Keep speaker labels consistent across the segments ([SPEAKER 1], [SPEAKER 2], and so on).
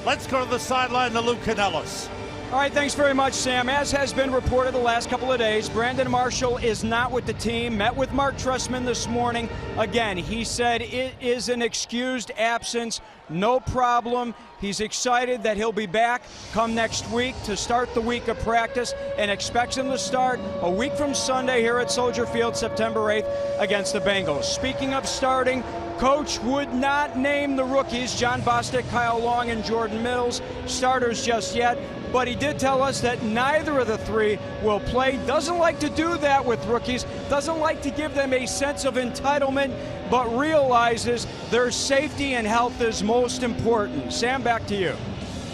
[SPEAKER 1] Let's go to the sideline to Lou Canellis.
[SPEAKER 2] All right, thanks very much, Sam. As has been reported the last couple of days, Brandon Marshall is not with the team. Met with Mark Trestman this morning. Again, he said it is an excused absence, no problem. He's excited that he'll be back come next week to start the week of practice and expects him to start a week from Sunday here at Soldier Field, September 8th against the Bengals. Speaking of starting, Coach would not name the rookies, John Bostic, Kyle Long, and Jordan Mills, starters just yet, but he did tell us that neither of the three will play. Doesn't like to do that with rookies, doesn't like to give them a sense of entitlement, but realizes their safety and health is most important. Sam, back to you.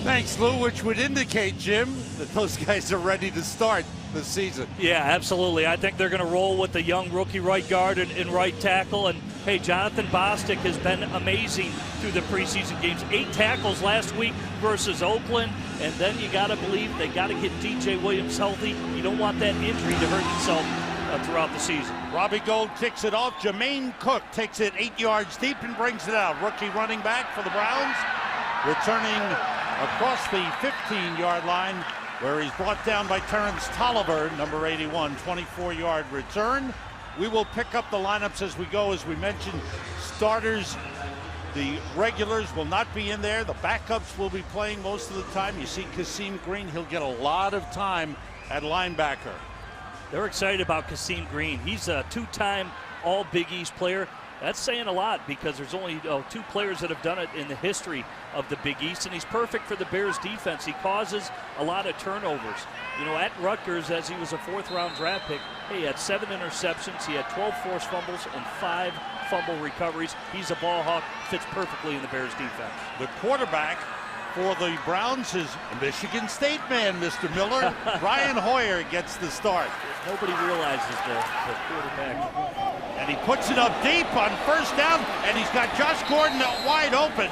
[SPEAKER 1] Thanks, Lou, which would indicate, Jim, that those guys are ready to start the season.
[SPEAKER 3] Yeah, absolutely. I think they're going to roll with the young rookie right guard and right tackle. And, hey, Jonathan Bostic has been amazing through the preseason games. 8 tackles last week versus Oakland. And then you got to believe they got to get DJ Williams healthy. You don't want that injury to hurt yourself throughout the season.
[SPEAKER 1] Robbie Gould kicks it off. Jermaine Cook takes it 8 yards deep and brings it out. Rookie running back for the Browns, returning across the 15-yard line, where he's brought down by Terrence Tolliver, number 81, 24-yard return. We will pick up the lineups as we go. As we mentioned, starters, the regulars will not be in there. The backups will be playing most of the time. You see Kasim Green, he'll get a lot of time at linebacker.
[SPEAKER 3] They're excited about Kasim Green. He's a 2-time All Big East player. That's saying a lot because there's only 2 players that have done it in the history of the Big East, and he's perfect for the Bears defense. He causes a lot of turnovers. You know, at Rutgers, as he was a 4th-round draft pick, hey, he had 7 interceptions, he had 12 forced fumbles, and 5 fumble recoveries. He's a ball hawk, fits perfectly in the Bears defense.
[SPEAKER 1] The quarterback for the Browns is a Michigan State man, Mr. Miller. Brian Hoyer gets the start.
[SPEAKER 3] Nobody realizes the quarterback.
[SPEAKER 1] And he puts it up deep on first down, and he's got Josh Gordon wide open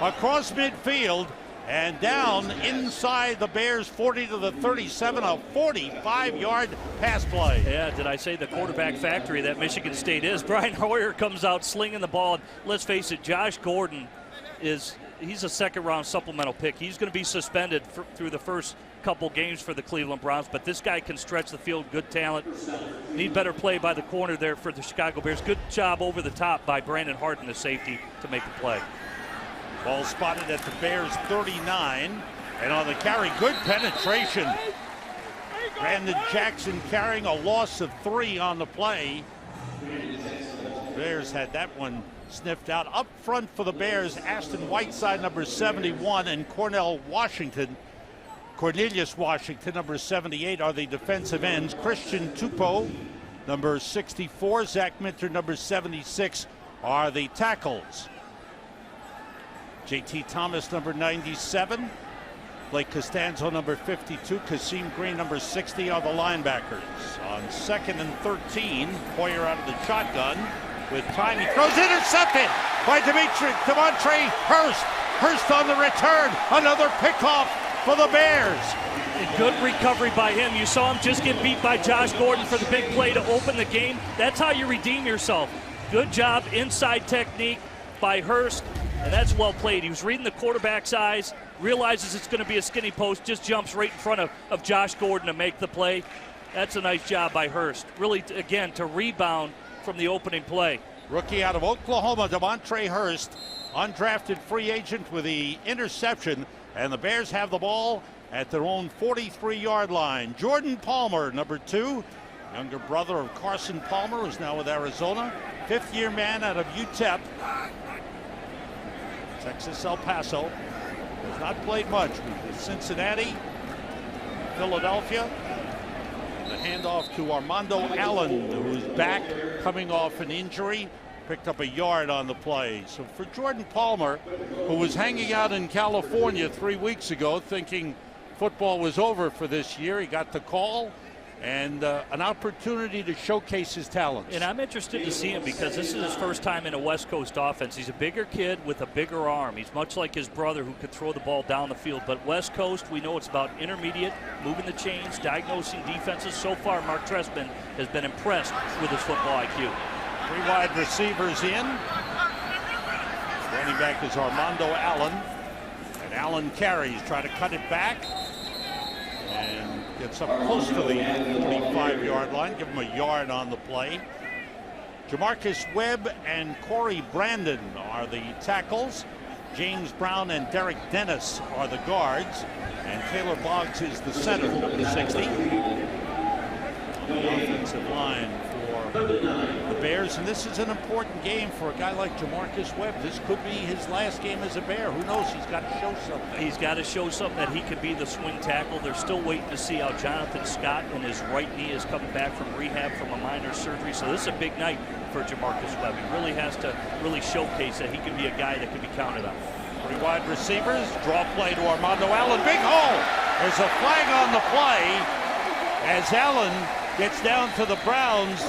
[SPEAKER 1] across midfield and down inside the Bears 40 to the 37, a 45-yard pass play.
[SPEAKER 3] Yeah, did I say the quarterback factory that Michigan State is? Brian Hoyer comes out slinging the ball. Let's face it, Josh Gordon he's a 2nd-round supplemental pick. He's going to be suspended through the first couple games for the Cleveland Browns, but this guy can stretch the field, good talent. Need better play by the corner there for the Chicago Bears. Good job over the top by Brandon Harton, the safety, to make the play.
[SPEAKER 1] Ball spotted at the Bears 39, and on the carry, good penetration. Brandon Jackson carrying a loss of 3 on the play. Bears had that one sniffed out. Up front for the Bears, Ashton Whiteside, number 71, and Cornelius Washington, number 78, are the defensive ends. Christian Tupou, number 64, Zach Minter, number 76, are the tackles. J.T. Thomas, number 97, Blake Costanzo, number 52, Kasim Green, number 60, are the linebackers. On 2nd and 13, Hoyer out of the shotgun. With time, he throws, intercepted by Demontre Hurst. Hurst on the return, another pickoff for the Bears.
[SPEAKER 3] A good recovery by him. You saw him just get beat by Josh Gordon for the big play to open the game. That's how you redeem yourself. Good job, inside technique by Hurst, and that's well played. He was reading the quarterback's eyes, realizes it's going to be a skinny post, just jumps right in front of Josh Gordon to make the play. That's a nice job by Hurst. Really, again, to rebound from the opening play.
[SPEAKER 1] Rookie out of Oklahoma, Demontre Hurst, undrafted free agent with the interception, and the Bears have the ball at their own 43-yard line. Jordan Palmer, number 2, younger brother of Carson Palmer, who's now with Arizona, 5th-year man out of UTEP, Texas El Paso. Has not played much with Cincinnati, Philadelphia. The handoff to Armando Allen, who's back coming off an injury, picked up a yard on the play. So for Jordan Palmer, who was hanging out in California 3 weeks ago thinking football was over for this year, he got the call and an opportunity to showcase his talents.
[SPEAKER 3] And I'm interested to see him because this is his first time in a West Coast offense. He's a bigger kid with a bigger arm. He's much like his brother who could throw the ball down the field. But West Coast, we know it's about intermediate, moving the chains, diagnosing defenses. So far, Mark Trestman has been impressed with his football IQ.
[SPEAKER 1] 3 wide receivers in. Running back is Armando Allen. And Allen carries, try to cut it back, and gets up close to the 45-yard line. Give him a yard on the play. Jamarcus Webb and Corey Brandon are the tackles. James Brown and Derek Dennis are the guards. And Taylor Boggs is the center, number 60. The offensive line for the Bears. And this is an important game for a guy like Jamarcus Webb. This could be his last game as a Bear. Who knows? He's got to show something.
[SPEAKER 3] He's got to show something that he can be the swing tackle. They're still waiting to see how Jonathan Scott and his right knee is coming back from rehab from a minor surgery. So this is a big night for Jamarcus Webb. He really has to showcase that he can be a guy that can be counted on.
[SPEAKER 1] 3 wide receivers, draw play to Armando Allen. Big hole! There's a flag on the play as Allen gets down to the Browns.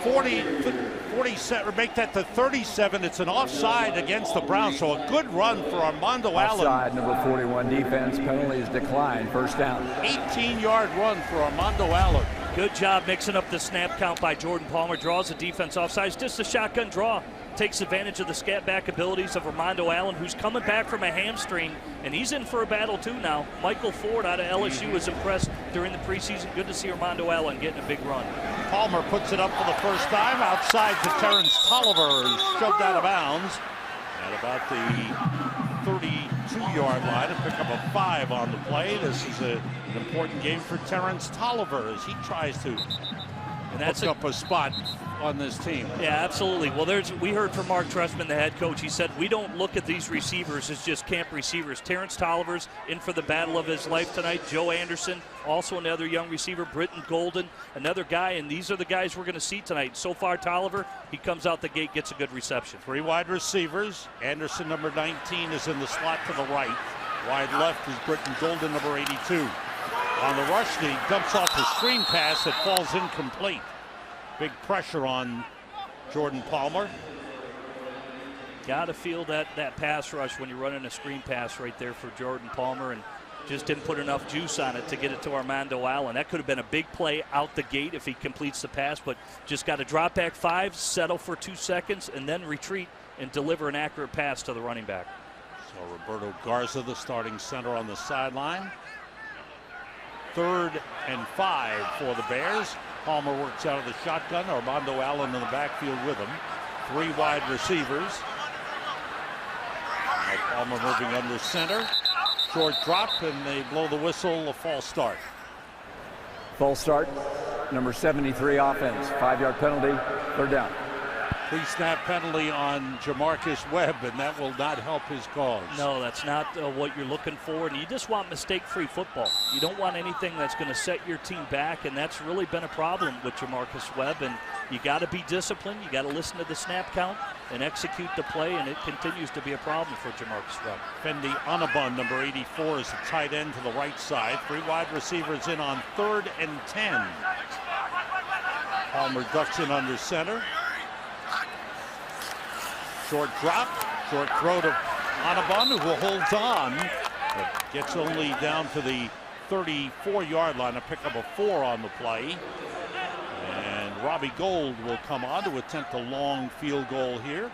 [SPEAKER 1] 47, make that to 37. It's an offside against the Browns, so a good run for Armando Allen.
[SPEAKER 4] Offside, number 41 defense. Penalties declined. First down.
[SPEAKER 1] 18-yard run for Armando Allen.
[SPEAKER 3] Good job mixing up the snap count by Jordan Palmer. Draws the defense offside. It's just a shotgun draw. Takes advantage of the scat back abilities of Armando Allen, who's coming back from a hamstring, and he's in for a battle too now. Michael Ford out of LSU was impressed during the preseason. Good to see Armando Allen getting a big run.
[SPEAKER 1] Palmer puts it up for the first time outside to Terrence Tolliver, who's shoved out of bounds at about the 32-yard line and pick up a 5 on the play. This is an important game for Terrence Tolliver as he tries to hook up a spot on this team.
[SPEAKER 3] Yeah, absolutely. Well, we heard from Mark Trestman, the head coach. He said, we don't look at these receivers as just camp receivers. Terrence Tolliver's in for the battle of his life tonight. Joe Anderson, also another young receiver. Britton Golden, another guy, and these are the guys we're going to see tonight. So far, Tolliver, he comes out the gate, gets a good reception. 3 wide receivers. Anderson, number 19, is in the slot to the right. Wide left is Britton Golden, number 82. On the rush, he dumps off the screen pass that falls incomplete. Big pressure on Jordan Palmer. Got to feel that pass rush when you're running a screen pass right there for Jordan Palmer, and just didn't put enough juice on it to get it to Armando Allen. That could have been a big play out the gate if he completes the pass, but just got to drop back 5, settle for 2 seconds, and then retreat and deliver an accurate pass to the running back. So Roberto Garza, the starting center, on the sideline. 3rd and 5 for the Bears. Palmer works out of the shotgun. Armando Allen in the backfield with him. 3 wide receivers. Now Palmer moving under center. Short drop, and they blow the whistle, a false start.
[SPEAKER 4] False start. Number 73 offense. 5-yard penalty. 3rd down.
[SPEAKER 1] Pre-snap penalty on Jamarcus Webb, and that will not help his cause.
[SPEAKER 3] No, that's not what you're looking for, and you just want mistake-free football. You don't want anything that's going to set your team back, and that's really been a problem with Jamarcus Webb, and you got to be disciplined. You got to listen to the snap count and execute the play, and it continues to be a problem for Jamarcus Webb.
[SPEAKER 1] Fendi Onabun, number 84, is a tight end to the right side. 3 wide receivers in on 3rd and 10. Palmer ducks in under center. Short drop, short throw to Onabun, who holds on, but gets only down to the 34-yard line to pick up a 4 on the play. And Robbie Gould will come on to attempt a long field goal here.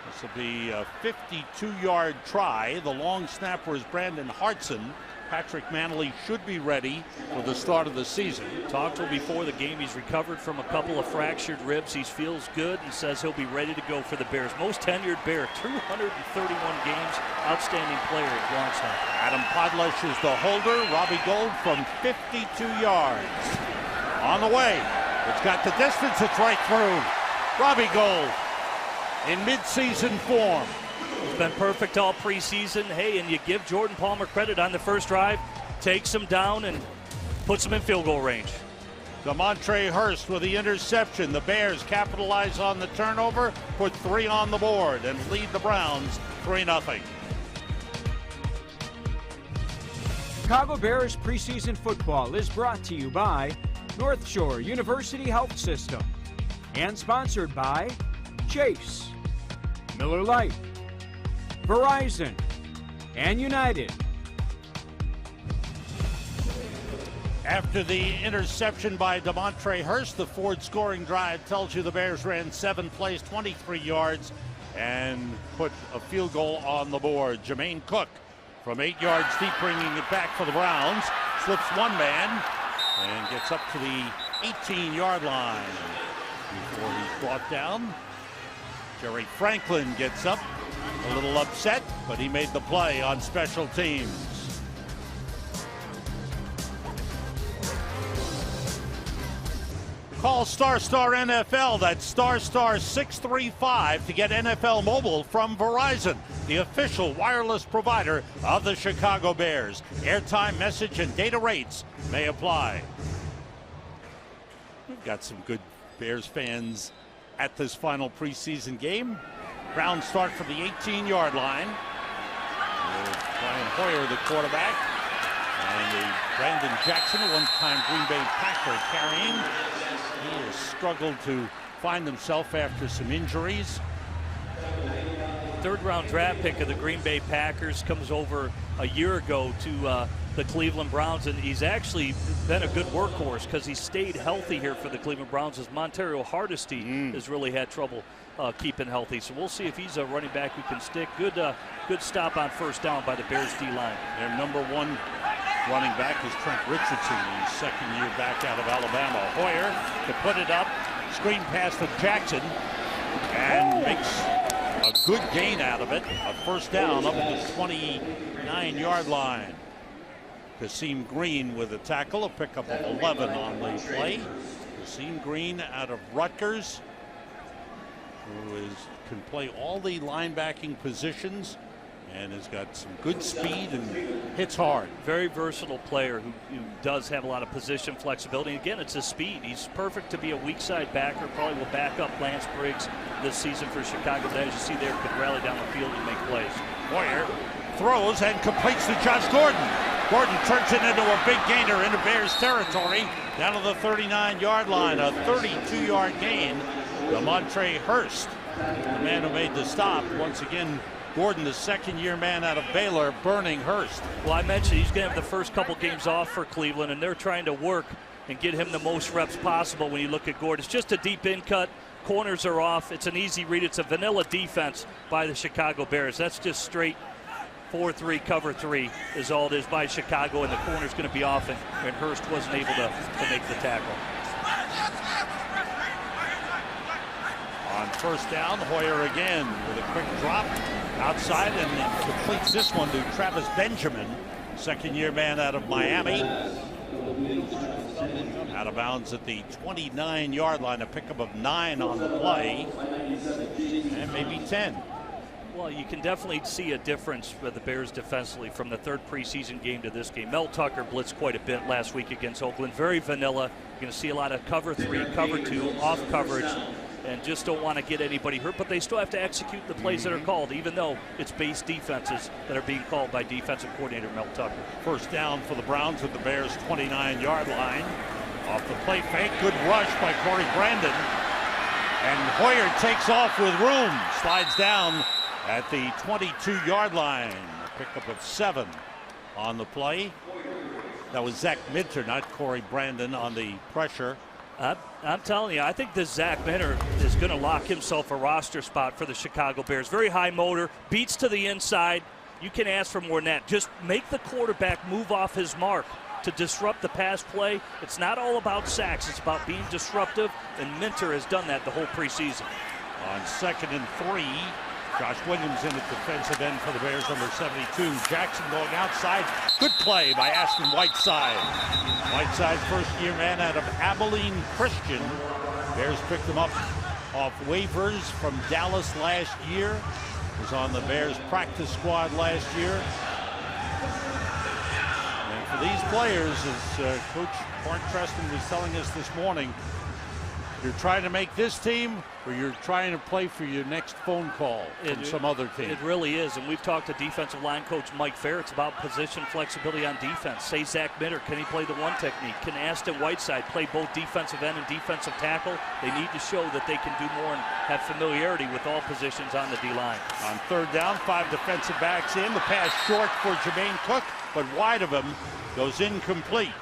[SPEAKER 1] This will be a 52-yard try. The long snapper is Brandon Hartson. Patrick Manley should be ready for the start of the season. Talked to him before the game. He's recovered from a couple of fractured ribs. He feels good and says he'll be ready to go for the Bears. Most tenured Bear, 231 games, outstanding player at Youngstown. Adam Podlesh is the holder. Robbie Gould from 52 yards. On the way. It's got the distance. It's right through. Robbie Gould in midseason form. It's been perfect all preseason. Hey, and you give Jordan Palmer credit on the first drive. Takes him down and puts him in field goal range. DeMontre Hurst with the interception. The Bears capitalize on the turnover, put 3 on the board, and lead the Browns 3-0.
[SPEAKER 2] Chicago Bears preseason football is brought to you by North Shore University Health System and sponsored by Chase, Miller Lite, Verizon, and United.
[SPEAKER 1] After the interception by DeMontre Hurst, the Ford scoring drive tells you the Bears ran 7 plays, 23 yards, and put a field goal on the board. Jermaine Cook from 8 yards deep, bringing it back for the Browns. Slips one man and gets up to the 18-yard line before he's brought down. Jerry Franklin gets up, a little upset, but he made the play on special teams. Call Star NFL, that's star 635 to get NFL Mobile from Verizon, the official wireless provider of the Chicago Bears. Airtime, message, and data rates may apply. We've got some good Bears fans at this final preseason game. Browns start from the 18-yard line. With Brian Hoyer, the quarterback, and Brandon Jackson, a one-time Green Bay Packer, carrying. He has struggled to find himself after some injuries.
[SPEAKER 3] Third-round draft pick of the Green Bay Packers, comes over a year ago to the Cleveland Browns, and he's actually been a good workhorse because he stayed healthy here for the Cleveland Browns, as Montario Hardesty has really had trouble keeping healthy. So we'll see if he's a running back who can stick. Good stop on first down by the Bears D-line.
[SPEAKER 1] Their number one running back is Trent Richardson, the second-year back out of Alabama. Hoyer to put it up, screen pass to Jackson, and makes a good gain out of it. A first down up at the 29-yard line. Kasim Green with a tackle, a pickup of 11 on the play. Kasim Green out of Rutgers, who can play all the linebacking positions and has got some good speed and hits hard.
[SPEAKER 3] Very versatile player who does have a lot of position flexibility. Again, it's his speed. He's perfect to be a weak side backer. Probably will back up Lance Briggs this season for Chicago. But as you see there, could rally down the field and make plays.
[SPEAKER 1] Hoyer throws and completes to Josh Gordon. Gordon turns it into a big gainer into Bears territory, down to the 39-yard line. A 32-yard gain to Montre Hurst, the man who made the stop. Once again, Gordon, the second-year man out of Baylor, burning Hurst.
[SPEAKER 3] Well, I mentioned he's going to have the first couple games off for Cleveland, and they're trying to work and get him the most reps possible when you look at Gordon. It's just a deep in cut. Corners are off. It's an easy read. It's a vanilla defense by the Chicago Bears. That's just straight 4-3, cover 3 is all it is by Chicago, and the corner's going to be off, and Hurst wasn't able to make the tackle.
[SPEAKER 1] On first down, Hoyer again with a quick drop outside and completes this one to Travis Benjamin, second-year man out of Miami. Out of bounds at the 29-yard line, a pickup of 9 on the play, and maybe 10.
[SPEAKER 3] Well, you can definitely see a difference with the Bears defensively from the third preseason game to this game. Mel Tucker blitzed quite a bit last week against Oakland. Very vanilla. You're going to see a lot of cover 3, cover 2, off coverage, and just don't want to get anybody hurt. But they still have to execute the plays that are called, even though it's base defenses that are being called by defensive coordinator Mel Tucker.
[SPEAKER 1] First down for the Browns at the Bears' 29-yard line. Off the play fake, good rush by Corey Brandon. And Hoyer takes off with room, slides down at the 22-yard line. A pickup of 7 on the play. That was Zach Minter, not Corey Brandon, on the pressure.
[SPEAKER 3] I'm telling you, I think this Zach Minter is going to lock himself a roster spot for the Chicago Bears. Very high motor, beats to the inside. You can ask for more than that. Just make the quarterback move off his mark to disrupt the pass play. It's not all about sacks. It's about being disruptive, and Minter has done that the whole preseason.
[SPEAKER 1] On 2nd and 3, Josh Williams in at defensive end for the Bears, number 72. Jackson going outside. Good play by Aston Whiteside. Whiteside, first-year man out of Abilene Christian. Bears picked him up off waivers from Dallas last year. Was on the Bears practice squad last year. And for these players, as Coach Mark Treston was telling us this morning, you're trying to make this team, or you're trying to play for your next phone call from some other team.
[SPEAKER 3] It really is, and we've talked to defensive line coach Mike Fair. It's about position flexibility on defense. Say Zach Minter, can he play the one technique? Can Aston Whiteside play both defensive end and defensive tackle? They need to show that they can do more and have familiarity with all positions on the D-line.
[SPEAKER 1] On third down, 5 defensive backs in. The pass short for Jermaine Cook, but wide of him, goes incomplete.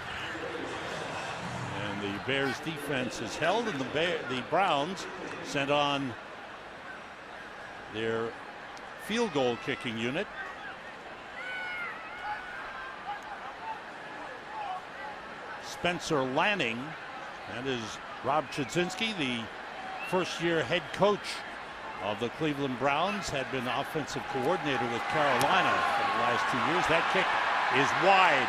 [SPEAKER 1] The Bears defense is held, and the Browns sent on their field goal kicking unit. Spencer Lanning, that is Rob Chudzinski, the first-year head coach of the Cleveland Browns, had been offensive coordinator with Carolina for the last 2 years. That kick is wide.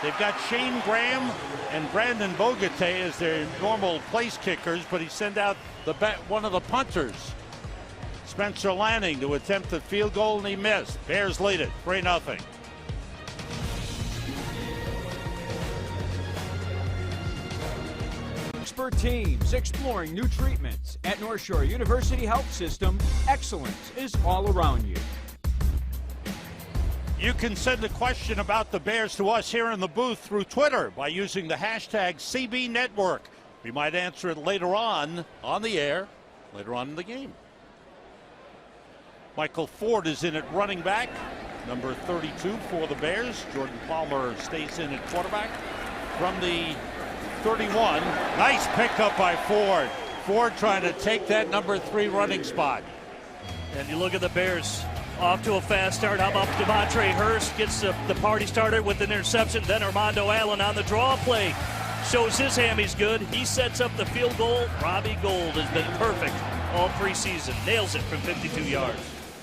[SPEAKER 1] They've got Shane Graham and Brandon Bogate as their normal place kickers, but he sent out one of the punters, Spencer Lanning, to attempt the field goal, and he missed. Bears lead it 3-0.
[SPEAKER 2] Expert teams exploring new treatments. At North Shore University Health System, excellence is all around you.
[SPEAKER 1] You can send a question about the Bears to us here in the booth through Twitter by using the hashtag CBNetwork. We might answer it later on the air, later on in the game. Michael Ford is in at running back, number 32 for the Bears. Jordan Palmer stays in at quarterback. From the 31, nice pickup by Ford. Ford trying to take that number 3 running spot.
[SPEAKER 3] And you look at the Bears, off to a fast start. How about Demontre Hurst gets the party started with an interception. Then Armando Allen on the draw play shows his hammy's good. He sets up the field goal. Robbie Gould has been perfect all preseason. Nails it from 52 yards.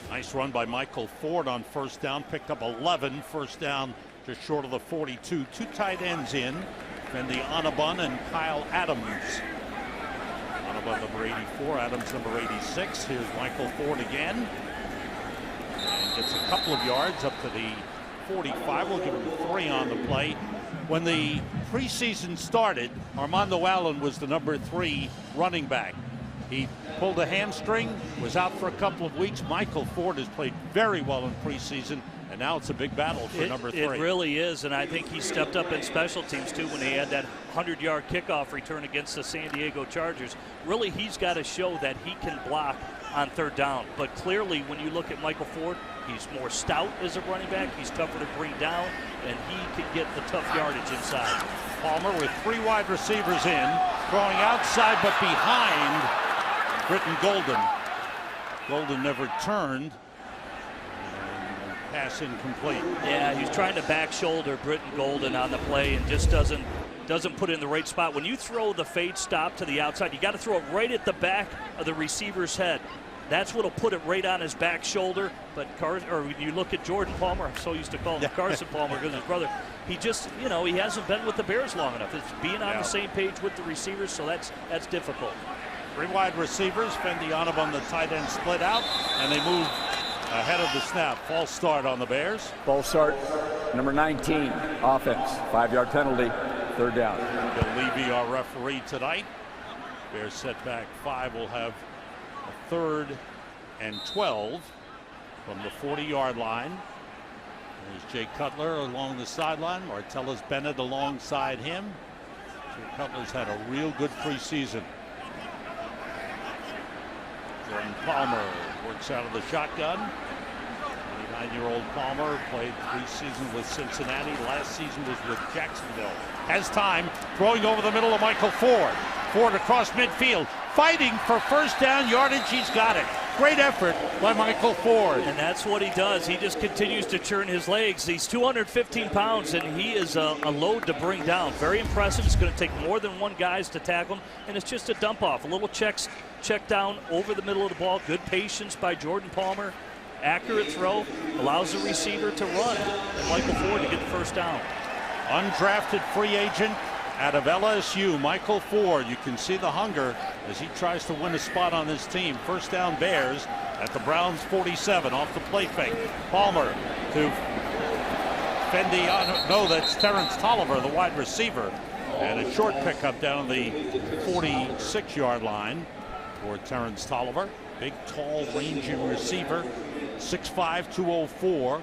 [SPEAKER 1] Nice run by Michael Ford on first down. Picked up 11. First down just short of the 42. 2 tight ends in. Fendi Anabun and Kyle Adams. Anabun number 84, Adams number 86. Here's Michael Ford again. And gets a couple of yards up to the 45. We'll give him 3 on the play. When the preseason started, Armando Allen was the number 3 running back. He pulled a hamstring, was out for a couple of weeks. Michael Ford has played very well in preseason, and now it's a big battle for number 3.
[SPEAKER 3] It really is, and I think he stepped up in special teams too when he had that 100-yard kickoff return against the San Diego Chargers. Really, he's got to show that he can block on third down. But clearly, when you look at Michael Ford, he's more stout as a running back. He's tougher to bring down, and he can get the tough yardage inside.
[SPEAKER 1] Palmer with 3 wide receivers in, throwing outside but behind Britton Golden. Golden never turned. Pass incomplete.
[SPEAKER 3] Yeah, he's trying to back shoulder Britton Golden on the play and just doesn't put it in the right spot. When you throw the fade stop to the outside, you got to throw it right at the back of the receiver's head. That's what'll put it right on his back shoulder. But you look at Jordan Palmer. I'm so used to calling him Carson Palmer because his brother. He just, he hasn't been with the Bears long enough. It's being on the same page with the receivers, so that's difficult.
[SPEAKER 1] 3 wide receivers. Fendi Anabun, the tight end, split out, and they move ahead of the snap. False start on the Bears.
[SPEAKER 4] False start, number 19, offense. 5-yard penalty, third down.
[SPEAKER 1] Bill Levy, our referee tonight. Bears set back 5 will have a 3rd and 12 from the 40-yard line. There's Jay Cutler along the sideline. Martellus Bennett alongside him. Jay Cutler's had a real good preseason. Jordan Palmer works out of the shotgun. 29-year-old Palmer played preseason with Cincinnati. Last season was with Jacksonville. Has time, throwing over the middle of Michael Ford. Ford across midfield, fighting for first down yardage. He's got it. Great effort by Michael Ford.
[SPEAKER 3] And that's what he does. He just continues to churn his legs. He's 215 pounds, and he is a load to bring down. Very impressive. It's going to take more than one guys to tackle him, and it's just a dump off. A little check down over the middle of the ball. Good patience by Jordan Palmer. Accurate throw. Allows the receiver to run. And Michael Ford to get the first down.
[SPEAKER 1] Undrafted free agent out of LSU, Michael Ford. You can see the hunger as he tries to win a spot on this team. First down Bears at the Browns 47 off the play fake. Palmer to Fendi. No, that's Terrence Tolliver, the wide receiver. And a short pickup down the 46-yard line for Terrence Tolliver. Big, tall, rangy receiver. 6'5", 204.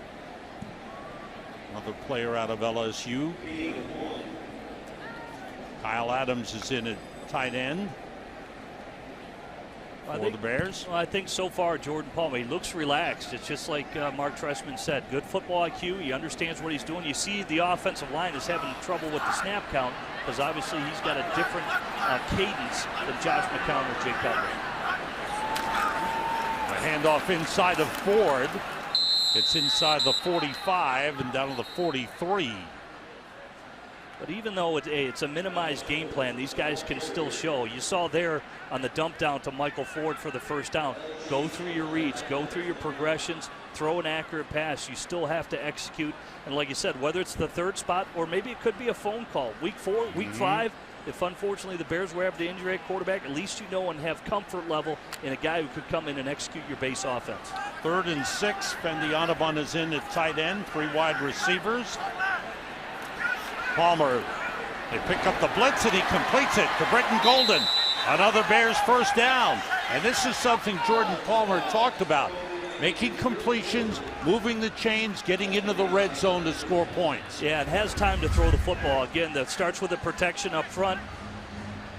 [SPEAKER 1] Another player out of LSU. Kyle Adams is in at tight end for the Bears.
[SPEAKER 3] Well, I think so far Jordan Palmer, he looks relaxed. It's just like Mark Trestman said, good football IQ. He understands what he's doing. You see the offensive line is having trouble with the snap count because obviously he's got a different cadence than Josh McCown or Jay Cutler.
[SPEAKER 1] handoff inside of Ford. It's inside the 45 and down to the 43.
[SPEAKER 3] But even though it's a minimized game plan, these guys can still show. You saw there on the dump down to Michael Ford for the first down. Go through your reads, go through your progressions, throw an accurate pass. You still have to execute. And like you said, whether it's the third spot or maybe it could be a phone call. Week 4, week 5, if unfortunately the Bears were able to injure at quarterback, at least you know and have comfort level in a guy who could come in and execute your base offense.
[SPEAKER 1] 3rd and 6. Fendi Anabun is in at tight end. 3 wide receivers. Palmer, they pick up the blitz and he completes it to Britton Golden. Another Bears first down. And this is something Jordan Palmer talked about. Making completions, moving the chains, getting into the red zone to score points.
[SPEAKER 3] Yeah, it has time to throw the football. Again, that starts with the protection up front.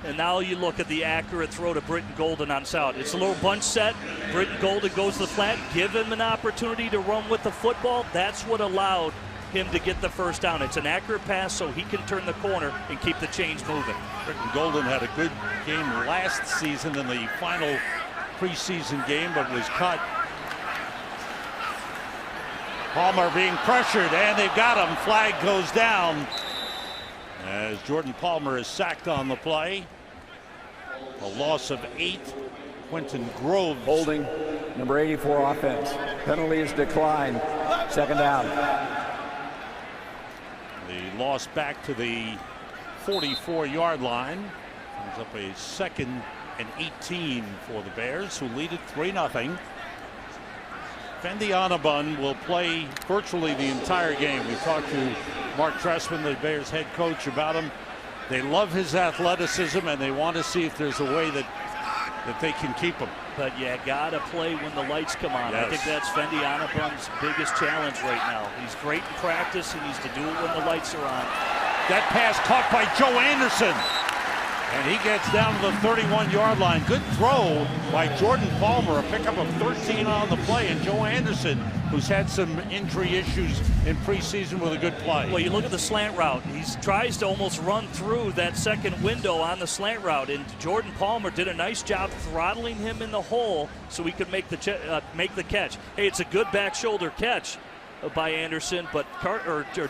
[SPEAKER 3] And now you look at the accurate throw to Britton Golden on south. It's a little bunch set. Britton Golden goes to the flat. Give him an opportunity to run with the football. That's what allowed him to get the first down. It's an accurate pass so he can turn the corner and keep the chains moving.
[SPEAKER 1] Britton Golden had a good game last season in the final preseason game, but was cut. Palmer being pressured, and they've got him. Flag goes down as Jordan Palmer is sacked on the play. A loss of 8. Quentin Groves.
[SPEAKER 4] Holding, number 84 offense. Penalty is declined. 2nd down.
[SPEAKER 1] The loss back to the 44-yard line. Comes up a 2nd and 18 for the Bears, who lead it 3-0. Fendi Anabun will play virtually the entire game. We talked to Mark Trestman, the Bears head coach, about him. They love his athleticism, and they want to see if there's a way that they can keep him.
[SPEAKER 3] But you gotta play when the lights come on.
[SPEAKER 1] Yes.
[SPEAKER 3] I think that's Fendi Anabun's biggest challenge right now. He's great in practice. He needs to do it when the lights are on.
[SPEAKER 1] That pass caught by Joe Anderson. And he gets down to the 31-yard line. Good throw by Jordan Palmer, a pickup of 13 on the play. And Joe Anderson, who's had some injury issues in preseason, with a good play.
[SPEAKER 3] Well, you look at the slant route. He tries to almost run through that second window on the slant route. And Jordan Palmer did a nice job throttling him in the hole so he could make the catch. Hey, it's a good back shoulder catch by Anderson, but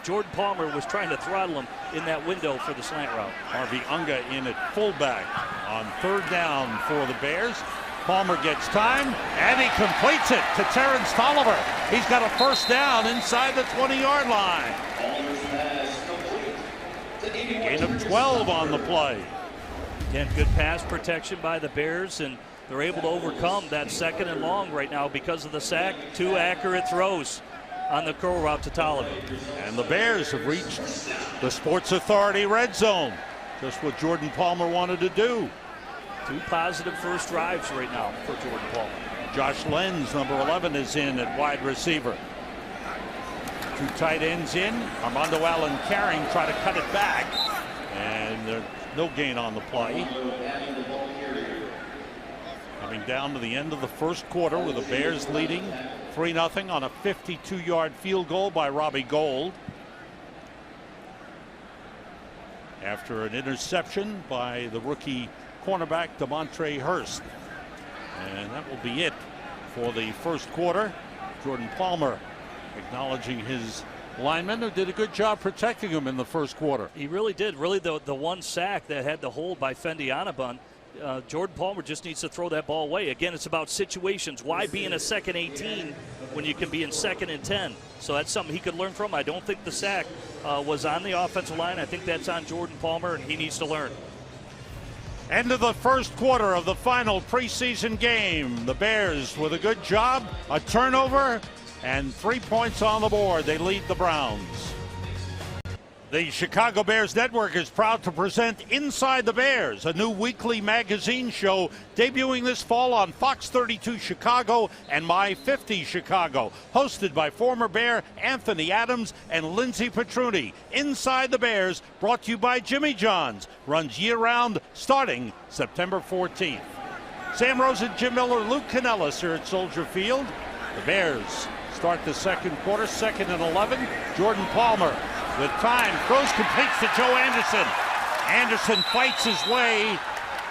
[SPEAKER 3] Jordan Palmer was trying to throttle him in that window for the slant route.
[SPEAKER 1] Harvey Unga in at fullback on 3rd down for the Bears. Palmer gets time, and he completes it to Terrence Tolliver. He's got a first down inside the 20-yard line. Gain of 12 on the play.
[SPEAKER 3] Again, good pass protection by the Bears, and they're able to overcome that 2nd and long right now because of the sack. 2 accurate throws on the curl route to Tolliver.
[SPEAKER 1] And the Bears have reached the Sports Authority red zone. Just what Jordan Palmer wanted to do.
[SPEAKER 3] 2 positive first drives right now for Jordan Palmer.
[SPEAKER 1] Josh Lenz, number 11, is in at wide receiver. 2 tight ends in. Armando Allen carrying, try to cut it back. And there's no gain on the play. Coming down to the end of the first quarter with the Bears leading 3-0 on a 52-yard field goal by Robbie Gould. After an interception by the rookie cornerback DeMontre Hurst. And that will be it for the first quarter. Jordan Palmer acknowledging his lineman, who did a good job protecting him in the first quarter.
[SPEAKER 3] He really did. Really, the one sack that had the hold by Fendi Anabun. Jordan Palmer just needs to throw that ball away. Again, it's about situations. Why be in a 2nd 18 when you can be in 2nd and 10? So that's something he could learn from. I don't think the sack was on the offensive line. I think that's on Jordan Palmer, and he needs to learn.
[SPEAKER 1] End of the first quarter of the final preseason game. The Bears with a good job, a turnover, and 3 points on the board. They lead the Browns. The Chicago Bears Network is proud to present Inside the Bears, a new weekly magazine show debuting this fall on Fox 32 Chicago and My 50 Chicago, hosted by former Bear Anthony Adams and Lindsey Petruni. Inside the Bears, brought to you by Jimmy John's, runs year-round starting September 14th. Sam Rosen, Jim Miller, Luke Canellis here at Soldier Field. The Bears start the second quarter, 2nd and 11. Jordan Palmer with time, throws completes to Joe Anderson. Anderson fights his way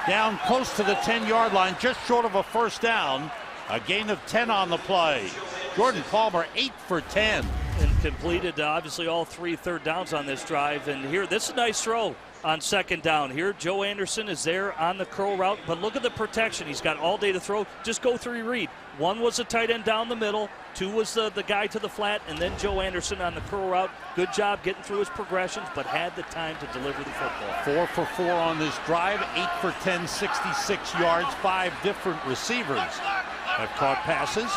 [SPEAKER 1] down close to the 10-yard line, just short of a first down. A gain of 10 on the play. Jordan Palmer 8 for 10.
[SPEAKER 3] And completed obviously all 3 third downs on this drive. And here, this is a nice throw on second down. Here, Joe Anderson is there on the curl route, but look at the protection. He's got all day to throw. Just go through your read. 1 was a tight end down the middle. 2 was the guy to the flat, and then Joe Anderson on the curl route. Good job getting through his progressions, but had the time to deliver the football.
[SPEAKER 1] 4 for 4 on this drive. 8 for 10, 66 yards. 5 different receivers have caught passes.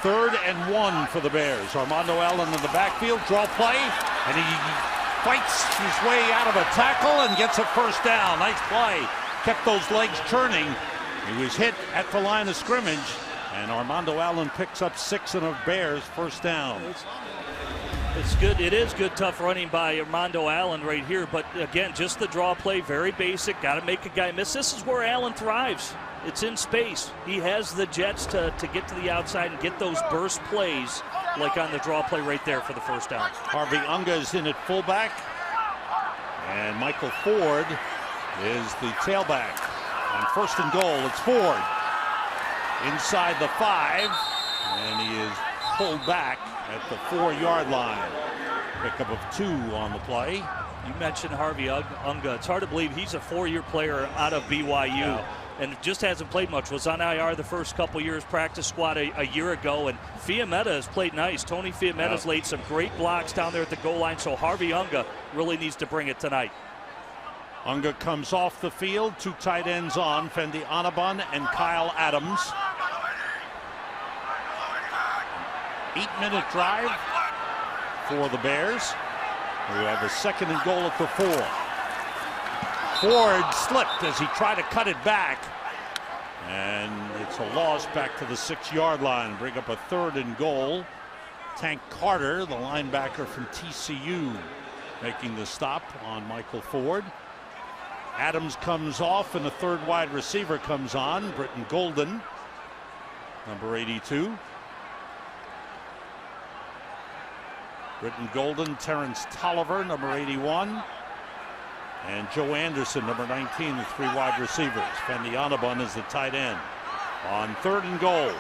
[SPEAKER 1] 3rd and 1 for the Bears. Armando Allen in the backfield. Draw play, and he fights his way out of a tackle and gets a first down. Nice play. Kept those legs churning. He was hit at the line of scrimmage, and Armando Allen picks up 6 of the Bears' first down.
[SPEAKER 3] It's good. It is good, tough running by Armando Allen right here. But again, just the draw play, very basic. Got to make a guy miss. This is where Allen thrives. It's in space. He has the jets to get to the outside and get those burst plays, like on the draw play right there for the first down.
[SPEAKER 1] Harvey Unga is in at fullback, and Michael Ford is the tailback. On 1st and goal, it's Ford inside the 5, and he is pulled back at the 4-yard line. Pickup of 2 on the play.
[SPEAKER 3] You mentioned Harvey Unga. It's hard to believe he's a 4-year player out of BYU. And just hasn't played much. Was on IR the first couple years, practice squad a year ago. And Fiametta has played nice. Tony Fiametta's laid some great blocks down there at the goal line. So Harvey Unga really needs to bring it tonight.
[SPEAKER 1] Unga comes off the field. 2 tight ends on, Fendi Anabun and Kyle Adams. 8-minute drive for the Bears, who have a 2nd and goal at the 4. Ford slipped as he tried to cut it back, and it's a loss back to the 6-yard line. Bring up a 3rd and goal. Tank Carter, the linebacker from TCU, making the stop on Michael Ford. Adams comes off, and a 3rd wide receiver comes on, Britton Golden, number 82. Britton Golden, Terrence Tolliver, number 81. And Joe Anderson, number 19, the 3 wide receivers. Fendi Anabun is the tight end. On 3rd and goal.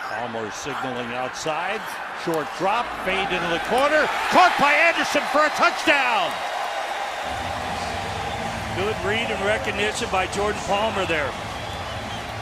[SPEAKER 1] Palmer signaling outside. Short drop, fade into the corner. Caught by Anderson for a touchdown.
[SPEAKER 3] Good read and recognition by Jordan Palmer there.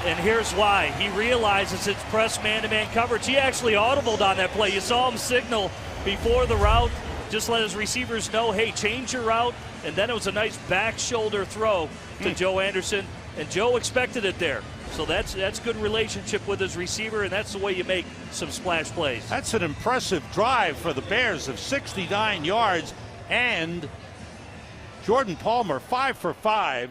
[SPEAKER 3] And here's why. He realizes it's press man-to-man coverage. He actually audibled on that play. You saw him signal before the route. Just let his receivers know, hey, change your route. And then it was a nice back shoulder throw to Joe Anderson. And Joe expected it there. So that's good relationship with his receiver, and that's the way you make some splash plays.
[SPEAKER 1] That's an impressive drive for the Bears of 69 yards. And Jordan Palmer, 5 for 5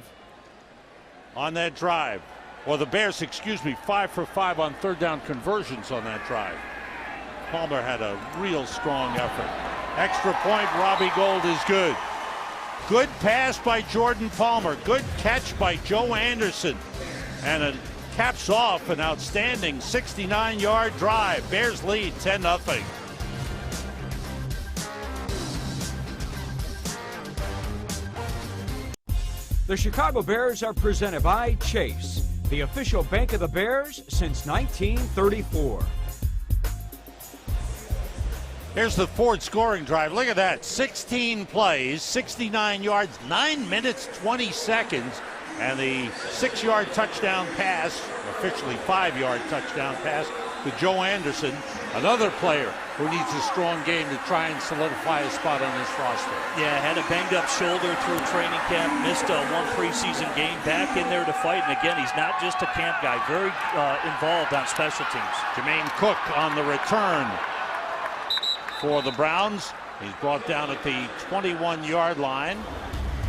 [SPEAKER 1] on that drive. Or the Bears, 5 for 5 on 3rd down conversions on that drive. Palmer had a real strong effort. Extra point, Robbie Gould is good. Good pass by Jordan Palmer. Good catch by Joe Anderson. And it caps off an outstanding 69-yard drive. Bears lead 10-0.
[SPEAKER 2] The Chicago Bears are presented by Chase, the official bank of the Bears since 1934.
[SPEAKER 1] Here's the Ford scoring drive. Look at that. 16 plays, 69 yards, 9 minutes, 20 seconds. And the 6-yard touchdown pass, officially 5-yard touchdown pass to Joe Anderson, another player who needs a strong game to try and solidify a spot on this roster.
[SPEAKER 3] Yeah, had a banged-up shoulder through training camp, missed one preseason game, back in there to fight. And again, he's not just a camp guy, very involved on special teams.
[SPEAKER 1] Jermaine Cook on the return for the Browns. He's brought down at the 21-yard line.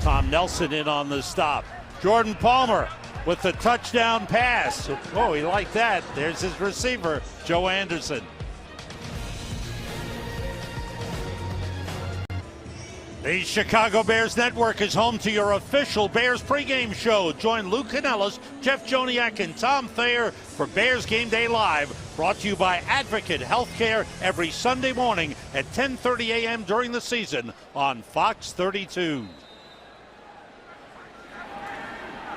[SPEAKER 1] Tom Nelson in on the stop. Jordan Palmer with the touchdown pass. Oh, he liked that. There's his receiver, Joe Anderson. The Chicago Bears Network is home to your official Bears pregame show. Join Lou Canellis, Jeff Joniak, and Tom Thayer for Bears Game Day Live. Brought to you by Advocate Healthcare every Sunday morning at 10:30 a.m. during the season on Fox 32.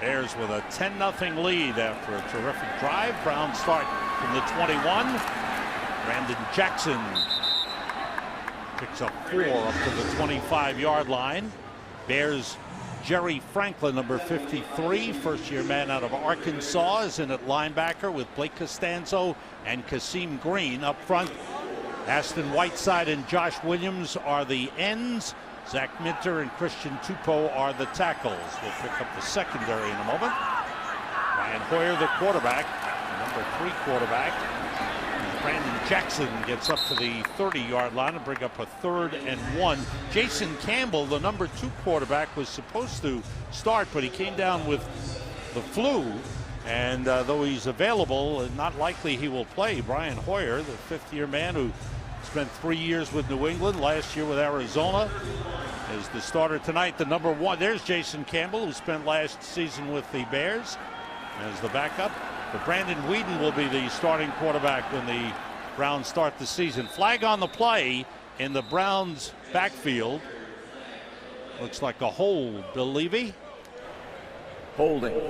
[SPEAKER 1] Bears with a 10-0 lead after a terrific drive. Brown start from the 21. Brandon Jackson picks up 4 up to the 25-yard line. Bears Jerry Franklin, number 53, first-year man out of Arkansas, is in at linebacker with Blake Costanzo and Kasim Green up front. Aston Whiteside and Josh Williams are the ends. Zach Minter and Christian Tupou are the tackles. We'll pick up the secondary in a moment. Ryan Hoyer, the quarterback, the number 3 quarterback. Brandon Jackson gets up to the 30-yard line and bring up a 3rd and 1. Jason Campbell, the number 2 quarterback, was supposed to start, but he came down with the flu. And though he's available, not likely he will play. Brian Hoyer, the 5th-year man who spent 3 years with New England, last year with Arizona, is the starter tonight. The number 1, there's Jason Campbell, who spent last season with the Bears as the backup. But Brandon Weeden will be the starting quarterback when the Browns start the season. Flag on the play in the Browns backfield. Looks like a hold. Bill Levy.
[SPEAKER 4] Holding.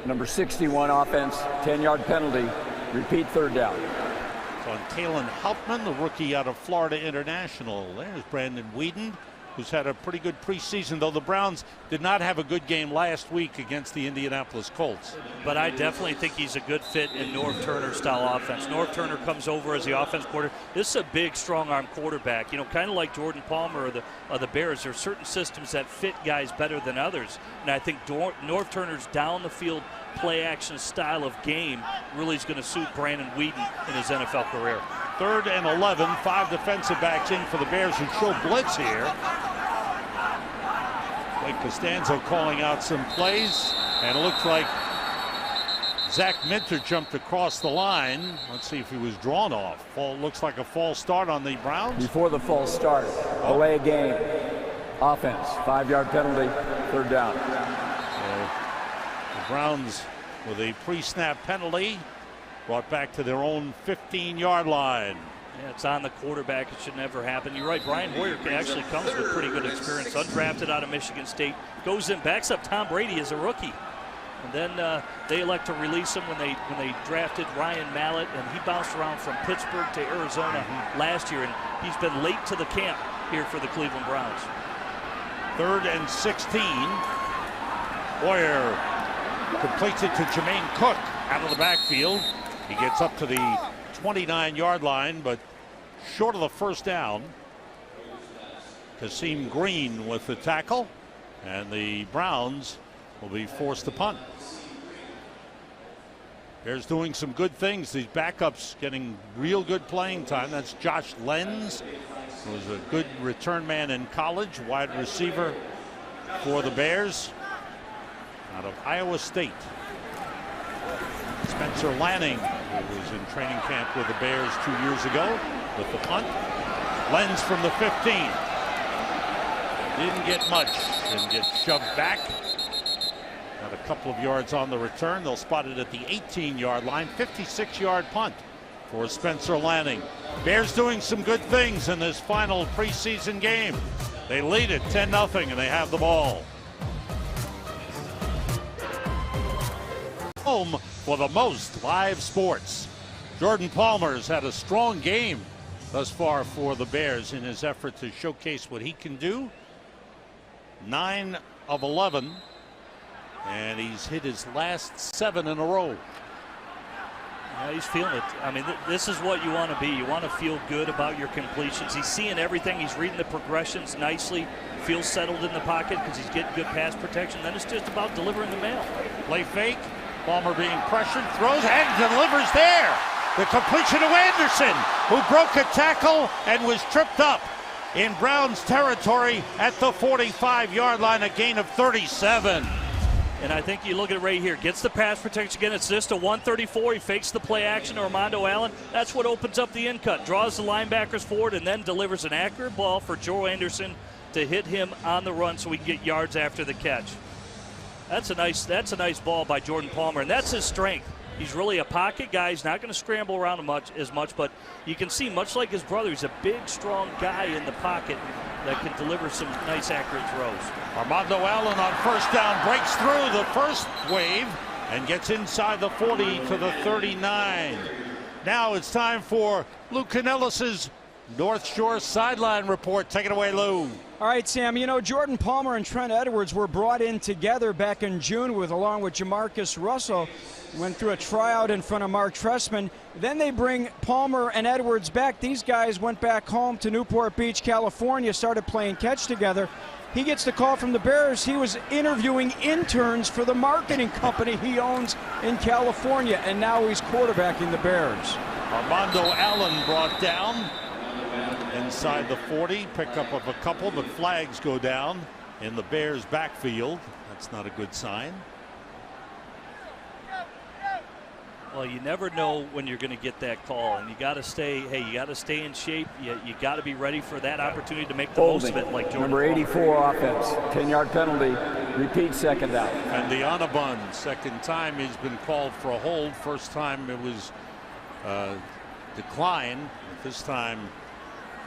[SPEAKER 4] Number 61 offense, 10-yard penalty. Repeat, 3rd down.
[SPEAKER 1] It's on Kalen Hauptman, the rookie out of Florida International. There's Brandon Weeden, who's had a pretty good preseason, though the Browns did not have a good game last week against the Indianapolis Colts.
[SPEAKER 3] But I definitely think he's a good fit in Norv Turner's style offense. Norv Turner comes over as the offense coordinator. This is a big, strong-arm quarterback. You know, kind of like Jordan Palmer or the Bears. There are certain systems that fit guys better than others. And I think Norv Turner's down-the-field play-action style of game really is going to suit Brandon Weeden in his NFL career.
[SPEAKER 1] 3rd and 11, 5 defensive backs in for the Bears who show blitz here. Blake Costanzo calling out some plays, and it looks like Zach Minter jumped across the line. Let's see if he was drawn off. Looks like a false start on the Browns.
[SPEAKER 4] Before the false start, away game, offense, 5-yard penalty, 3rd down.
[SPEAKER 1] The Browns with a pre-snap penalty brought back to their own 15-yard line.
[SPEAKER 3] Yeah, it's on the quarterback. It should never happen. You're right. Brian Hoyer actually comes with pretty good experience. Undrafted out of Michigan State. Goes in, backs up Tom Brady as a rookie. And then they elect to release him when they drafted Ryan Mallett, and he bounced around from Pittsburgh to Arizona last year, and he's been late to the camp here for the Cleveland Browns.
[SPEAKER 1] 3rd and 16. Hoyer completes it to Jermaine Cook out of the backfield. He gets up to the 29-yard line, but short of the 1st down. Kasim Green with the tackle, and the Browns will be forced to punt. Bears doing some good things. These backups getting real good playing time. That's Josh Lenz, who was a good return man in college, wide receiver for the Bears out of Iowa State. Spencer Lanning, who was in training camp with the Bears 2 years ago, with the punt. Lenz from the 15. Didn't get much. Didn't get shoved back. Got a couple of yards on the return. They'll spot it at the 18-yard line. 56-yard punt for Spencer Lanning. Bears doing some good things in this final preseason game. They lead it 10-0, and they have the ball. Home for the most live sports. Jordan Palmer's had a strong game thus far for the Bears in his effort to showcase what he can do. 9 of 11, and he's hit his last 7 in a row.
[SPEAKER 3] Yeah, he's feeling it. I mean, this is what you want to be. You want to feel good about your completions. He's seeing everything. He's reading the progressions nicely. Feels settled in the pocket because he's getting good pass protection. Then it's just about delivering the mail.
[SPEAKER 1] Play fake. Palmer being pressured, throws and delivers there. The completion to Anderson, who broke a tackle and was tripped up in Browns territory at the 45-yard line, a gain of 37.
[SPEAKER 3] And I think you look at it right here. Gets the pass protection again. It's just a 134. He fakes the play action to Armando Allen. That's what opens up the in cut. Draws the linebackers forward and then delivers an accurate ball for Joe Anderson to hit him on the run so we can get yards after the catch. That's a nice ball by Jordan Palmer, and that's his strength. He's really a pocket guy. He's not going to scramble around as much, but you can see, much like his brother, he's a big, strong guy in the pocket. that can deliver some nice accurate throws.
[SPEAKER 1] Armando Allen on first down breaks through the first wave and gets inside the 40 to the 39. Now it's time for Lou Canellis's North Shore sideline report. Take it away, Lou.
[SPEAKER 2] All right, Sam, you know, Jordan Palmer and Trent Edwards were brought in together back in June along with Jamarcus Russell. Went through a tryout in front of Mark Trestman. Then they bring Palmer and Edwards back. These guys went back home to Newport Beach, California, started playing catch together. He gets the call from the Bears. He was interviewing interns for the marketing company he owns in California, and now he's quarterbacking the Bears.
[SPEAKER 1] Armando Allen brought down inside the 40, pickup of a couple, but flags go down in the Bears backfield. That's not a good sign.
[SPEAKER 3] Well, you never know when you're going to get that call, and you got to stay. Hey, you got to stay in shape. You got to be ready for that opportunity to make the most of it. Like Jordan
[SPEAKER 4] number 84 offense, 10-yard penalty, repeat second down.
[SPEAKER 1] And the Onabun, second time he's been called for a hold. First time it was decline. This time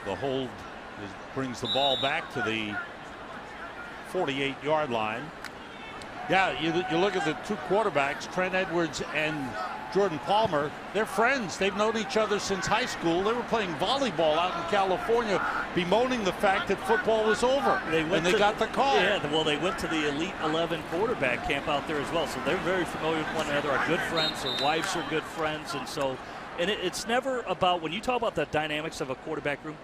[SPEAKER 1] the hold brings the ball back to the 48-yard line. Yeah, you look at the two quarterbacks, Trent Edwards and Jordan Palmer. They're friends. They've known each other since high school. They were playing volleyball out in California, bemoaning the fact that football was over. They got the call.
[SPEAKER 3] Yeah, well, they went to the Elite 11 quarterback camp out there as well, so they're very familiar with one another. Are good friends. Their wives are good friends, and so, and it's never about, when you talk about the dynamics of a quarterback room,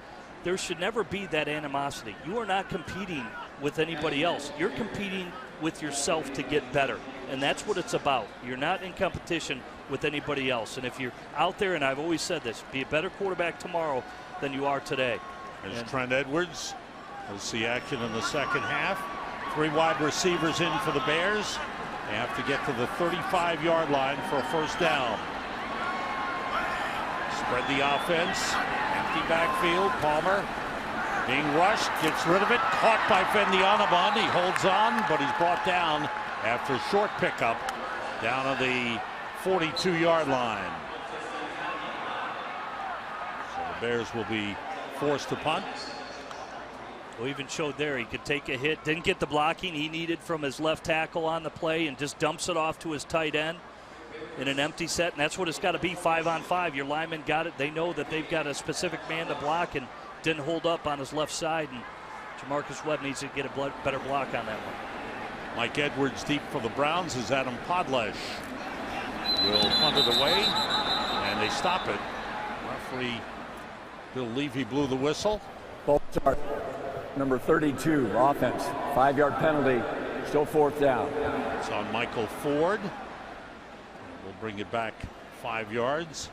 [SPEAKER 3] there should never be that animosity. You are not competing with anybody else. You're competing with yourself to get better, and that's what it's about. You're not in competition with anybody else, and if you're out there, and I've always said this, be a better quarterback tomorrow than you are today.
[SPEAKER 1] There's Trent Edwards. We'll see action in the second half. Three wide receivers in for the Bears. They have to get to the 35-yard line for a first down. Spread the offense. Empty backfield. Palmer being rushed, gets rid of it, caught by Fendi Onabon. He holds on, but he's brought down after a short pickup down to the 42-yard line. So the Bears will be forced to punt.
[SPEAKER 3] Well, even showed there he could take a hit, didn't get the blocking he needed from his left tackle on the play, and just dumps it off to his tight end in an empty set, and that's what it's got to be, 5-on-5. Your linemen got it. They know that they've got a specific man to block, and didn't hold up on his left side, and Jamarcus Webb needs to get a better block on that one.
[SPEAKER 1] Mike Edwards deep for the Browns as Adam Podlesh will punt it away, and they stop it. Referee Bill Levy blew the whistle.
[SPEAKER 4] Ball start. Number 32 offense, 5-yard penalty, still fourth down.
[SPEAKER 1] It's on Michael Ford. We'll bring it back 5 yards.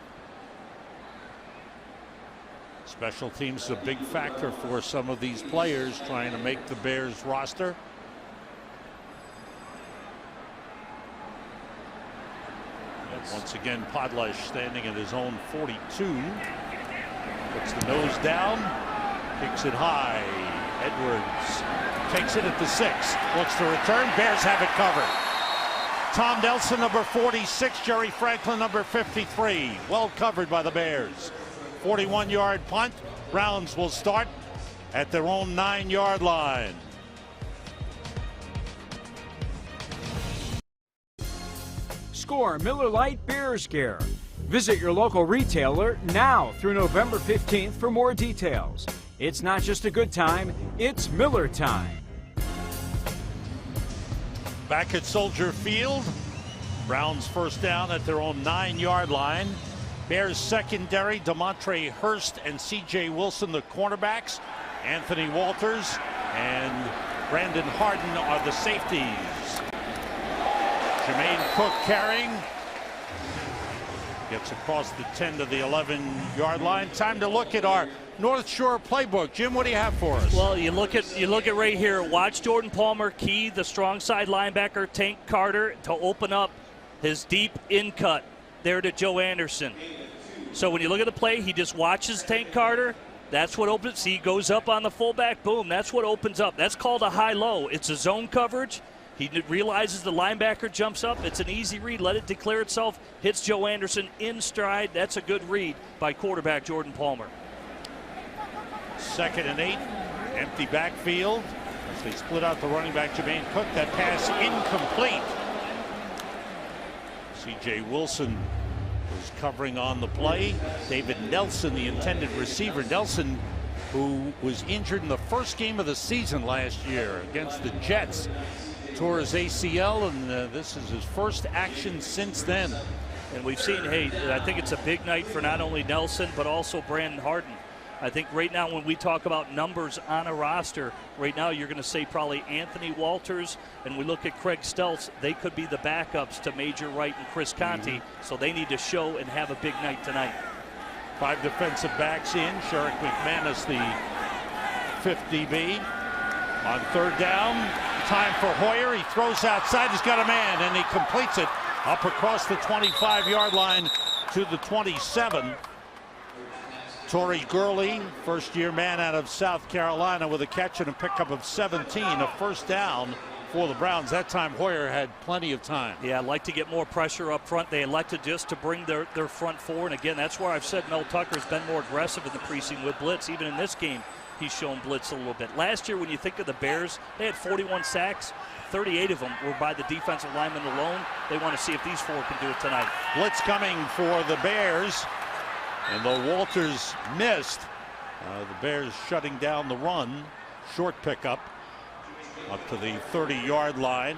[SPEAKER 1] Special teams is a big factor for some of these players trying to make the Bears roster. Once again, Podlesh standing at his own 42. Puts the nose down, kicks it high. Edwards takes it at the 6. Looks to return. Bears have it covered. Tom Nelson, number 46. Jerry Franklin, number 53. Well covered by the Bears. 41-yard punt. Browns will start at their own 9-yard line.
[SPEAKER 2] Score Miller Lite Beer Scare. Visit your local retailer now through November 15th for more details. It's not just a good time, it's Miller time.
[SPEAKER 1] Back at Soldier Field, Browns first down at their own 9-yard line. Bears secondary, DeMontre Hurst and C.J. Wilson, the cornerbacks. Anthony Walters and Brandon Harden are the safeties. Jermaine Cook carrying. Gets across the 10 to the 11-yard line. Time to look at our North Shore playbook. Jim, what do you have for us?
[SPEAKER 3] Well, you look at right here. Watch Jordan Palmer key the strong side linebacker Tank Carter to open up his deep in cut there to Joe Anderson. So when you look at the play, he just watches Tank Carter. That's what opens. See, he goes up on the fullback. Boom. That's what opens up. That's called a high-low. It's a zone coverage. He realizes the linebacker jumps up. It's an easy read. Let it declare itself. Hits Joe Anderson in stride. That's a good read by quarterback Jordan Palmer.
[SPEAKER 1] 2nd and 8. Empty backfield as they split out the running back Jermaine Cook. That pass incomplete. C.J. Wilson was covering on the play. David Nelson, the intended receiver. Nelson, who was injured in the first game of the season last year against the Jets, tore his ACL, and this is his first action since then.
[SPEAKER 3] And we've seen, hey, I think it's a big night for not only Nelson, but also Brandon Harden. I think right now when we talk about numbers on a roster, right now you're going to say probably Anthony Walters, and we look at Craig Stelz, they could be the backups to Major Wright and Chris Conte, so they need to show and have a big night tonight.
[SPEAKER 1] 5 defensive backs in. Sherrick McManus, the 5th DB. On 3rd down, time for Hoyer. He throws outside. He's got a man, and he completes it up across the 25-yard line to the 27. Torrey Gurley, first-year man out of South Carolina, with a catch and a pickup of 17, a first down for the Browns. That time Hoyer had plenty of time.
[SPEAKER 3] Yeah, I'd like to get more pressure up front. They elected just to bring their front four. And again, that's where I've said Mel Tucker's been more aggressive in the preseason with blitz. Even in this game, he's shown blitz a little bit. Last year, when you think of the Bears, they had 41 sacks. 38 of them were by the defensive lineman alone. They want to see if these 4 can do it tonight.
[SPEAKER 1] Blitz coming for the Bears. And though Walters missed, the Bears shutting down the run. Short pickup up to the 30-yard line.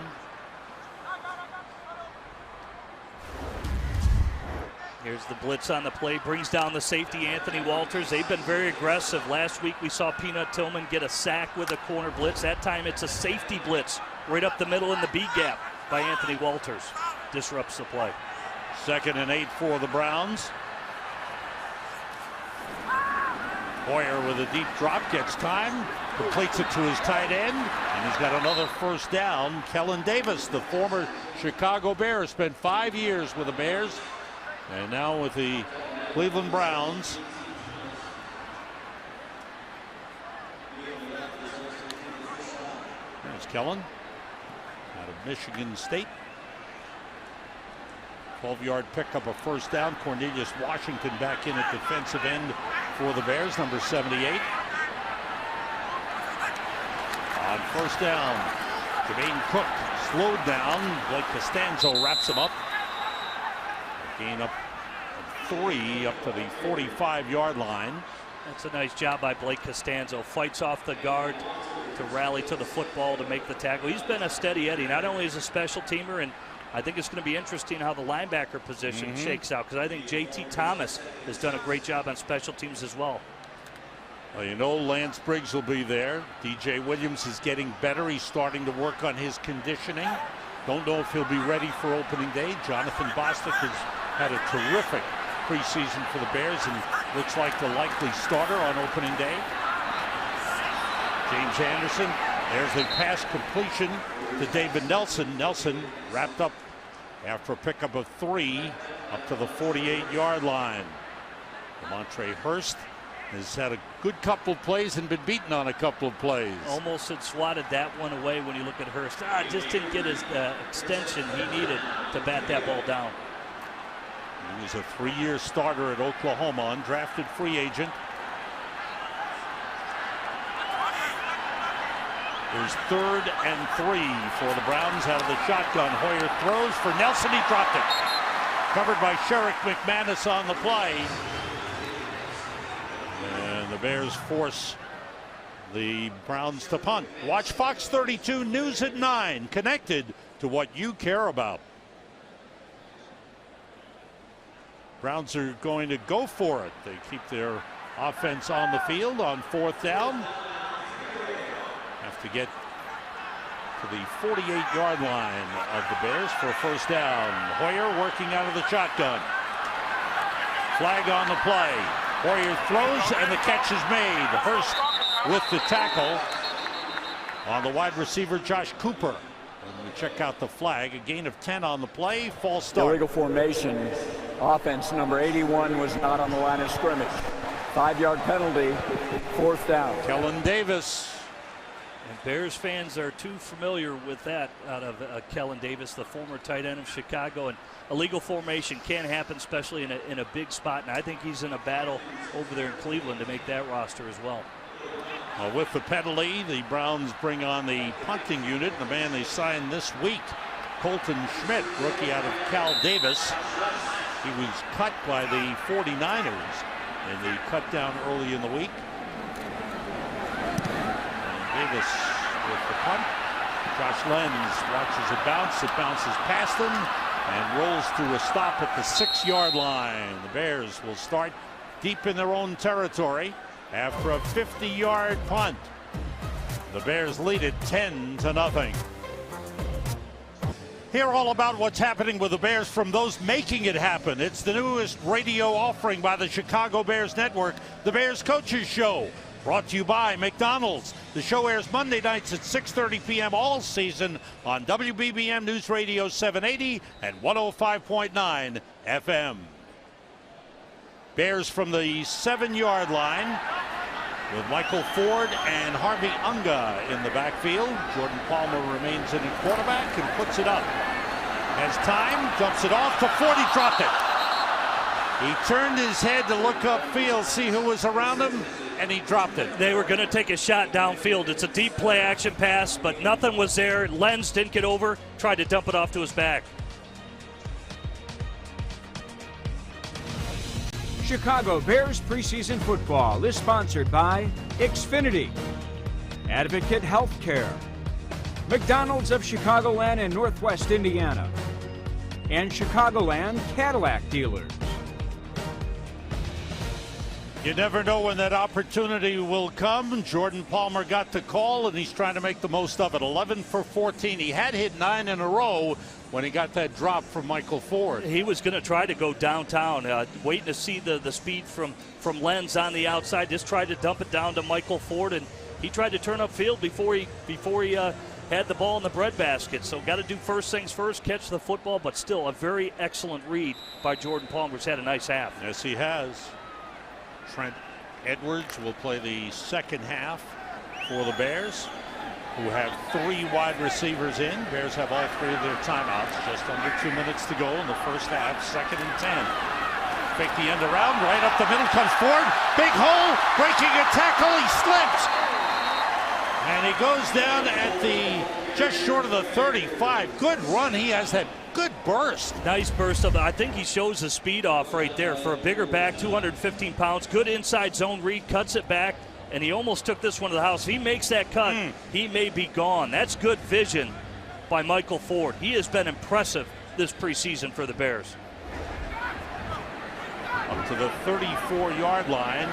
[SPEAKER 3] Here's the blitz on the play, brings down the safety, Anthony Walters. They've been very aggressive. Last week we saw Peanut Tillman get a sack with a corner blitz. That time it's a safety blitz right up the middle in the B gap by Anthony Walters. Disrupts the play.
[SPEAKER 1] 2nd and 8 for the Browns. Hoyer with a deep drop, gets time, completes it to his tight end, and he's got another first down. Kellen Davis, the former Chicago Bear, spent 5 years with the Bears, and now with the Cleveland Browns. There's Kellen out of Michigan State. 12-yard pickup, a first down. Cornelius Washington back in at defensive end for the Bears, number 78. On first down, Jermaine Cook slowed down. Blake Costanzo wraps him up. Gain up 3 up to the 45-yard line.
[SPEAKER 3] That's a nice job by Blake Costanzo. Fights off the guard to rally to the football to make the tackle. He's been a steady Eddie, not only as a special teamer, and I think it's going to be interesting how the linebacker position shakes out, because I think J.T. Thomas has done a great job on special teams as well.
[SPEAKER 1] Well, you know Lance Briggs will be there. DJ Williams is getting better. He's starting to work on his conditioning. Don't know if he'll be ready for opening day. Jonathan Bostic has had a terrific preseason for the Bears and looks like the likely starter on opening day. James Anderson, there's a pass completion to David Nelson. Nelson wrapped up after a pickup of 3 up to the 48-yard line. Montre Hurst has had a good couple of plays and been beaten on a couple of plays.
[SPEAKER 3] Almost had swatted that one away when you look at Hurst. Just didn't get his extension he needed to bat that ball down.
[SPEAKER 1] He was a 3-year starter at Oklahoma, undrafted free agent. There's 3rd and 3 for the Browns out of the shotgun. Hoyer throws for Nelson. He dropped it. Covered by Sherrick McManus on the play. And the Bears force the Browns to punt. Watch Fox 32 News at 9. Connected to what you care about. Browns are going to go for it. They keep their offense on the field on 4th down. Have to get to the 48-yard line of the Bears for a first down. Hoyer working out of the shotgun. Flag on the play. Hoyer throws and the catch is made. Hurst with the tackle on the wide receiver Josh Cooper. And we check out the flag. A gain of 10 on the play. False start.
[SPEAKER 4] Illegal formation. Offense number 81 was not on the line of scrimmage. 5-yard penalty. 4th down.
[SPEAKER 1] Kellen Davis.
[SPEAKER 3] And Bears fans are too familiar with that out of Kellen Davis, the former tight end of Chicago. And illegal formation can happen, especially in a big spot. And I think he's in a battle over there in Cleveland to make that roster as well.
[SPEAKER 1] With the penalty, the Browns bring on the punting unit. The man they signed this week, Colton Schmidt, rookie out of Cal Davis. He was cut by the 49ers in the cut down early in the week. And Davis with the punt. Josh Lenz watches it bounce. It bounces past him and rolls to a stop at the 6-yard line. The Bears will start deep in their own territory after a 50-yard punt. The Bears lead it 10-0. Hear all about what's happening with the Bears from those making it happen. It's the newest radio offering by the Chicago Bears Network, the Bears Coaches Show. Brought to you by McDonald's. The show airs Monday nights at 6:30 p.m. all season on WBBM News Radio 780 and 105.9 FM. Bears from the 7-yard line with Michael Ford and Harvey Unga in the backfield. Jordan Palmer remains in at quarterback and puts it up. Has time, jumps it off to Ford. He dropped it. He turned his head to look upfield, see who was around him, and he dropped it.
[SPEAKER 3] They were going to take a shot downfield. It's a deep play action pass, but nothing was there. Lenz didn't get over, tried to dump it off to his back.
[SPEAKER 2] Chicago Bears preseason football is sponsored by Xfinity, Advocate Healthcare, McDonald's of Chicagoland and Northwest Indiana, and Chicagoland Cadillac dealers.
[SPEAKER 1] You never know when that opportunity will come. Jordan Palmer got the call, and he's trying to make the most of it. 11 for 14. He had hit 9 in a row when he got that drop from Michael Ford.
[SPEAKER 3] He was going to try to go downtown, waiting to see the speed from Lenz on the outside. Just tried to dump it down to Michael Ford, and he tried to turn upfield before he had the ball in the breadbasket. So got to do first things first, catch the football, but still a very excellent read by Jordan Palmer, who's had a nice half.
[SPEAKER 1] Yes, he has. Trent Edwards will play the second half for the Bears, who have 3 wide receivers in. Bears have all 3 of their timeouts. Just under 2 minutes to go in the first half. 2nd and 10. Fake the end around. Right up the middle comes Ford. Big hole. Breaking a tackle. He slips. And he goes down at the just short of the 35. Good run. He has that good burst.
[SPEAKER 3] Nice burst of it. I think he shows the speed off right there for a bigger back, 215 pounds. Good inside zone read, cuts it back, and he almost took this one to the house. If he makes that cut, he may be gone. That's good vision by Michael Ford. He has been impressive this preseason for the Bears.
[SPEAKER 1] Up to the 34-yard line.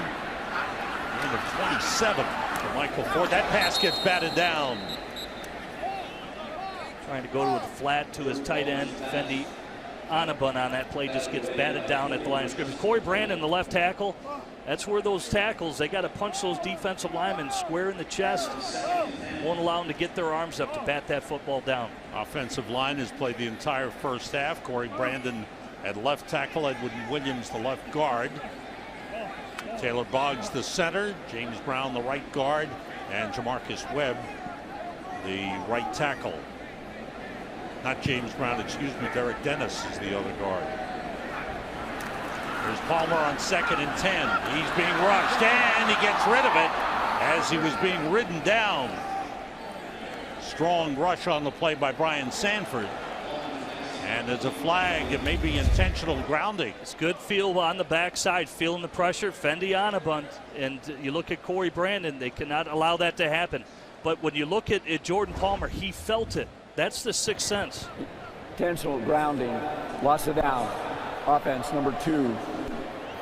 [SPEAKER 1] Number 27 for Michael Ford. That pass gets batted down.
[SPEAKER 3] Trying to go to a flat to his tight end, Fendi Anabun on that play, just gets batted down at the line of scrimmage. Corey Brandon, the left tackle, that's where those tackles, they got to punch those defensive linemen square in the chest. Won't allow them to get their arms up to bat that football down.
[SPEAKER 1] Offensive line has played the entire first half. Corey Brandon at left tackle, Edwin Williams the left guard. Taylor Boggs the center, James Brown the right guard, and Jamarcus Webb the right tackle. Not James Brown, excuse me, Derek Dennis is the other guard. There's Palmer on 2nd and 10. He's being rushed, and he gets rid of it as he was being ridden down. Strong rush on the play by Brian Sanford. And there's a flag, it may be intentional grounding.
[SPEAKER 3] It's good feel on the backside, feeling the pressure. Fendi Anabun, and you look at Corey Brandon, they cannot allow that to happen. But when you look at Jordan Palmer, he felt it. That's the sixth sense.
[SPEAKER 4] Intentional grounding, loss of down. Offense number 2,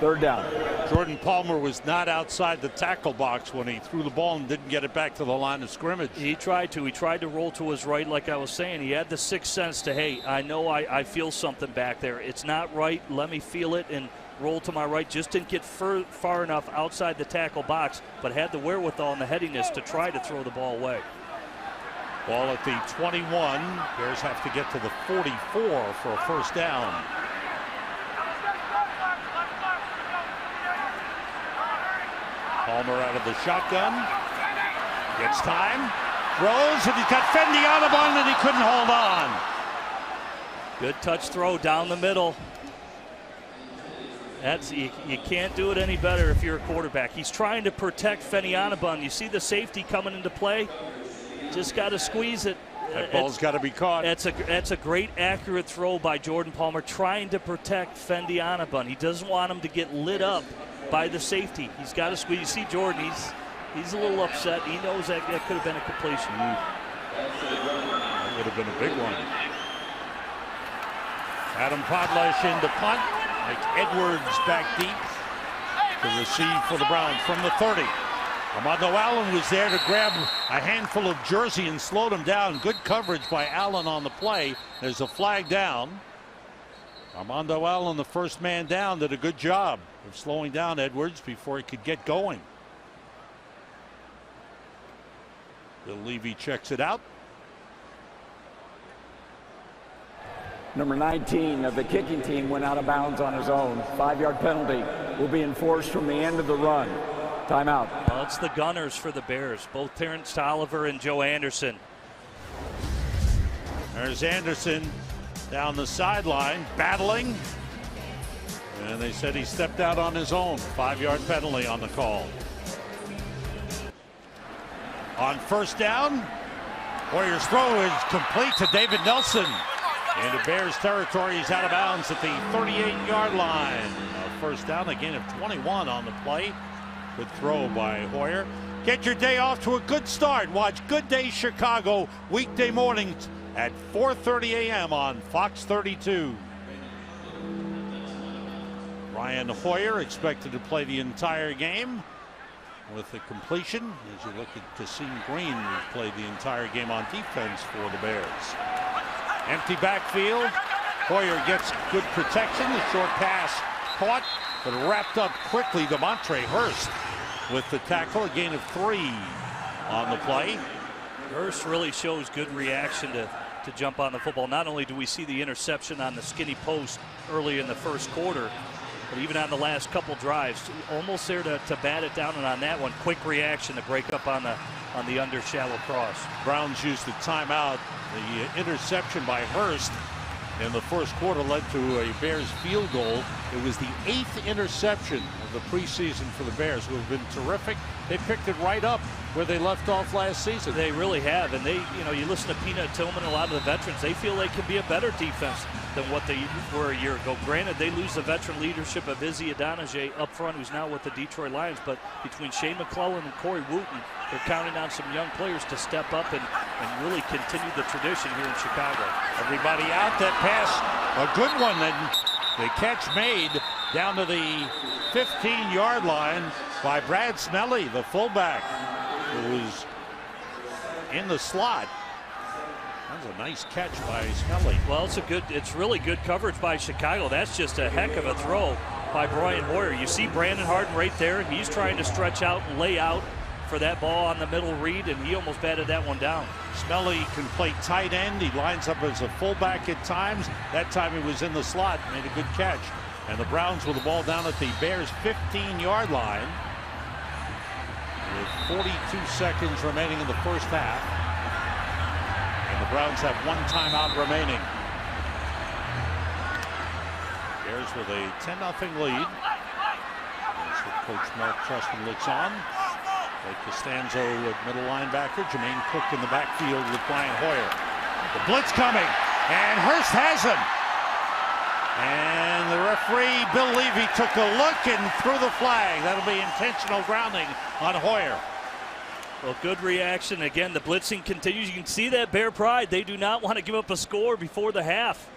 [SPEAKER 4] 3rd down.
[SPEAKER 1] Jordan Palmer was not outside the tackle box when he threw the ball and didn't get it back to the line of scrimmage.
[SPEAKER 3] He tried to roll to his right, like I was saying. He had the sixth sense to, hey, I know I feel something back there. It's not right. Let me feel it and roll to my right. Just didn't get far enough outside the tackle box, but had the wherewithal and the headiness to try to throw the ball away.
[SPEAKER 1] Ball at the 21. Bears have to get to the 44 for a first down. Palmer out of the shotgun. Gets time. Throws, and he's got Fendi Anabun, and he couldn't hold on.
[SPEAKER 3] Good touch throw down the middle. You can't do it any better if you're a quarterback. He's trying to protect Fendianabun. You see the safety coming into play. Just got to squeeze it.
[SPEAKER 1] That ball's got to be caught.
[SPEAKER 3] That's a great accurate throw by Jordan Palmer, trying to protect Fendianabun. He doesn't want him to get lit up by the safety. He's got to squeeze. You see Jordan, he's a little upset. He knows that could have been a completion.
[SPEAKER 1] That would have been a big one. Adam Podlesh in to punt. Like Edwards back deep to receive for the Browns from the 30. Armando Allen was there to grab a handful of jersey and slowed him down. Good coverage by Allen on the play. There's a flag down. Armando Allen, the first man down, did a good job of slowing down Edwards before he could get going. Bill Levy checks it out.
[SPEAKER 4] Number 19 of the kicking team went out of bounds on his own. 5-yard penalty will be enforced from the end of the run. Timeout.
[SPEAKER 3] Well, it's the gunners for the Bears, both Terrence Tolliver and Joe Anderson.
[SPEAKER 1] There's Anderson down the sideline battling, and they said he stepped out on his own. 5-yard penalty on the call. On first down, Warriors throw is complete to David Nelson into Bears territory. He's out of bounds at the 38-yard line. First down, a gain of 21 on the play. Good throw by Hoyer. Get your day off to a good start. Watch Good Day Chicago weekday mornings at 4:30 a.m. on Fox 32. Ryan Hoyer expected to play the entire game with the completion. As you look at Kasim Green, who played the entire game on defense for the Bears. Empty backfield. Hoyer gets good protection. The short pass caught, but wrapped up quickly. Demontre Hurst with the tackle, a gain of 3 on the play.
[SPEAKER 3] Hurst really shows good reaction to jump on the football. Not only do we see the interception on the skinny post early in the first quarter, but even on the last couple drives, almost there to bat it down, and on that one, quick reaction to break up on the under shallow cross.
[SPEAKER 1] Browns used the timeout. The interception by Hurst in the first quarter led to a Bears field goal. It was the 8th interception of the preseason for the Bears, who have been terrific. They picked it right up where they left off last season.
[SPEAKER 3] They really have, and you listen to Peanut Tillman, a lot of the veterans, they feel they can be a better defense than what they were a year ago. Granted, they lose the veteran leadership of Izzy Adonijay up front, who's now with the Detroit Lions, but between Shane McClellan and Corey Wooten, they're counting on some young players to step up and really continue the tradition here in Chicago.
[SPEAKER 1] Everybody out. That pass, a good one. And the catch made down to the 15-yard line by Brad Smelly, the fullback, who was in the slot. That was a nice catch by Smelly.
[SPEAKER 3] Well, it's really good coverage by Chicago. That's just a heck of a throw by Brian Hoyer. You see Brandon Harden right there. He's trying to stretch out and lay out for that ball on the middle read, and he almost batted that one down.
[SPEAKER 1] Smelly can play tight end. He lines up as a fullback at times. That time he was in the slot, made a good catch. And the Browns with the ball down at the Bears' 15-yard line with 42 seconds remaining in the first half. And the Browns have 1 timeout remaining. Bears with a 10-0 lead. As Coach Mark Trustman looks on. Blake Costanzo at middle linebacker. Jermaine Cook in the backfield with Brian Hoyer. The blitz coming, and Hurst has him. And the referee, Bill Levy, took a look and threw the flag. That'll be intentional grounding on Hoyer.
[SPEAKER 3] Well, good reaction. Again, the blitzing continues. You can see that Bear pride. They do not want to give up a score before the half.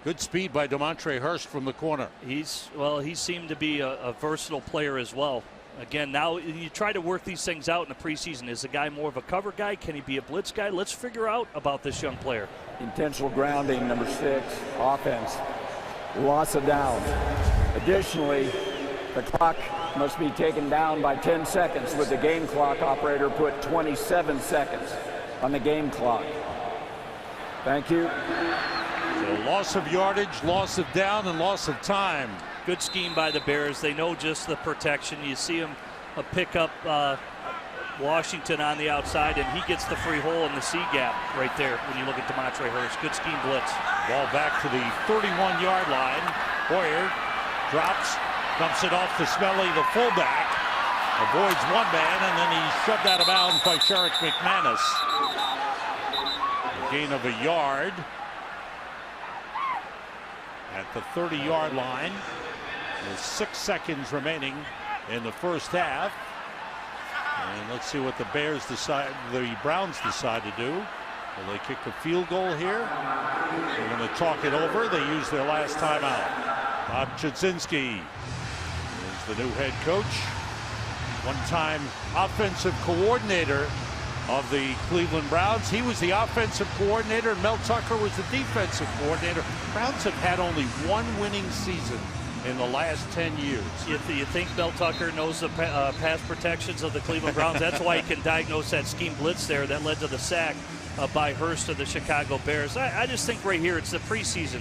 [SPEAKER 1] Good speed by Demontre Hurst from the corner.
[SPEAKER 3] He seemed to be a versatile player as well. Again, now you try to work these things out in the preseason. Is the guy more of a cover guy? Can he be a blitz guy? Let's figure out about this young player.
[SPEAKER 4] Intentional grounding, number 6, offense. Loss of down. Additionally, the clock must be taken down by 10 seconds, with the game clock operator put 27 seconds on the game clock. Thank you.
[SPEAKER 1] So loss of yardage, loss of down, and loss of time.
[SPEAKER 3] Good scheme by the Bears. They know just the protection. You see him pick up Washington on the outside, and he gets the free hole in the C gap right there when you look at Demontre Hurst. Good scheme blitz.
[SPEAKER 1] Ball back to the 31-yard line. Hoyer drops, dumps it off to Smelly, the fullback. Avoids one man, and then he's shoved out of bounds by Sherrick McManus. A gain of a yard at the 30-yard line. With 6 seconds remaining in the first half. And let's see what the Browns decide to do. Will they kick a field goal here? They're going to talk it over. They use their last timeout. Bob Chudzinski is the new head coach. One-time offensive coordinator of the Cleveland Browns. He was the offensive coordinator, and Mel Tucker was the defensive coordinator. Browns have had only one winning season in the last 10 years.
[SPEAKER 3] You think Mel Tucker knows the pass protections of the Cleveland Browns? That's why he can diagnose that scheme blitz there that led to the sack by Hurst of the Chicago Bears. I just think right here it's the preseason.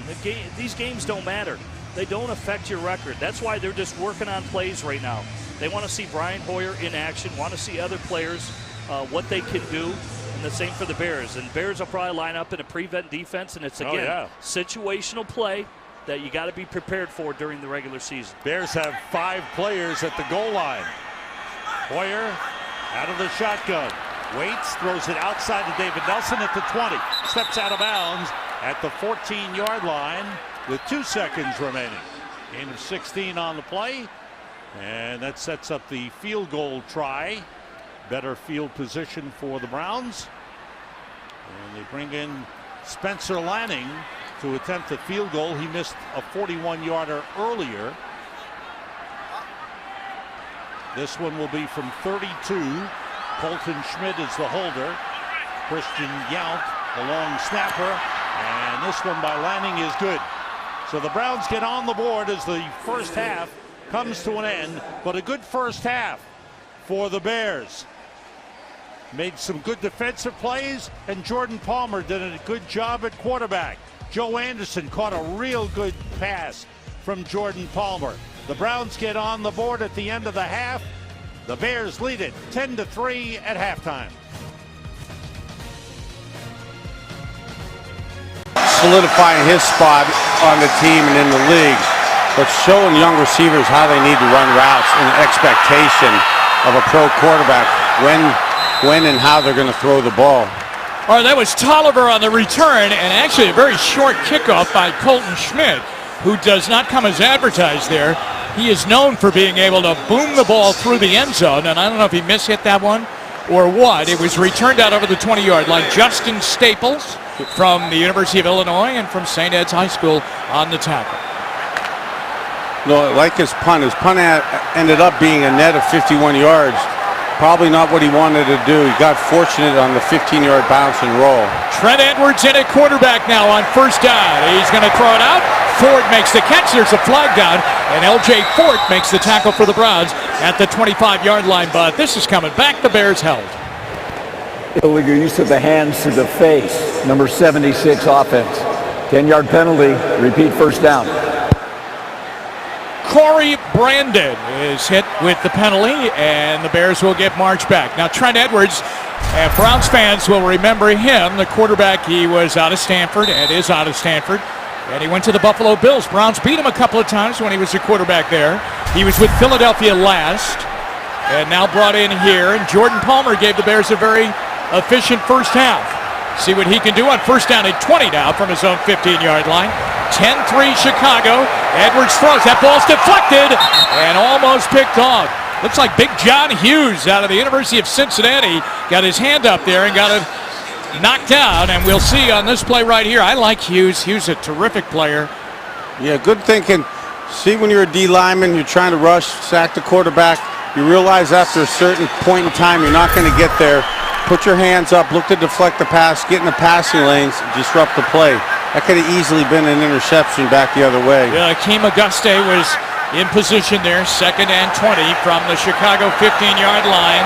[SPEAKER 3] These games don't matter. They don't affect your record. That's why they're just working on plays right now. They want to see Brian Hoyer in action, want to see other players, what they can do, and the same for the Bears. And Bears will probably line up in a prevent defense, and it's, again, situational play that you got to be prepared for during the regular season.
[SPEAKER 1] Bears have 5 players at the goal line. Hoyer out of the shotgun. Waits, throws it outside to David Nelson at the 20. Steps out of bounds at the 14-yard line with 2 seconds remaining. Gain of 16 on the play. And that sets up the field goal try. Better field position for the Browns. And they bring in Spencer Lanning to attempt the field goal. He missed a 41-yarder earlier. This one will be from 32. Colton Schmidt is the holder. Christian Yount, the long snapper. And this one by Lanning is good. So the Browns get on the board as the first half comes to an end, but a good first half for the Bears. Made some good defensive plays, and Jordan Palmer did a good job at quarterback. Joe Anderson caught a real good pass from Jordan Palmer. The Browns get on the board at the end of the half. The Bears lead it 10-3 at halftime.
[SPEAKER 5] Solidifying his spot on the team and in the league, but showing young receivers how they need to run routes and the expectation of a pro quarterback when and how they're going to throw the ball.
[SPEAKER 6] All right, that was Tolliver on the return, and actually a very short kickoff by Colton Schmidt, who does not come as advertised there. He is known for being able to boom the ball through the end zone, and I don't know if he mishit that one or what. It was returned out over the 20-yard line. Justin Staples from the University of Illinois and from St. Ed's High School on the tackle.
[SPEAKER 5] No, like his punt. His punt ended up being a net of 51 yards. Probably not what he wanted to do. He got fortunate on the 15-yard bounce and roll.
[SPEAKER 6] Trent Edwards in at quarterback now on first down. He's going to throw it out. Ford makes the catch. There's a flag down, and L.J. Fort makes the tackle for the Browns at the 25-yard line. But this is coming back. The Bears held.
[SPEAKER 4] Illegal use of the hands to the face. Number 76 offense. 10-yard penalty. Repeat first down.
[SPEAKER 6] Corey Brandon is hit with the penalty, and the Bears will get marched back. Now, Trent Edwards, Browns fans will remember him, the quarterback. He was out of Stanford and is out of Stanford, and he went to the Buffalo Bills. Browns beat him a couple of times when he was a quarterback there. He was with Philadelphia last, and now brought in here, and Jordan Palmer gave the Bears a very efficient first half. See what he can do on first down and 20 now from his own 15-yard line. 10-3 Chicago. Edwards throws. That ball's deflected and almost picked off. Looks like Big John Hughes out of the University of Cincinnati got his hand up there and got it knocked down. And we'll see on this play right here. I like Hughes. Hughes a terrific player.
[SPEAKER 5] Yeah, good thinking. See, when you're a D lineman, you're trying to rush, sack the quarterback. You realize after a certain point in time you're not going to get there. Put your hands up, look to deflect the pass, get in the passing lanes, disrupt the play. That could have easily been an interception back the other way.
[SPEAKER 6] Yeah, Akeem Auguste was in position there, 2nd and 20 from the Chicago 15-yard line.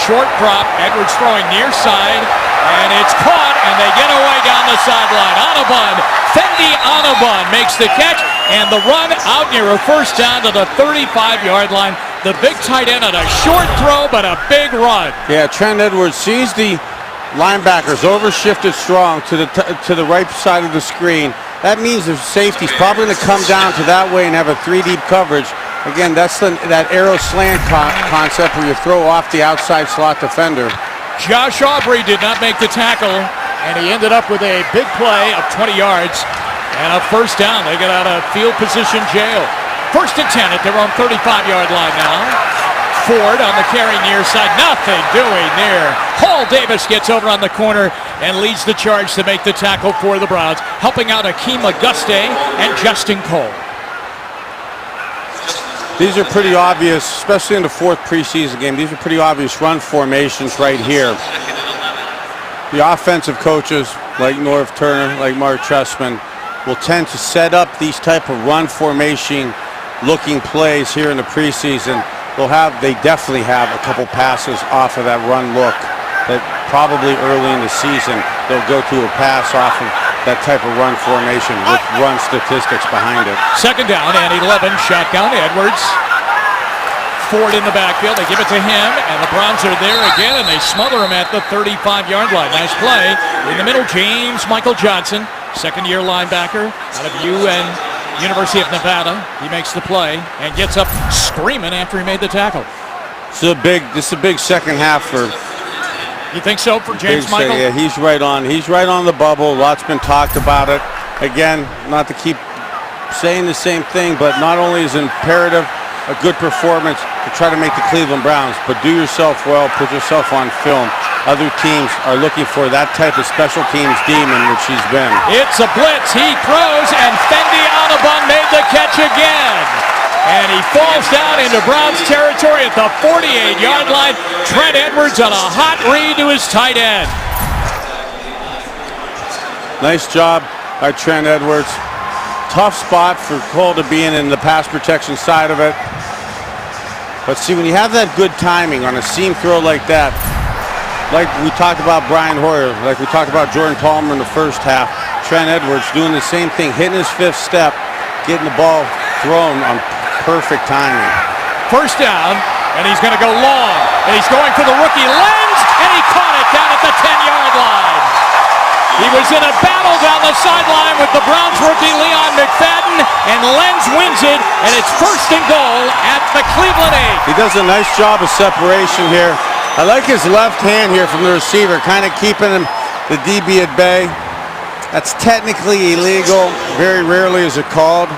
[SPEAKER 6] Short drop, Edwards throwing near side, and it's caught, and they get away down the sideline. Onabun, Fendi Onabun makes the catch, and the run out near a first down to the 35-yard line. The big tight end on a short throw, but a big run.
[SPEAKER 5] Yeah, Trent Edwards sees the linebackers overshifted strong to the right side of the screen, That means the safety's probably going to come down to that way and have a 3 deep coverage. Again, that's that arrow slant concept where you throw off the outside slot defender.
[SPEAKER 6] Josh Aubrey did not make the tackle, and he ended up with a big play of 20 yards and a first down. They get out of field position jail. 1st and 10 at their own 35-yard line now. Ford on the carry near side, nothing doing there. Hall Davis gets over on the corner and leads the charge to make the tackle for the Browns, helping out Akeem Auguste and Justin Cole.
[SPEAKER 5] These are pretty obvious, especially in the 4th preseason game. These are pretty obvious run formations right here. The offensive coaches like Norv Turner, like Mark Trestman, will tend to set up these type of run formation looking plays here in the preseason. They definitely have a couple passes off of that run look that probably early in the season they'll go to a pass off of that type of run formation with run statistics behind it.
[SPEAKER 6] 2nd down and 11, shotgun. Edwards. Ford in the backfield. They give it to him, and the Browns are there again, and they smother him at the 35-yard line. Nice play. In the middle, James Michael Johnson, 2nd-year linebacker out of University of Nevada. He makes the play and gets up screaming after he made the tackle.
[SPEAKER 5] This is a big second half for.
[SPEAKER 6] You think so for James Michael?
[SPEAKER 5] Yeah, he's right on. He's right on the bubble. Lots been talked about it. Again, not to keep saying the same thing, but not only is imperative a good performance to try to make the Cleveland Browns, but do yourself well, put yourself on film. Other teams are looking for that type of special teams demon, which he's been.
[SPEAKER 6] It's a blitz. He throws, and Fendi Aunabon made the catch again. And he falls down into Browns territory at the 48-yard line. Trent Edwards on a hot read to his tight end.
[SPEAKER 5] Nice job by Trent Edwards. Tough spot for Cole to be in the pass protection side of it. But see, when you have that good timing on a seam throw like that, like we talked about Brian Hoyer, like we talked about Jordan Palmer in the first half, Trent Edwards doing the same thing, hitting his 5th step, getting the ball thrown on perfect timing.
[SPEAKER 6] 1st down, and he's going to go long. And he's going for the rookie Lenz, and he caught it down at the 10-yard line. He was in a battle down the sideline with the Browns rookie Leon McFadden, and Lenz wins it, and it's 1st and goal at the Cleveland 8.
[SPEAKER 5] He does a nice job of separation here. I like his left hand here from the receiver, kind of keeping the DB at bay. That's technically illegal. Very rarely is it called.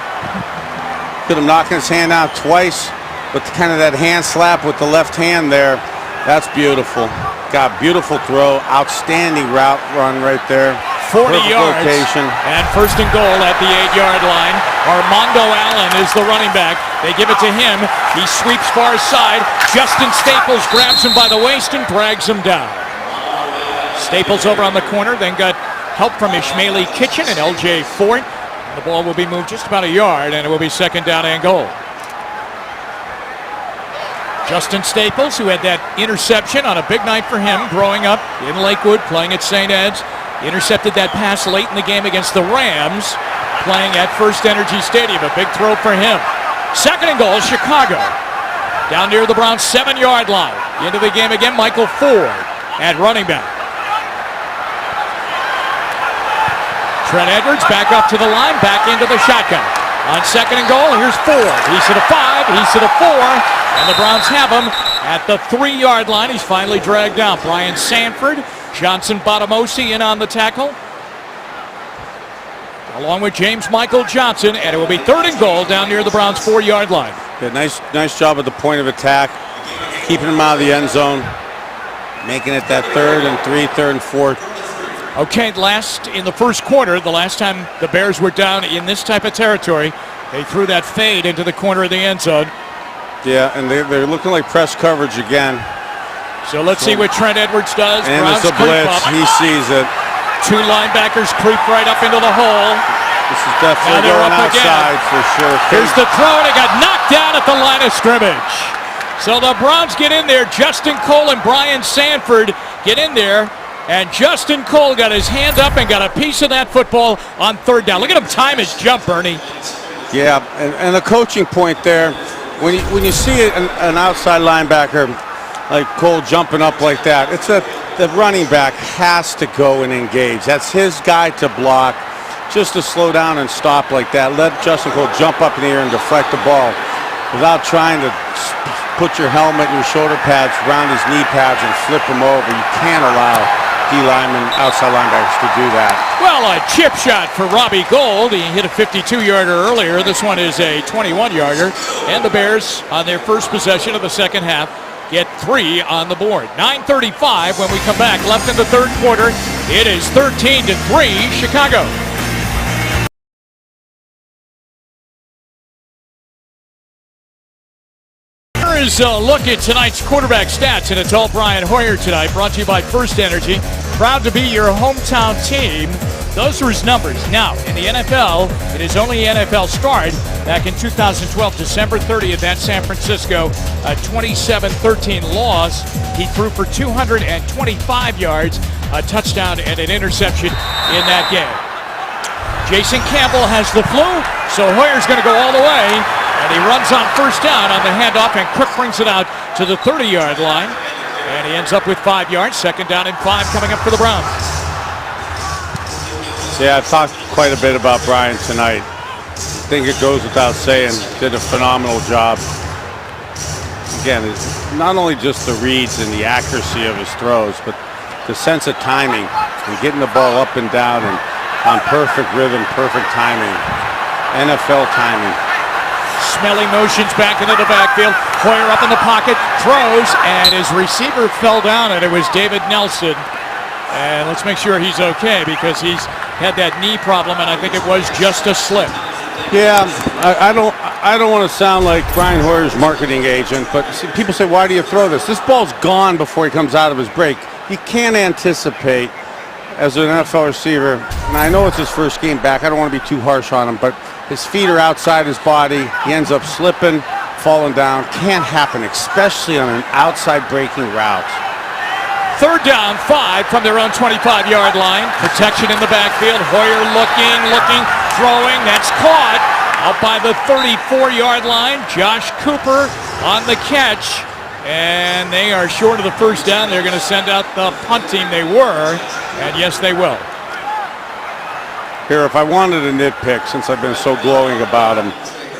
[SPEAKER 5] Could have knocked his hand out twice, but kind of that hand slap with the left hand there, that's beautiful. Got beautiful throw, outstanding route run right there.
[SPEAKER 6] 40
[SPEAKER 5] Perfect
[SPEAKER 6] yards,
[SPEAKER 5] location.
[SPEAKER 6] and 1st and goal at the 8-yard line. Armando Allen is the running back. They give it to him. He sweeps far side. Justin Staples grabs him by the waist and drags him down. Staples over on the corner, then got help from Ishmaeli Kitchen and LJ Fort. The ball will be moved just about a yard, and it will be 2nd down and goal. Justin Staples, who had that interception on a big night for him growing up in Lakewood, playing at St. Ed's, intercepted that pass late in the game against the Rams, playing at First Energy Stadium. A big throw for him. 2nd and goal, Chicago. Down near the Browns' 7-yard line. Into the game again, Michael Ford at running back. Trent Edwards back up to the line, back into the shotgun. On 2nd and goal, here's Ford. He's to the 5, he's to the 4, and the Browns have him at the 3-yard line. He's finally dragged down. Brian Sanford, Johnson Botamosi in on the tackle, along with James Michael Johnson, and it will be 3rd and goal down near the Browns' 4-yard line.
[SPEAKER 5] Yeah, nice job at the point of attack, keeping him out of the end zone, making it that 3rd and 3, 3rd and 4.
[SPEAKER 6] Okay, in the 1st quarter, the last time the Bears were down in this type of territory, they threw that fade into the corner of the end zone.
[SPEAKER 5] Yeah, and they're looking like press coverage again.
[SPEAKER 6] So let's see what Trent Edwards does.
[SPEAKER 5] And
[SPEAKER 6] Browns
[SPEAKER 5] it's a blitz. He sees it.
[SPEAKER 6] 2 linebackers creep right up into the hole.
[SPEAKER 5] This is definitely going outside for sure.
[SPEAKER 6] Here's the throw, and it got knocked down at the line of scrimmage. So the Browns get in there. Justin Cole and Brian Sanford get in there. And Justin Cole got his hand up and got a piece of that football on 3rd down. Look at him time his jump, Bernie.
[SPEAKER 5] Yeah, and the coaching point there, when you see an outside linebacker like Cole jumping up like that, the running back has to go and engage. That's his guy to block. just to slow down and stop like that. Let Justin Cole jump up in the air and deflect the ball without trying to put your helmet and your shoulder pads around his knee pads and flip him over. You can't allow D-linemen, outside linebackers to do that.
[SPEAKER 6] Well, a chip shot for Robbie Gould. He hit a 52-yarder earlier. This one is a 21-yarder. And the Bears, on their first possession of the second half, get 3 on the board. 9:35 when we come back. Left in the third quarter. It is 13-3 Chicago. Here's a look at tonight's quarterback stats, and it's all Brian Hoyer tonight, brought to you by First Energy. Proud to be your hometown team. Those are his numbers. Now, in the NFL, it is only NFL start. Back in 2012, December 30th at San Francisco, a 27-13 loss. He threw for 225 yards, a touchdown and an interception in that game. Jason Campbell has the flu, so Hoyer's going to go all the way. And he runs on first down on the handoff, and Cook brings it out to the 30-yard line. And he ends up with 5 yards. Second down and 5 coming up for the Browns.
[SPEAKER 5] Yeah, I've talked quite a bit about Brian tonight. I think it goes without saying, did a phenomenal job. Again, it's not only just the reads and the accuracy of his throws, but the sense of timing and getting the ball up and down and on perfect rhythm, perfect timing, NFL timing.
[SPEAKER 6] Smelly motions back into the backfield. Hoyer up in the pocket, throws, and his receiver fell down, and it was David Nelson. And let's make sure he's okay, because he's had that knee problem, and I think it was just a slip.
[SPEAKER 5] Yeah, I don't want to sound like Brian Hoyer's marketing agent, but see, people say, why do you throw this? This ball's gone before he comes out of his break. You can't anticipate as an NFL receiver, and I know it's his first game back. I don't want to be too harsh on him, but his feet are outside his body. He ends up slipping, falling down. Can't happen, especially on an outside breaking route.
[SPEAKER 6] Third down, 5 from their own 25-yard line. Protection in the backfield. Hoyer looking, throwing. That's caught out by the 34-yard line. Josh Cooper on the catch. And they are short of the first down. They're going to send out the punt team. They were, and yes, they will.
[SPEAKER 5] Here, if I wanted a nitpick, since I've been so glowing about him,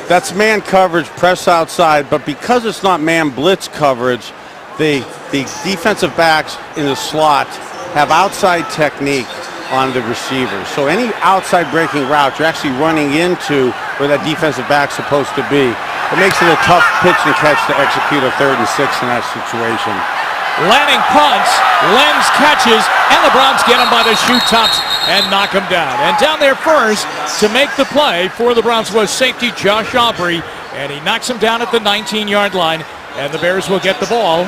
[SPEAKER 5] that's man coverage, press outside, but because it's not man blitz coverage, the defensive backs in the slot have outside technique on the receivers. So any outside breaking route, you're actually running into where that defensive back's supposed to be. It makes it a tough pitch and catch to execute a 3rd and 6 in that situation.
[SPEAKER 6] Lanning punts, Lenz catches, and the Browns get him by the shoe tops and knock him down. And down there first to make the play for the Browns was safety Josh Aubrey, and he knocks him down at the 19-yard line, and the Bears will get the ball.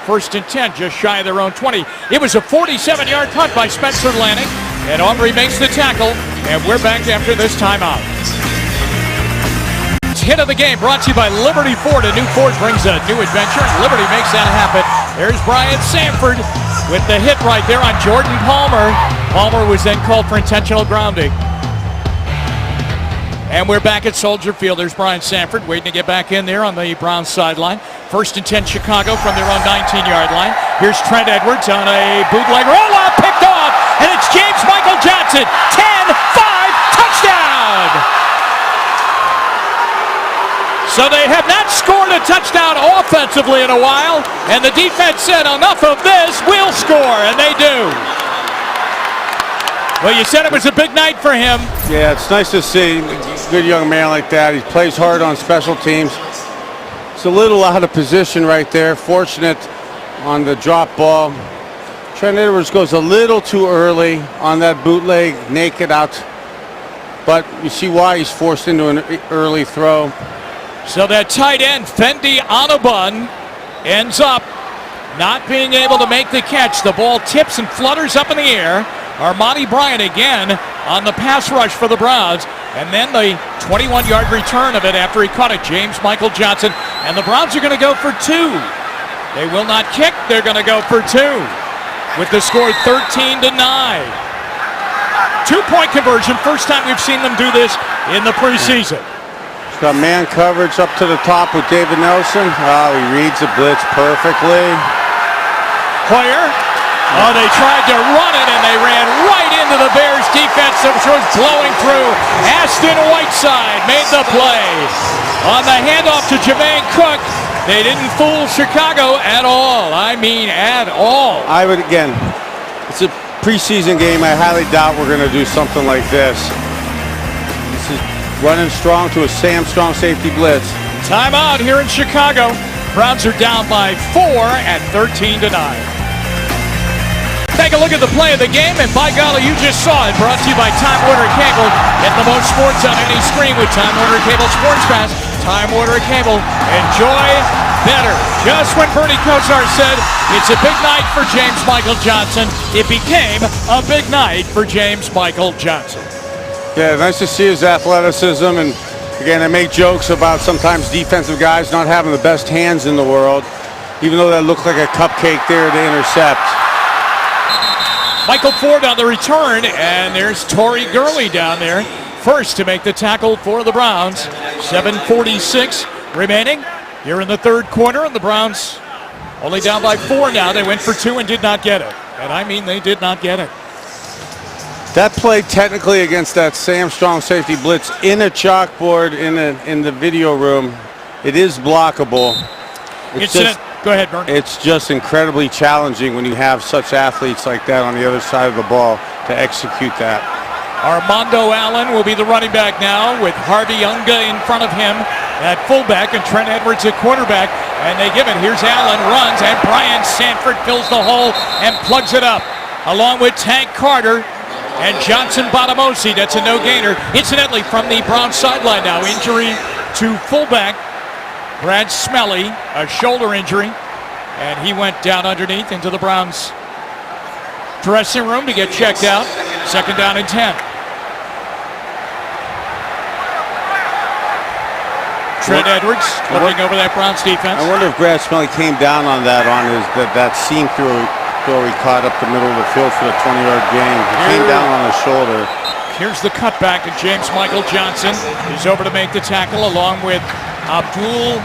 [SPEAKER 6] 1st and 10, just shy of their own 20. It was a 47-yard punt by Spencer Lanning, and Aubrey makes the tackle, and we're back after this timeout. Hit of the game brought to you by Liberty Ford. A new Ford brings a new adventure, and Liberty makes that happen. There's Brian Sanford with the hit right there on Jordan Palmer. Palmer was then called for intentional grounding. And we're back at Soldier Field. There's Brian Sanford waiting to get back in there on the Browns sideline. 1st and 10 Chicago from their own 19-yard line. Here's Trent Edwards on a bootleg roll-up, picked off, and it's James Michael Johnson. 10-5, touchdown! So they have not scored a touchdown offensively in a while, and the defense said, enough of this, we'll score, and they do. Well, you said it was a big night for him.
[SPEAKER 5] Yeah, it's nice to see a good young man like that. He plays hard on special teams. It's a little out of position right there. Fortunate on the drop ball. Trent Edwards goes a little too early on that bootleg, naked out. But you see why he's forced into an early throw.
[SPEAKER 6] So that tight end, Fendi Onabun, ends up not being able to make the catch. The ball tips and flutters up in the air. Armani Bryant again on the pass rush for the Browns. And then the 21-yard return of it after he caught it, James Michael Johnson. And the Browns are going to go for 2. They will not kick. They're going to go for 2 with the score 13-9. 2-point conversion. First time we've seen them do this in the preseason.
[SPEAKER 5] Got man coverage up to the top with David Nelson. Oh, he reads the blitz perfectly.
[SPEAKER 6] Hoyer Oh, they tried to run it, and they ran right into the Bears defense, which was blowing through. Aston Whiteside made the play. On the handoff to Jermaine Cook, they didn't fool Chicago at all. I mean, at all.
[SPEAKER 5] I would, again, it's a preseason game. I highly doubt we're going to do something like this. This is running strong to a Sam Strong safety blitz.
[SPEAKER 6] Timeout here in Chicago. Browns are down by 4 at 13-9. Take a look at the play of the game, and by golly, you just saw it. Brought to you by Time Warner Cable. Get the most sports on any screen with Time Warner Cable Sports Pass. Time Warner Cable. Enjoy better. Just when Bernie Kosar said it's a big night for James Michael Johnson, it became a big night for James Michael Johnson.
[SPEAKER 5] Yeah, nice to see his athleticism, and again, I make jokes about sometimes defensive guys not having the best hands in the world, even though that looked like a cupcake there to intercept.
[SPEAKER 6] Michael Ford on the return, and there's Torrey Gurley down there, first to make the tackle for the Browns. 7:46 remaining here in the third quarter, and the Browns only down by 4 now. They went for 2 and did not get it. And I mean, they did not get it.
[SPEAKER 5] That play technically against that Sam Strong safety blitz in a chalkboard in the video room, it is blockable.
[SPEAKER 6] Go ahead, Bern.
[SPEAKER 5] It's just incredibly challenging when you have such athletes like that on the other side of the ball to execute that.
[SPEAKER 6] Armando Allen will be the running back now with Harvey Unga in front of him at fullback and Trent Edwards at quarterback. And they give it. Here's Allen, runs, and Brian Sanford fills the hole and plugs it up. Along with Tank Carter and Johnson Botamosi. That's a no-gainer. Incidentally, from the Browns sideline now, injury to fullback Brad Smelly, a shoulder injury, and he went down underneath into the Browns dressing room to get checked out. 2nd down and 10. Trent Edwards looking over that Browns defense.
[SPEAKER 5] I wonder if Brad Smelly came down on that that seam through where he caught up the middle of the field for the 20-yard gain. He came down on his shoulder.
[SPEAKER 6] Here's the cutback, and James Michael Johnson is over to make the tackle along with Abdul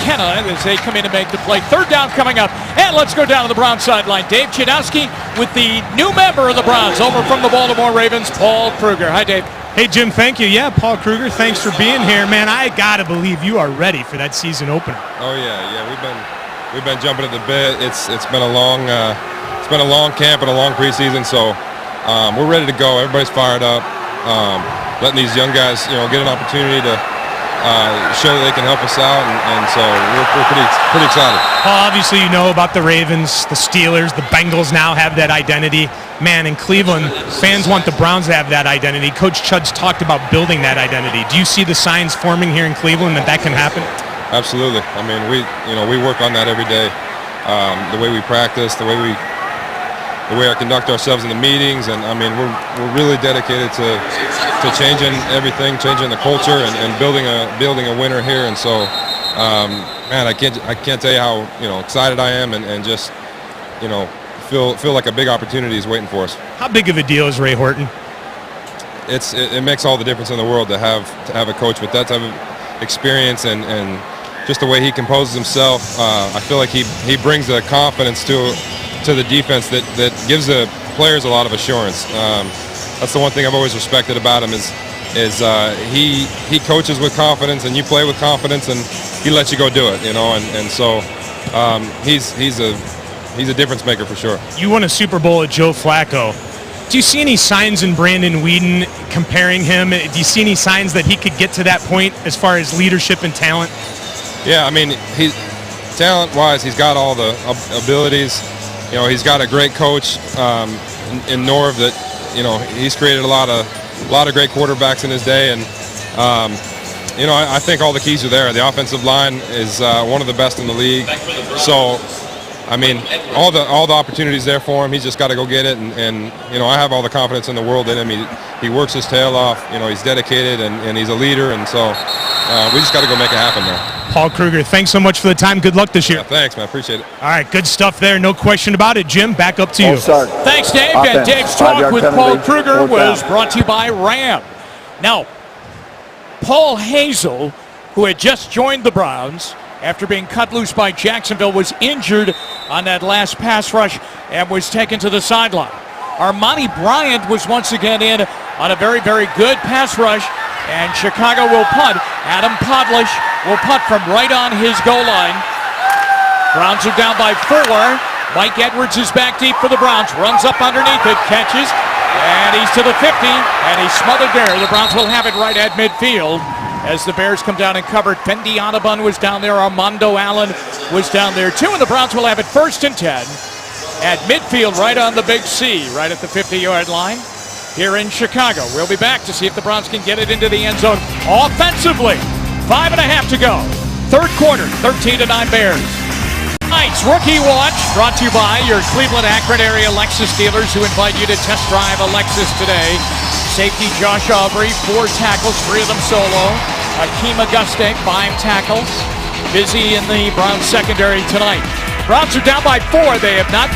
[SPEAKER 6] Kenna as they come in to make the play. 3rd down coming up, and let's go down to the Browns sideline. Dave Chudowski with the new member of the Browns over from the Baltimore Ravens, Paul Kruger. Hi, Dave.
[SPEAKER 7] Hey, Jim, thank you. Yeah, Paul Kruger, thanks for being here. Man, I got to believe you are ready for that season opener.
[SPEAKER 8] Oh, yeah, we've been jumping at the bit. It's been a long camp and a long preseason, so we're ready to go. Everybody's fired up. Letting these young guys, get an opportunity to show that they can help us out, and so we're pretty excited.
[SPEAKER 7] Paul, obviously you know about the Ravens, the Steelers, the Bengals now have that identity. Man, in Cleveland, fans want the Browns to have that identity. Coach Chud's talked about building that identity. Do you see the signs forming here in Cleveland that can happen?
[SPEAKER 8] Absolutely. I mean, we work on that every day. The way we practice, the way I conduct ourselves in the meetings, and I mean, we're really dedicated to changing everything, changing the culture, and building a winner here. And so, man, I can't tell you how excited I am, and just feel like a big opportunity is waiting for us.
[SPEAKER 7] How big of a deal is Ray Horton?
[SPEAKER 8] It makes all the difference in the world to have a coach with that type of experience and just the way he composes himself. I feel like he brings a confidence to the defense that gives the players a lot of assurance. That's the one thing I've always respected about him is he coaches with confidence, and you play with confidence, and he lets you go do it, and so he's a difference maker for sure.
[SPEAKER 7] You won a Super Bowl at Joe Flacco. Do you see any signs in Brandon Weeden comparing him? Do you see any signs that he could get to that point as far as leadership and talent?
[SPEAKER 8] Yeah, I mean, talent-wise, he's got all the abilities. He's got a great coach in Norv that, he's created a lot of great quarterbacks in his day, and I think all the keys are there. The offensive line is one of the best in the league. So, I mean, all the opportunities there for him. He's just got to go get it, and I have all the confidence in the world in him. He works his tail off. He's dedicated, and he's a leader, and so we just got to go make it happen there.
[SPEAKER 7] Paul Kruger, thanks so much for the time. Good luck this year.
[SPEAKER 8] Yeah, thanks, man. Appreciate it.
[SPEAKER 7] All right, good stuff there. No question about it. Jim, back up to you.
[SPEAKER 6] Thanks, Dave. And Dave's talk with Paul Kruger was brought to you by Ram. Now, Paul Hazel, who had just joined the Browns after being cut loose by Jacksonville, was injured on that last pass rush and was taken to the sideline. Armani Bryant was once again in on a very, very good pass rush, and Chicago will punt. Adam Podlish will punt from right on his goal line. Browns are down by 4. Mike Edwards is back deep for the Browns, runs up underneath it, catches, and he's to the 50, and he's smothered there. The Browns will have it right at midfield as the Bears come down and cover. Fendi Onabun was down there, Armando Allen was down there too, and the Browns will have it 1st and 10 at midfield right on the big C, right at the 50-yard line here in Chicago. We'll be back to see if the Browns can get it into the end zone offensively. 5.5 to go. 3rd quarter, 13-9 Bears. Tonight's Rookie Watch brought to you by your Cleveland Akron area Lexus dealers who invite you to test drive a Lexus today. Safety Josh Aubrey, 4 tackles, 3 of them solo. Akeem Auguste, 5 tackles. Busy in the Browns secondary tonight. Browns are down by 4. They have not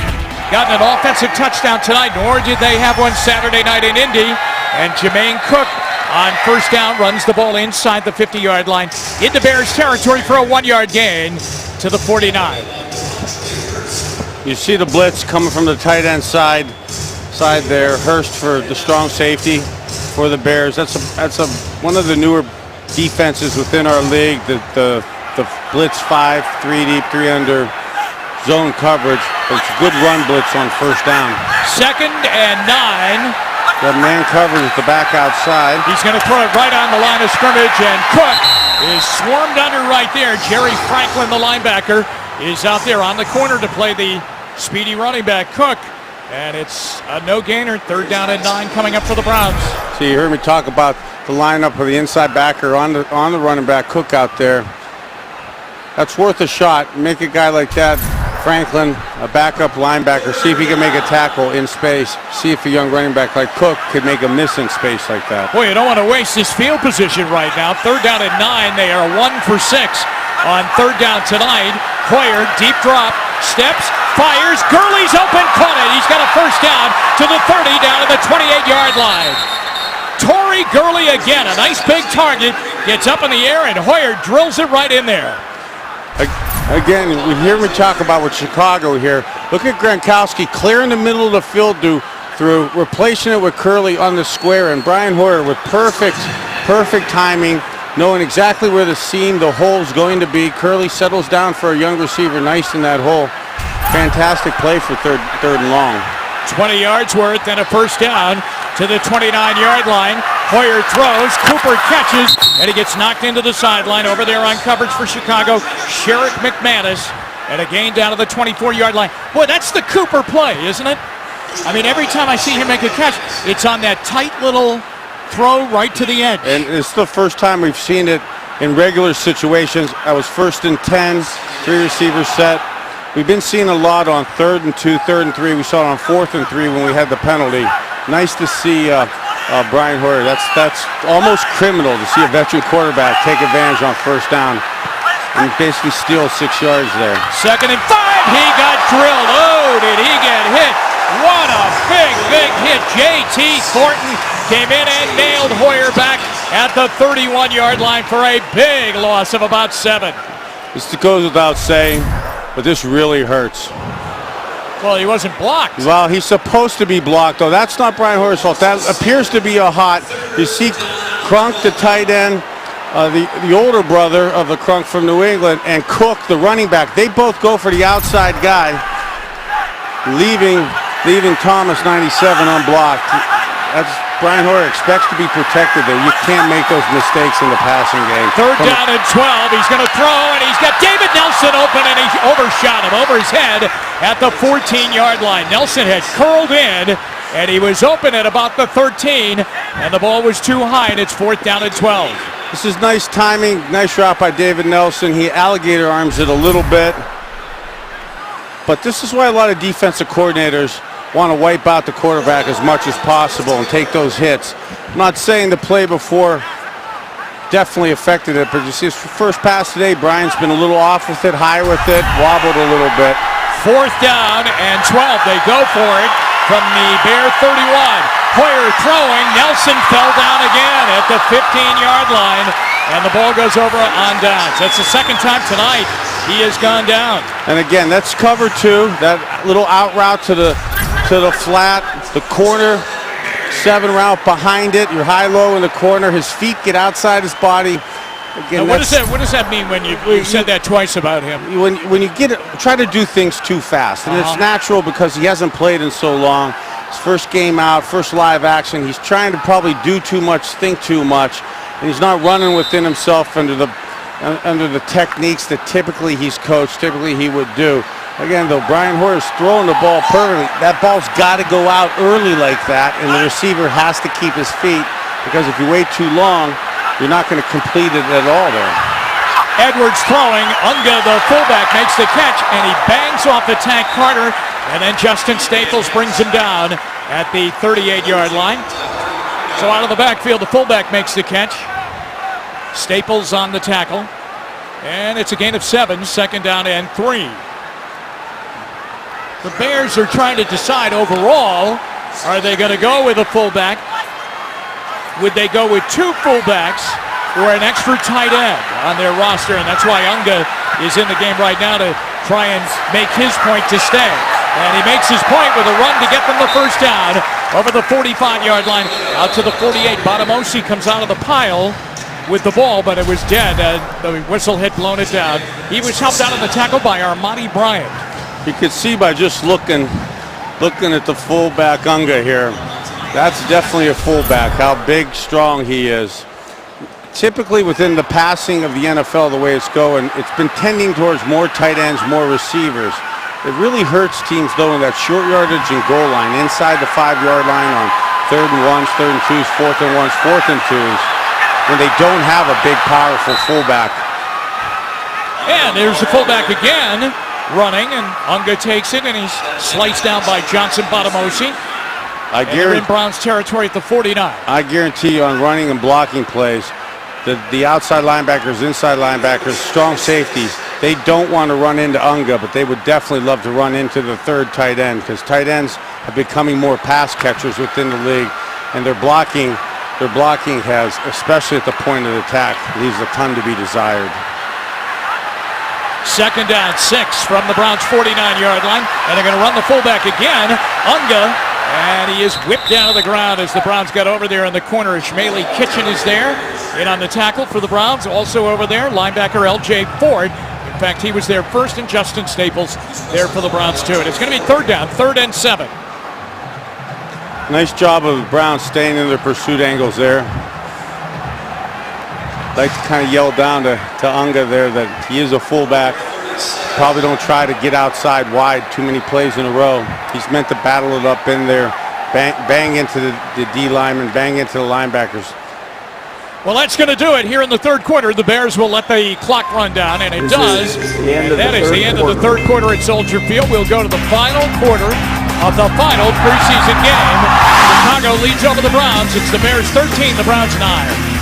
[SPEAKER 6] gotten an offensive touchdown tonight, nor did they have one Saturday night in Indy. And Jermaine Cook on 1st down runs the ball inside the 50-yard line into Bears territory for a 1-yard gain to the 49.
[SPEAKER 5] You see the blitz coming from the tight end side there. Hurst for the strong safety for the Bears. That's one of the newer defenses within our league. The blitz 5, 3 deep, 3 under zone coverage. But it's a good run blitz on 1st down.
[SPEAKER 6] 2nd and 9.
[SPEAKER 5] The man covered at the back outside.
[SPEAKER 6] He's going to throw it right on the line of scrimmage, and Cook is swarmed under right there. Jerry Franklin, the linebacker, is out there on the corner to play the speedy running back Cook, and it's a no-gainer. 3rd down and 9 coming up for the Browns.
[SPEAKER 5] So you heard me talk about the lineup of the inside backer on the running back Cook out there. That's worth a shot. Make a guy like that, Franklin, a backup linebacker, see if he can make a tackle in space. See if a young running back like Cook could make a miss in space like that.
[SPEAKER 6] Boy, you don't want to waste this field position right now. 3rd down and 9. They are 1 for 6 on 3rd down tonight. Hoyer, deep drop, steps, fires. Gurley's open, caught it. He's got a 1st down to the 30, down to the 28-yard line. Torrey Gurley again, a nice big target. Gets up in the air, and Hoyer drills it right in there.
[SPEAKER 5] Again, we hear me talk about with Chicago here. Look at Gronkowski clearing the middle of the field through replacing it with Curley on the square, and Brian Hoyer with perfect timing, knowing exactly where the seam, the hole's going to be. Curley settles down for a young receiver, nice in that hole. Fantastic play for third and long.
[SPEAKER 6] 20 yards worth and a 1st down to the 29-yard line. Hoyer throws, Cooper catches, and he gets knocked into the sideline. Over there on coverage for Chicago, Sherrick McManus, and a gain down to the 24-yard line. Boy, that's the Cooper play, isn't it? I mean, every time I see him make a catch, it's on that tight little throw right to the edge.
[SPEAKER 5] And it's the first time we've seen it in regular situations. I was 1st and 10, 3 receivers set. We've been seeing a lot on 3rd and 2, 3rd and 3. We saw it on 4th and 3 when we had the penalty. Nice to see Brian Hoyer. That's almost criminal to see a veteran quarterback take advantage on 1st down and basically steal 6 yards there.
[SPEAKER 6] 2nd and 5. He got drilled. Oh, did he get hit? What a big hit. J.T. Thornton came in and nailed Hoyer back at the 31-yard line for a big loss of about 7.
[SPEAKER 5] This goes without saying, but this really hurts.
[SPEAKER 6] Well, he wasn't blocked.
[SPEAKER 5] Well, he's supposed to be blocked, though. That's not Brian Hoyer's fault. That appears to be a hot. You see Crunk, the tight end, the older brother of the Crunk from New England, and Cook, the running back. They both go for the outside guy, leaving Thomas 97 unblocked. That's Brian Hoyer expects to be protected there. You can't make those mistakes in the passing game.
[SPEAKER 6] 3rd down and 12. He's going to throw, and he's got David Nelson open, and he overshot him over his head at the 14-yard line. Nelson had curled in, and he was open at about the 13, and the ball was too high, and it's 4th down and 12.
[SPEAKER 5] This is nice timing, nice route by David Nelson. He alligator arms it a little bit. But this is why a lot of defensive coordinators want to wipe out the quarterback as much as possible and take those hits. I'm not saying the play before definitely affected it, but you see his first pass today, Brian's been a little off with it, high with it, wobbled a little bit.
[SPEAKER 6] 4th down and 12. They go for it from the Bear 31. Hoyer throwing. Nelson fell down again at the 15-yard line. and the ball goes over on downs. That's the second time tonight he has gone down.
[SPEAKER 5] And again, that's cover 2. That little out route to the flat, the corner 7 route behind it. You're high-low in the corner. His feet get outside his body. Again,
[SPEAKER 6] what does that mean when you said that twice about him?
[SPEAKER 5] When you try to do things too fast, and it's natural because he hasn't played in so long. His first game out, first live action. He's trying to probably do too much, think too much, and he's not running within himself under the techniques that typically he's coached, typically he would do. Again, though, Brian Hoyer's throwing the ball perfectly. That ball's got to go out early like that, and the receiver has to keep his feet, because if you wait too long, you're not going to complete it at all there.
[SPEAKER 6] Edwards throwing. Unga, the fullback, makes the catch, and he bangs off the Tank Carter, and then Justin Staples brings him down at the 38-yard line. So out of the backfield, the fullback makes the catch. Staples on the tackle, and it's a gain of 7, second down and 3. The Bears are trying to decide overall, are they going to go with a fullback? Would they go with 2 fullbacks or an extra tight end on their roster? And that's why Unga is in the game right now to try and make his point to stay. And he makes his point with a run to get them the first down over the 45-yard line out to the 48. Botamosi comes out of the pile with the ball, but it was dead. The whistle had blown it down. He was helped out of the tackle by Armani Bryant.
[SPEAKER 5] You could see by just looking at the fullback Unga here, that's definitely a fullback, how big, strong he is. Typically within the passing of the NFL, the way it's going, it's been tending towards more tight ends, more receivers. It really hurts teams, though, in that short yardage and goal line, inside the 5-yard line on 3rd and 1s, 3rd and 2s, 4th and 1s, 4th and 2s, when they don't have a big, powerful fullback.
[SPEAKER 6] And there's the fullback again, running, and Unga takes it, and he's sliced down by Johnson Botamosi. They're in Browns territory at the 49.
[SPEAKER 5] I guarantee you on running and blocking plays, the outside linebackers, inside linebackers, strong safeties, they don't want to run into Unga, but they would definitely love to run into the 3rd tight end, because tight ends are becoming more pass catchers within the league, and their blocking has, especially at the point of attack, leaves a ton to be desired.
[SPEAKER 6] Second down, 6 from the Browns' 49-yard line, and they're going to run the fullback again. Unga, and he is whipped down to the ground as the Browns got over there in the corner. Ishmaeli Kitchen is there, in on the tackle for the Browns. Also over there, linebacker L.J. Ford. In fact, he was there first, and Justin Staples there for the Browns too. And it's going to be 3rd down, 3rd and 7.
[SPEAKER 5] Nice job of the Browns staying in their pursuit angles there. Like to kind of yell down to Unga there that he is a fullback. Probably don't try to get outside wide too many plays in a row. He's meant to battle it up in there, bang into the D linemen, bang into the linebackers.
[SPEAKER 6] Well, that's going to do it here in the 3rd quarter. The Bears will let the clock run down, and it does. That is the end of the 3rd quarter at Soldier Field. We'll go to the final quarter of the final preseason game. Chicago leads over the Browns. It's the Bears 13, the Browns 9.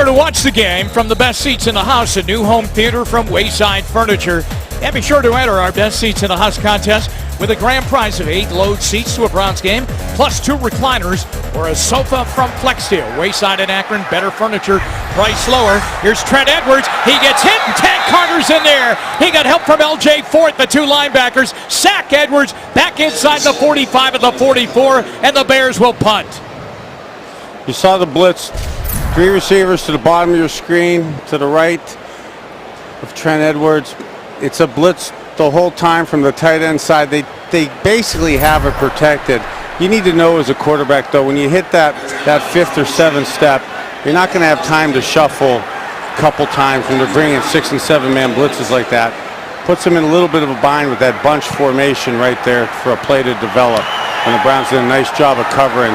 [SPEAKER 6] To watch the game from the best seats in the house, a new home theater from Wayside Furniture. And be sure to enter our Best Seats in the House contest with a grand prize of 8 load seats to a Browns game, plus 2 recliners or a sofa from Flexsteel. Wayside and Akron, better furniture, price lower. Here's Trent Edwards. He gets hit, and Tank Carter's in there. He got help from L.J. Fort, the 2 linebackers. Sack Edwards back inside the 45 of the 44, and the Bears will punt.
[SPEAKER 5] You saw the blitz. 3 receivers to the bottom of your screen, to the right of Trent Edwards. It's a blitz the whole time from the tight end side. They basically have it protected. You need to know as a quarterback, though, when you hit that 5th or 7th step, you're not going to have time to shuffle a couple times when they're bringing 6- and 7-man blitzes like that. Puts them in a little bit of a bind with that bunch formation right there for a play to develop. And the Browns did a nice job of covering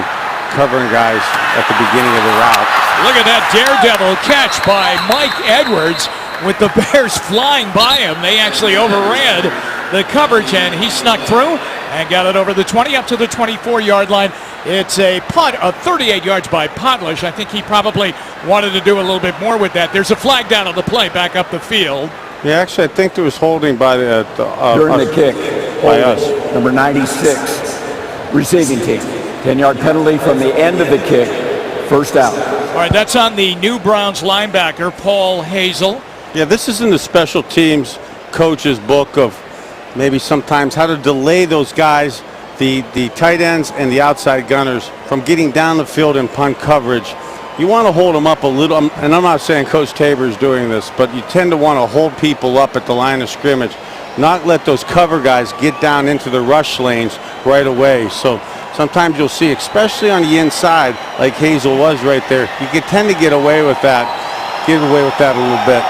[SPEAKER 5] guys at the beginning of the route.
[SPEAKER 6] Look at that daredevil catch by Mike Edwards with the Bears flying by him. They actually overran the coverage, and he snuck through and got it over the 20 up to the 24-yard line. It's a punt of 38 yards by Podlish. I think he probably wanted to do a little bit more with that. There's a flag down on the play back up the field.
[SPEAKER 5] Yeah, actually, I think there was holding by
[SPEAKER 4] during the kick.
[SPEAKER 5] By us.
[SPEAKER 4] Number 96, receiving team. 10-yard penalty from the end of the kick. First out.
[SPEAKER 6] All right, that's on the new Browns linebacker, Paul Hazel.
[SPEAKER 5] Yeah, this is in the special teams coach's book of maybe sometimes how to delay those guys, the tight ends and the outside gunners, from getting down the field in punt coverage. You want to hold them up a little, and I'm not saying Coach Tabor is doing this, but you tend to want to hold people up at the line of scrimmage, not let those cover guys get down into the rush lanes right away. So sometimes you'll see, especially on the inside, like Hazel was right there, you can tend to get away with that a little bit.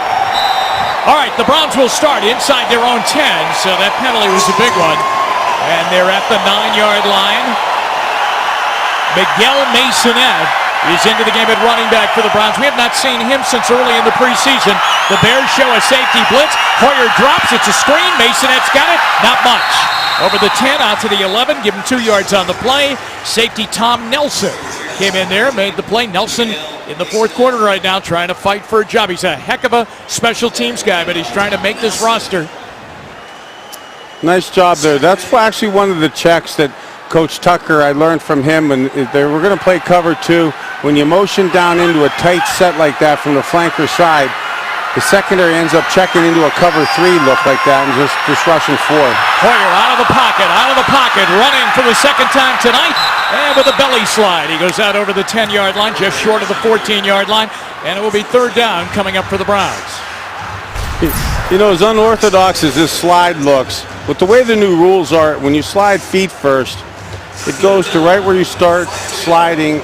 [SPEAKER 6] All right, the Browns will start inside their own 10, so that penalty was a big one. And they're at the 9-yard line. Miguel Masonette is into the game at running back for the Browns. We have not seen him since early in the preseason. The Bears show a safety blitz. Hoyer drops. It's a screen. Masonette's got it. Not much. Over the 10, out to the 11. Give him 2 yards on the play. Safety Tom Nelson came in there, made the play. Nelson in the fourth quarter right now trying to fight for a job. He's a heck of a special teams guy, but he's trying to make this roster.
[SPEAKER 5] Nice job there. That's actually one of the checks that Coach Tucker, I learned from him, and they were going to play cover 2. When you motion down into a tight set like that from the flanker side, the secondary ends up checking into a cover 3 look like that and just rushing 4.
[SPEAKER 6] Hoyer out of the pocket, running for the second time tonight, and with a belly slide. He goes out over the 10-yard line, just short of the 14-yard line, and it will be third down coming up for the Browns.
[SPEAKER 5] You know, as unorthodox as this slide looks, with the way the new rules are, when you slide feet first, it goes to right where you start sliding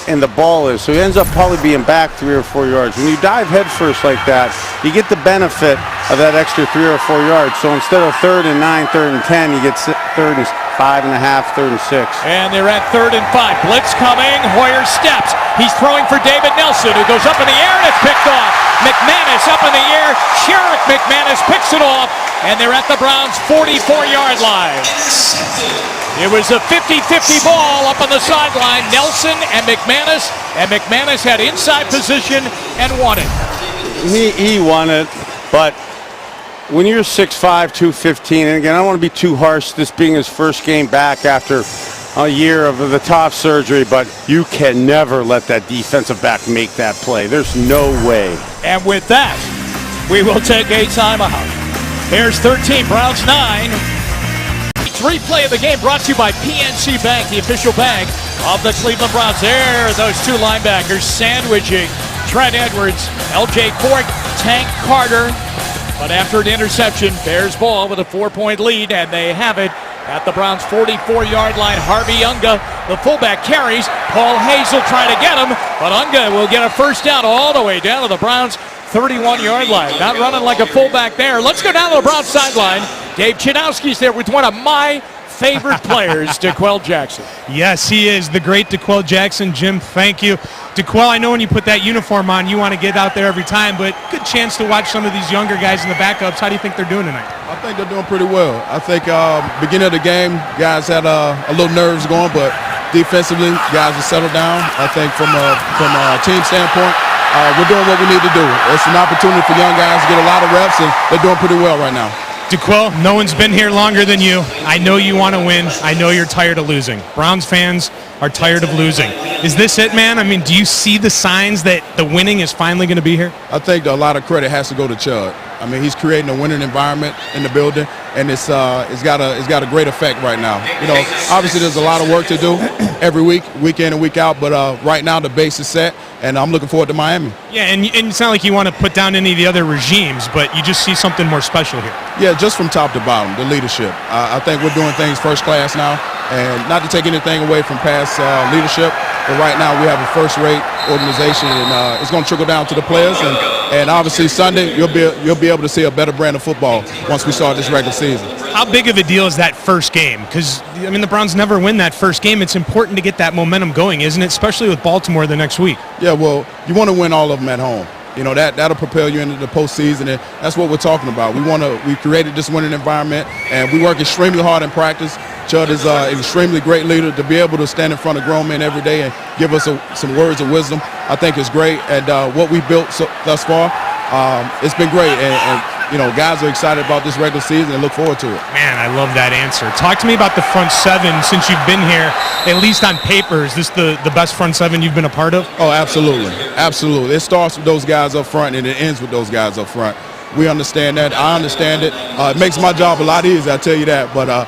[SPEAKER 5] and the ball is. So he ends up probably being back 3 or 4 yards. When you dive head first like that, you get the benefit of that extra 3 or 4 yards. So instead of 3rd and 9, 3rd and 10, you get 3rd and 5.5, 3rd and 6.
[SPEAKER 6] And they're at 3rd and 5. Blitz coming. Hoyer steps. He's throwing for David Nelson, who goes up in the air, and it's picked off. McManus up in the air. Sherrick McManus picks it off, and they're at the Browns' 44-yard line. It was a 50-50 ball up on the sideline. Nelson and McManus had inside position and won it.
[SPEAKER 5] He won it, but when you're 6'5", 215, and again, I don't want to be too harsh, this being his first game back after a year of the top surgery, but you can never let that defensive back make that play. There's no way.
[SPEAKER 6] And with that, we will take a timeout. Bears 13, Browns 9. Replay of the game brought to you by PNC Bank, the official bank of the Cleveland Browns. There, those 2 linebackers sandwiching Trent Edwards, LJ Fort, Tank Carter. But after an interception, Bears ball with a 4-point lead, and they have it at the Browns' 44-yard line. Harvey Unga, the fullback, carries. Paul Hazel trying to get him, but Unga will get a first down all the way down to the Browns' 31-yard line. Not running like a fullback there. Let's go down to the Browns sideline. Dave Chinowski's there with one of my favorite players, DeQuell Jackson.
[SPEAKER 7] Yes, he is the great DeQuell Jackson. Jim, thank you. DeQuell, I know when you put that uniform on, you want to get out there every time, but good chance to watch some of these younger guys in the backups. How do you think they're doing tonight?
[SPEAKER 9] I think they're doing pretty well. I think beginning of the game, guys had a little nerves going, but defensively, guys have settled down. I think from a team standpoint, we're doing what we need to do. It's an opportunity for young guys to get a lot of reps, and they're doing pretty well right now.
[SPEAKER 7] DeQuell, no one's been here longer than you. I know you want to win. I know you're tired of losing. Browns fans are tired of losing. Is this it, man? I mean, do you see the signs that the winning is finally going to be here?
[SPEAKER 9] I think a lot of credit has to go to Chud. I mean, he's creating a winning environment in the building, and it's got a great effect right now. You know, obviously there's a lot of work to do every week, week in and week out, but right now the base is set, and I'm looking forward to Miami.
[SPEAKER 7] Yeah, and it's not like you want to put down any of the other regimes, but you just see something more special here.
[SPEAKER 9] Yeah, just from top to bottom, the leadership. I think we're doing things first class now, and not to take anything away from past leadership, but right now we have a first-rate organization, and it's going to trickle down to the players. And obviously Sunday you'll be able to see a better brand of football once we start this regular season.
[SPEAKER 7] How big of a deal is that first game? Because I mean, the Browns never win that first game. It's important to get that momentum going, isn't it? Especially with Baltimore the next week.
[SPEAKER 9] Yeah, well, you want to win all of them at home. You know, that'll propel you into the postseason, and that's what we're talking about. We created this winning environment, and we work extremely hard in practice. Chud is an extremely great leader. To be able to stand in front of grown men every day and give us some words of wisdom, I think is great. And what we built thus far, it's been great. And you know, guys are excited about this regular season and look forward to it.
[SPEAKER 7] Man, I love that answer. Talk to me about the front seven since you've been here, at least on paper. Is this the best front seven you've been a part of?
[SPEAKER 9] Oh, absolutely. Absolutely. It starts with those guys up front and it ends with those guys up front. We understand that. I understand it. It makes my job a lot easier, I tell you that. But,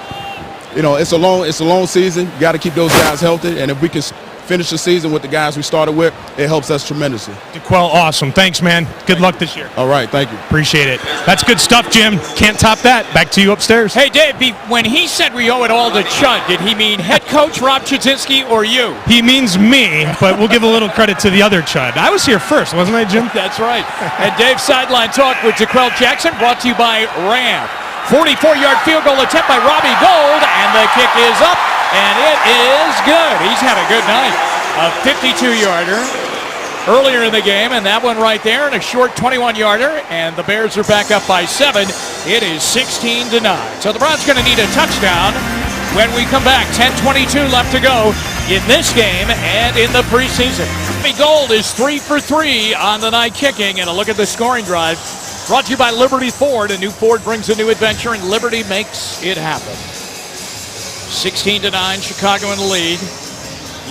[SPEAKER 9] you know, it's a long season. You got to keep those guys healthy. And if we can finish the season with the guys we started with, it helps us tremendously.
[SPEAKER 7] DeQuell, awesome. Thanks, man. Good luck this year.
[SPEAKER 9] All right, thank you.
[SPEAKER 7] Appreciate it. That's good stuff, Jim. Can't top that. Back to you upstairs.
[SPEAKER 6] Hey, Dave, when he said we owe it all to Chud, did he mean head coach Rob Chudzinski or you?
[SPEAKER 7] He means me, but we'll give a little credit to the other Chud. I was here first, wasn't I, Jim?
[SPEAKER 6] That's right. And Dave's sideline talk with DeQuell Jackson, brought to you by Ram. 44-yard field goal attempt by Robbie Gold, and the kick is up, and it is good. He's had a good night. A 52-yarder earlier in the game, and that one right there, and a short 21-yarder, and the Bears are back up by 7. It is 16-9. So the Browns going to need a touchdown when we come back. 10:22 left to go in this game and in the preseason. Robbie Gold is 3 for 3 on the night kicking, and a look at the scoring drive. Brought to you by Liberty Ford. A new Ford brings a new adventure, and Liberty makes it happen. 16-9, Chicago in the lead.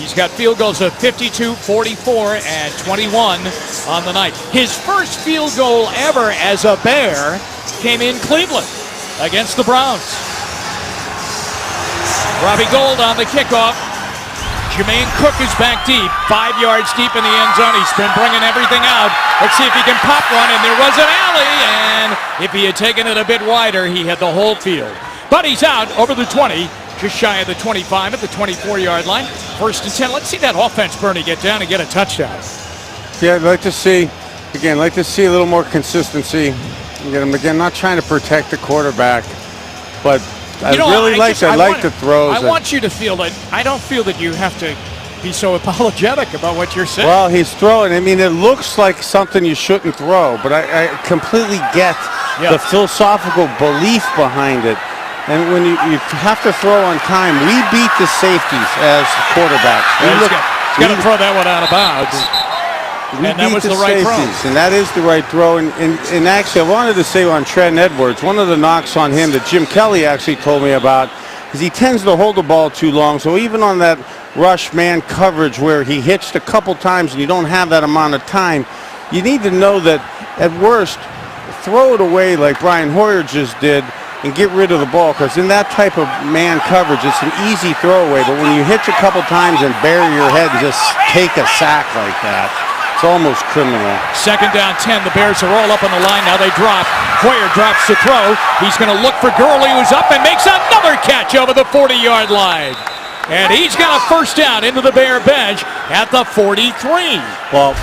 [SPEAKER 6] He's got field goals of 52, 44, and 21 on the night. His first field goal ever as a Bear came in Cleveland against the Browns. Robbie Gold on the kickoff. Jermaine Cook is back deep, 5 yards deep in the end zone. He's been bringing everything out. Let's see if he can pop one, and there was an alley, and if he had taken it a bit wider, he had the whole field. But he's out over the 20, just shy of the 25 at the 24-yard line. 1st and 10. Let's see that offense, Bernie, get down and get a touchdown.
[SPEAKER 5] Yeah, I'd like to see a little more consistency. Again, not trying to protect the quarterback, but I like the throws.
[SPEAKER 6] I want you to feel that. I don't feel that you have to be so apologetic about what you're saying.
[SPEAKER 5] Well, he's throwing. I mean, it looks like something you shouldn't throw, but I completely get the philosophical belief behind it. And when you have to throw on time, we beat the safeties as quarterbacks.
[SPEAKER 6] He's got to throw that one out of bounds. And that was the right throw.
[SPEAKER 5] And that is the right throw. And actually, I wanted to say on Trent Edwards, one of the knocks on him that Jim Kelly actually told me about is he tends to hold the ball too long. So even on that rush man coverage where he hitched a couple times and you don't have that amount of time, you need to know that at worst, throw it away like Brian Hoyer just did and get rid of the ball, because in that type of man coverage, it's an easy throwaway. But when you hitch a couple times and bury your head and just take a sack like that, it's almost criminal.
[SPEAKER 6] 2nd down 10. The Bears are all up on the line. Now they drop. Hoyer drops to throw. He's going to look for Gurley, who's up and makes another catch over the 40-yard line. And he's got a 1st down into the Bear bench at the 43.
[SPEAKER 5] Well,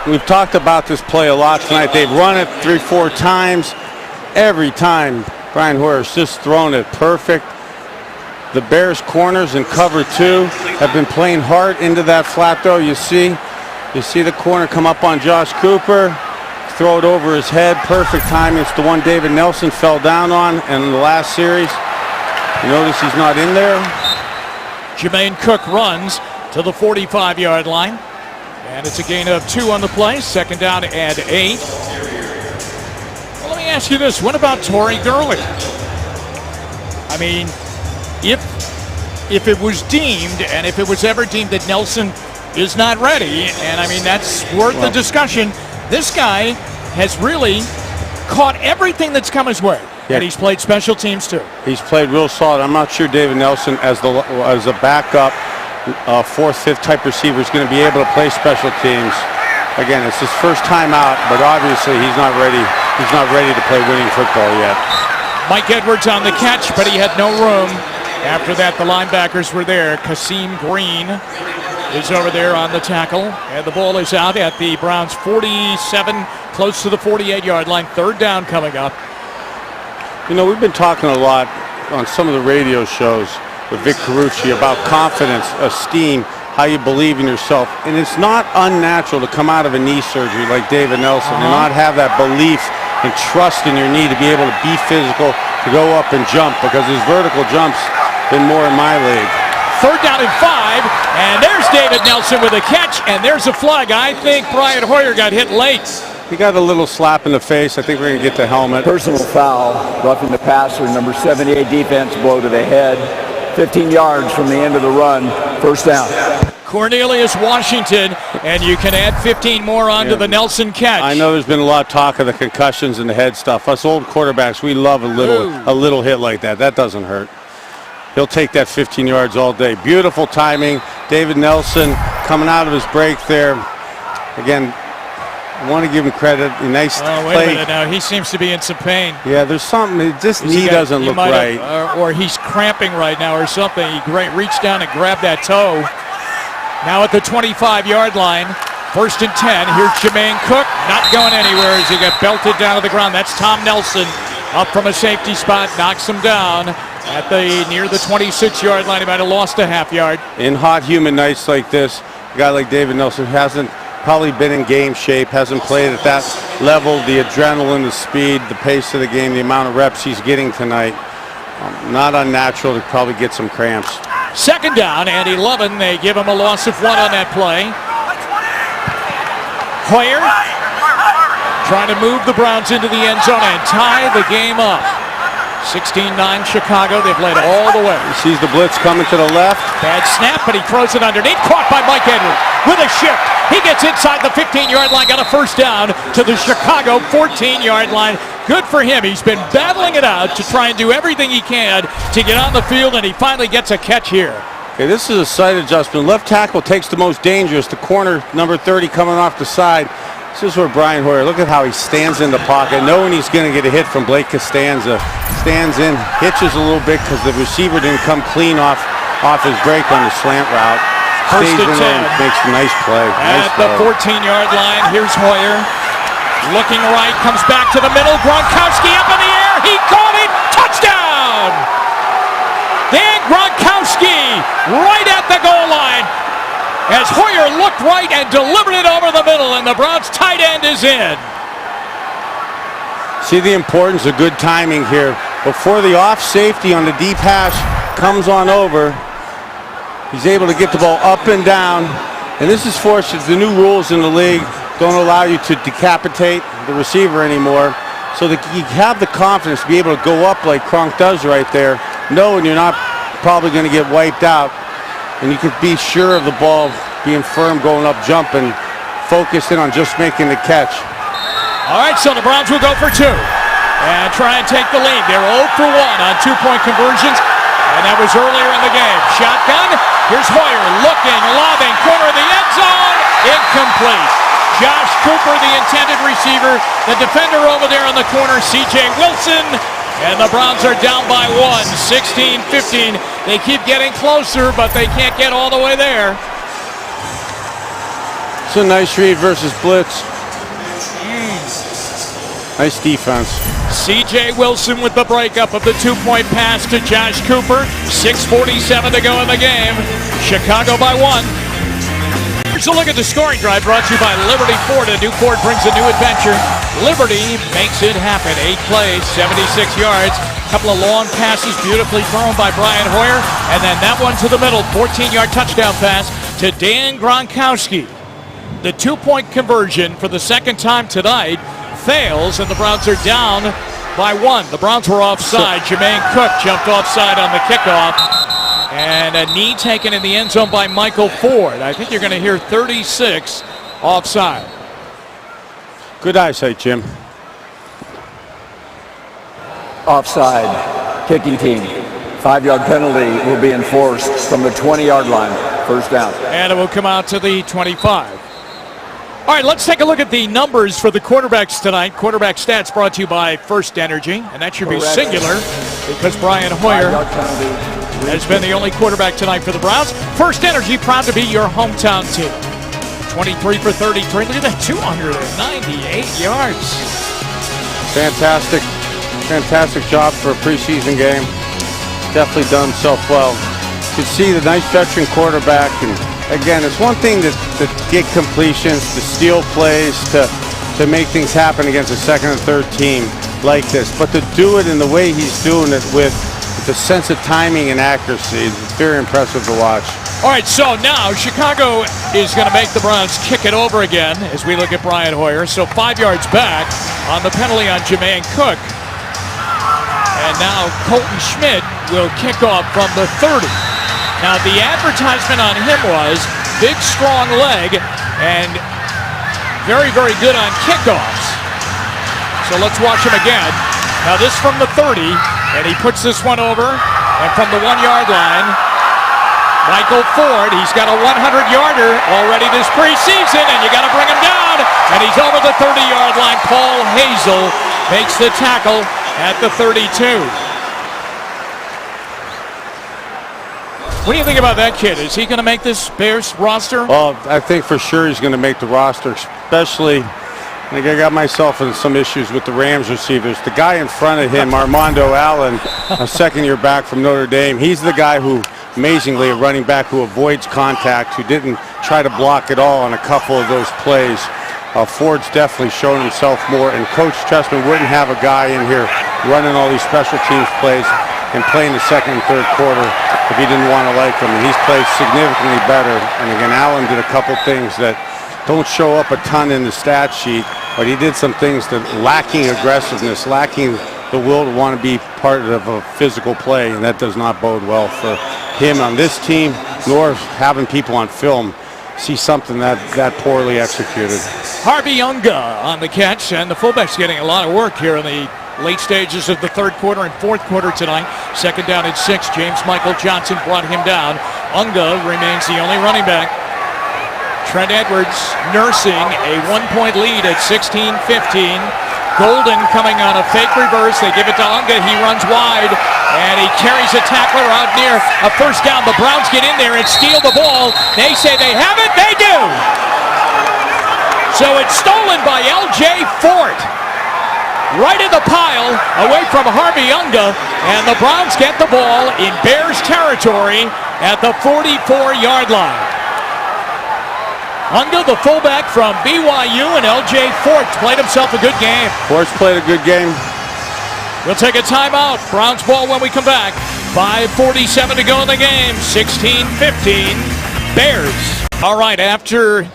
[SPEAKER 5] we've talked about this play a lot tonight. They've run it 3-4 times. Every time Brian Hoyer's just thrown it perfect. The Bears corners in cover 2 have been playing hard into that flat throw. You see the corner come up on Josh Cooper, throw it over his head. Perfect timing. It's the one David Nelson fell down on in the last series. You notice he's not in there.
[SPEAKER 6] Jermaine Cook runs to the 45-yard line. And it's a gain of 2 on the play. 2nd down and 8. Well, let me ask you this. What about Torrey Gurley? I mean, if it was deemed, and if it was ever deemed that Nelson is not ready, and I mean, that's worth the discussion, this guy has really caught everything that's come his way. Yeah. And he's played special teams too.
[SPEAKER 5] He's played real solid. I'm not sure David Nelson, as a backup, 4th, 5th type receiver, is going to be able to play special teams. Again, it's his first time out, but obviously he's not ready. He's not ready to play winning football yet.
[SPEAKER 6] Mike Edwards on the catch, but he had no room. After that, the linebackers were there. Kasim Green is over there on the tackle, and the ball is out at the Browns 47, close to the 48-yard line. 3rd down coming up.
[SPEAKER 5] You know, we've been talking a lot on some of the radio shows with Vic Carucci about confidence, esteem, how you believe in yourself. And it's not unnatural to come out of a knee surgery like David Nelson and not have that belief and trust in your knee to be able to be physical, to go up and jump, because his vertical jumps been more in my league.
[SPEAKER 6] 3rd down and 5, and there's David Nelson with a catch, and there's a flag. I think Brian Hoyer got hit late.
[SPEAKER 5] He got a little slap in the face. I think we're going to get the helmet.
[SPEAKER 4] Personal foul, roughing the passer, number 78 defense, blow to the head. 15 yards from the end of the run, first down.
[SPEAKER 6] Cornelius Washington, and you can add 15 more onto the Nelson catch.
[SPEAKER 5] I know there's been a lot of talk of the concussions and the head stuff. Us old quarterbacks, we love a little hit like that. That doesn't hurt. He'll take that 15 yards all day. Beautiful timing. David Nelson coming out of his break there. Again, I want to give him credit. A nice
[SPEAKER 6] play. Wait a minute now. He seems to be in some pain.
[SPEAKER 5] Yeah, there's something. This knee doesn't look right.
[SPEAKER 6] Or he's cramping right now or something. He reached down and grabbed that toe. Now at the 25-yard line, 1st and 10. Here's Jermaine Cook, not going anywhere as he got belted down to the ground. That's Tom Nelson up from a safety spot, knocks him down at near the 26-yard line. He might have lost a half yard.
[SPEAKER 5] In hot, humid nights like this, a guy like David Nelson hasn't probably been in game shape, hasn't played at that level, the adrenaline, the speed, the pace of the game, the amount of reps he's getting tonight. Not unnatural to probably get some cramps.
[SPEAKER 6] 2nd down and 11. They give him a loss of 1 on that play. Hoyer trying to move the Browns into the end zone and tie the game up. 16-9 Chicago. They've led all the way.
[SPEAKER 5] He sees the blitz coming to the left.
[SPEAKER 6] Bad snap, but he throws it underneath. Caught by Mike Edwards with a shift. He gets inside the 15-yard line. Got a first down to the Chicago 14-yard line. Good for him. He's been battling it out to try and do everything he can to get on the field, and he finally gets a catch here.
[SPEAKER 5] Okay, this is a side adjustment. Left tackle takes the most dangerous. The corner, number 30, coming off the side. This is where Brian Hoyer, look at how he stands in the pocket, knowing he's going to get a hit from Blake Costanza. Stands in, hitches a little bit because the receiver didn't come clean off his break on the slant route.
[SPEAKER 6] 1st and 10.
[SPEAKER 5] Makes a nice play.
[SPEAKER 6] At the 14-yard line, here's Hoyer. Looking right, comes back to the middle. Gronkowski up in the air. He caught it. Touchdown! Dan Gronkowski right at the goal line. As Hoyer looked right and delivered it over the middle, and the Browns tight end is in.
[SPEAKER 5] See the importance of good timing here. Before the off safety on the deep hash comes on over, he's able to get the ball up and down. And this is fortunate. The new rules in the league don't allow you to decapitate the receiver anymore. So that you have the confidence to be able to go up like Kronk does right there, knowing you're not probably going to get wiped out. And you could be sure of the ball being firm, going up, jumping, focusing on just making the catch.
[SPEAKER 6] All right, so the Browns will go for 2 and try and take the lead. They're 0 for 1 on 2-point conversions, and that was earlier in the game. Shotgun, here's Hoyer looking, lobbing, corner of the end zone, incomplete. Josh Cooper, the intended receiver, the defender over there in the corner, C.J. Wilson. And the Browns are down by 1, 16-15. They keep getting closer, but they can't get all the way there.
[SPEAKER 5] It's a nice read versus blitz. Nice defense.
[SPEAKER 6] C.J. Wilson with the breakup of the 2-point pass to Josh Cooper. 6:47 to go in the game. Chicago by 1. Here's a look at the scoring drive brought to you by Liberty Ford. A new Ford brings a new adventure. Liberty makes it happen. 8 plays, 76 yards. A couple of long passes beautifully thrown by Brian Hoyer. And then that one to the middle, 14-yard touchdown pass to Dan Gronkowski. The 2-point conversion for the 2nd time tonight fails, and the Browns are down by 1. The Browns were offside. Jermaine Cook jumped offside on the kickoff. And a knee taken in the end zone by Michael Ford. I think you're going to hear 36 offside.
[SPEAKER 5] Good eyesight, Jim.
[SPEAKER 4] Offside, kicking team. 5-yard penalty will be enforced from the 20-yard line. First down.
[SPEAKER 6] And it will come out to the 25. All right, let's take a look at the numbers for the quarterbacks tonight. Quarterback stats brought to you by First Energy, and that should be singular because Brian Hoyer has been the only quarterback tonight for the Browns. First Energy, proud to be your hometown team. 23 for 33. Look at that, 298 yards.
[SPEAKER 5] Fantastic job for a preseason game. Definitely done himself well. You can see the nice veteran quarterback, and again, it's one thing to get completions, to steal plays, to make things happen against a second and third team like this, but to do it in the way he's doing it with the sense of timing and accuracy is very impressive to watch.
[SPEAKER 6] All right, so now Chicago is going to make the Browns kick it over again as we look at Brian Hoyer. So 5 yards back on the penalty on Jermaine Cook. And now Colton Schmidt will kick off from the 30. Now the advertisement on him was big, strong leg and very, very good on kickoffs. So let's watch him again. Now this from the 30, and he puts this one over, and from the 1 yard line, Michael Ford, he's got a 100-yarder already this preseason, and you got to bring him down. And he's over the 30-yard line. Paul Hazel makes the tackle at the 32. What do you think about that kid? Is he going to make this Bears roster?
[SPEAKER 5] Well, I think for sure he's going to make the roster, especially I got myself in some issues with the Rams receivers. The guy in front of him, Armando Allen, a second-year back from Notre Dame, he's the guy who, amazingly, a running back who avoids contact, who didn't try to block at all on a couple of those plays. Ford's definitely shown himself more, and Coach Chessman wouldn't have a guy in here running all these special teams plays and playing the second and third quarter if he didn't want to like him. And he's played significantly better. And again, Allen did a couple things that don't show up a ton in the stat sheet, but he did some things that lacking aggressiveness, lacking the will to want to be part of a physical play, and that does not bode well for him on this team, nor having people on film see something that poorly executed.
[SPEAKER 6] Harvey Unga on the catch, and the fullback's getting a lot of work here in the late stages of the third quarter and fourth quarter tonight. Second down and 6. James Michael Johnson brought him down. Unga remains the only running back. Trent Edwards nursing a 1-point lead at 16-15. Golden coming on a fake reverse. They give it to Unga. He runs wide, and he carries a tackler out near a first down. The Browns get in there and steal the ball. They say they have it. They do. So it's stolen by L.J. Fort. Right in the pile, away from Harvey Unga, and the Browns get the ball in Bears territory at the 44-yard line. Unga, the fullback from BYU, and L.J. Fort played himself a good game.
[SPEAKER 5] Fort's played a good game.
[SPEAKER 6] We'll take a timeout. Browns ball when we come back. 5:47 to go in the game. 16-15, Bears. All right, after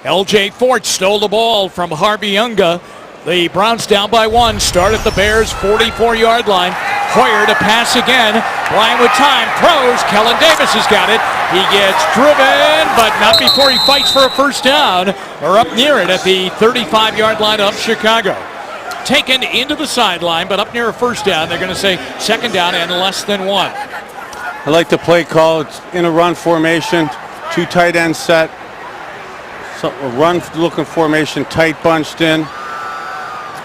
[SPEAKER 6] L.J. Fort stole the ball from Harvey Unga, the Browns down by 1. Start at the Bears' 44-yard line. Hoyer to pass again. Bryant with time. Throws. Kellen Davis has got it. He gets driven, but not before he fights for a first down, or up near it at the 35-yard line of Chicago. Taken into the sideline, but up near a first down. They're going to say second down and less than 1.
[SPEAKER 5] I like the play call. It's in a run formation, 2 tight ends set. So a run-looking formation, tight bunched in.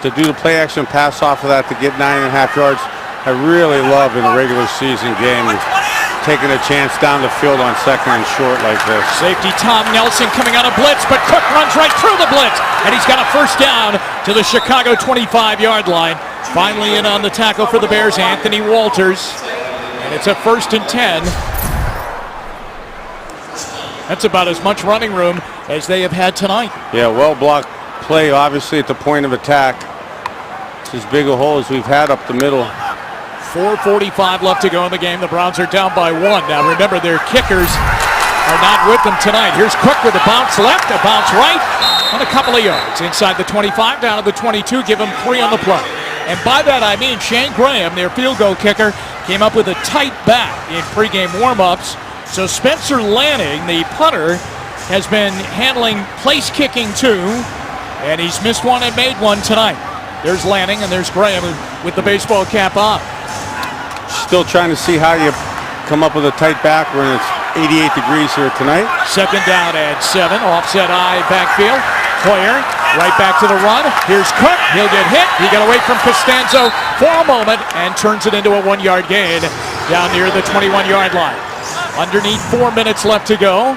[SPEAKER 5] To do the play action pass off of that to get 9.5 yards. I really love in a regular season game taking a chance down the field on second and short like this.
[SPEAKER 6] Safety Tom Nelson coming on a blitz, but Cook runs right through the blitz, and he's got a first down to the Chicago 25-yard line. Finally in on the tackle for the Bears, Anthony Walters, and it's a 1st and 10. That's about as much running room as they have had tonight.
[SPEAKER 5] Yeah, well-blocked play, obviously, at the point of attack. It's as big a hole as we've had up the middle.
[SPEAKER 6] 4:45 left to go in the game. The Browns are down by 1. Now remember, their kickers are not with them tonight. Here's Cook with a bounce left, a bounce right, and a couple of yards. Inside the 25, down to the 22, give them 3 on the play. And by that I mean Shane Graham, their field goal kicker, came up with a tight bat in pregame warm-ups. So Spencer Lanning, the punter, has been handling place kicking too, and he's missed one and made one tonight. There's Lanning, and there's Graham with the baseball cap on.
[SPEAKER 5] Still trying to see how you come up with a tight back when it's 88 degrees here tonight.
[SPEAKER 6] Second down and 7, offset eye backfield. Hoyer right back to the run. Here's Cook. He'll get hit. He got away from Costanzo for a moment and turns it into a 1-yard gain down near the 21-yard line. Underneath 4 minutes left to go.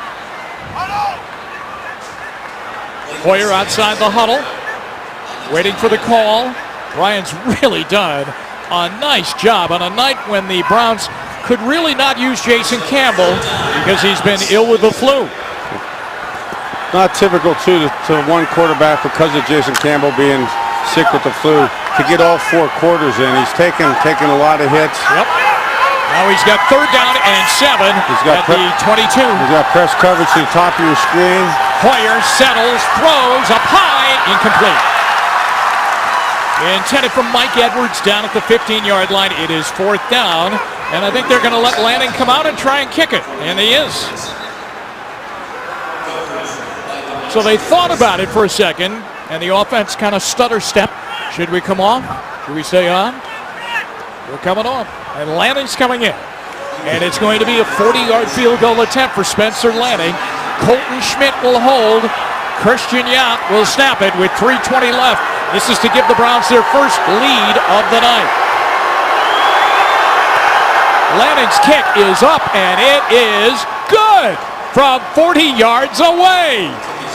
[SPEAKER 6] Hoyer outside the huddle, waiting for the call. Ryan's really done a nice job on a night when the Browns could really not use Jason Campbell because he's been ill with the flu.
[SPEAKER 5] Not typical, too, to one quarterback because of Jason Campbell being sick with the flu to get all 4 quarters in. He's taken a lot of hits.
[SPEAKER 6] Yep. Now he's got 3rd down and 7 at the 22.
[SPEAKER 5] He's got press coverage to the top of your screen.
[SPEAKER 6] Hoyer settles, throws up high, incomplete. Intended for Mike Edwards down at the 15-yard line. It is 4th down, and I think they're going to let Lanning come out and try and kick it, and he is. So they thought about it for a second, and the offense kind of stutter step. Should we come on? Should we stay on? We're coming on, and Lanning's coming in. And it's going to be a 40-yard field goal attempt for Spencer Lanning. Colton Schmidt will hold. Christian Yacht will snap it with 3:20 left. This is to give the Browns their first lead of the night. Lanning's kick is up, and it is good from 40 yards away.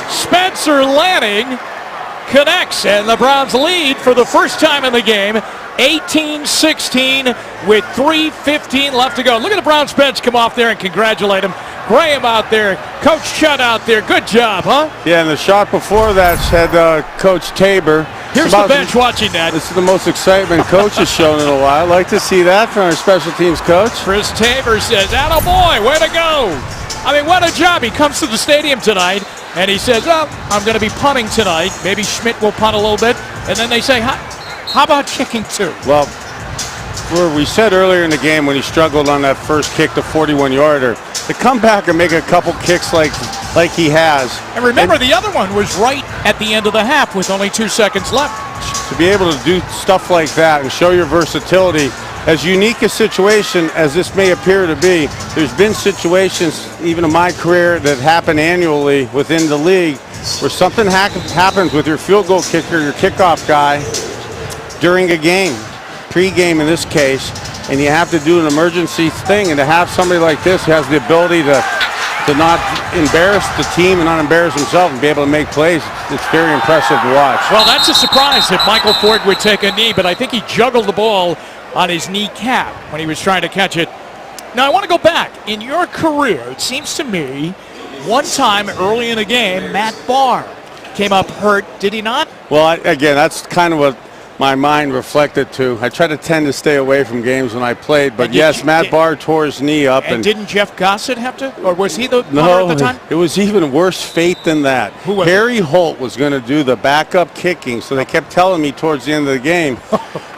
[SPEAKER 6] Spencer Lanning connects, and the Browns lead for the first time in the game, 18-16 with 3:15 left to go. Look at the Browns bench come off there and congratulate him. Graham out there, Coach Chud out there. Good job, huh?
[SPEAKER 5] Yeah, and the shot before that said Coach Tabor.
[SPEAKER 6] Here's the bench watching that.
[SPEAKER 5] This is the most excitement Coach has shown in a while. I'd like to see that from our special teams coach.
[SPEAKER 6] Chris Tabor says, "Attaboy, way to go." I mean, what a job. He comes to the stadium tonight, and he says, "Oh, I'm going to be punting tonight. Maybe Schmidt will punt a little bit." And then they say, how about kicking too?
[SPEAKER 5] Well, we said earlier in the game when he struggled on that first kick, the 41-yarder, to come back and make a couple kicks like he has.
[SPEAKER 6] And remember, the other one was right at the end of the half with only 2 seconds left.
[SPEAKER 5] To be able to do stuff like that and show your versatility, as unique a situation as this may appear to be, there's been situations, even in my career, that happen annually within the league where something happens with your field goal kicker, your kickoff guy, during a game, pre-game in this case, and you have to do an emergency thing, and to have somebody like this who has the ability to not embarrass the team and not embarrass himself and be able to make plays, it's very impressive to watch.
[SPEAKER 6] Well, that's a surprise if Michael Ford would take a knee, but I think he juggled the ball on his kneecap when he was trying to catch it. Now, I want to go back. In your career, it seems to me, one time early in the game, Matt Barr came up hurt, did he not?
[SPEAKER 5] Well, again, that's kind of what my mind reflected to. I try to tend to stay away from games when I played, but yes, Matt Barr tore his knee up.
[SPEAKER 6] And didn't Jeff Gossett have to? Or was he the punter
[SPEAKER 5] No,
[SPEAKER 6] at the time?
[SPEAKER 5] it was even worse fate than that.
[SPEAKER 6] Who was
[SPEAKER 5] Harry Holt was going to do the backup kicking, so they kept telling me towards the end of the game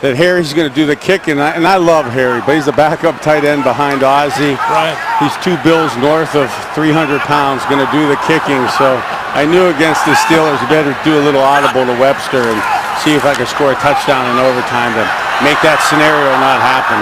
[SPEAKER 5] that Harry's going to do the kicking, and I love Harry, but he's a backup tight end behind Ozzie.
[SPEAKER 6] Right.
[SPEAKER 5] He's 2 bills north of 300 pounds, going to do the kicking, so I knew against the Steelers I better do a little audible to Webster and see if I could score a touchdown in overtime to make that scenario not happen.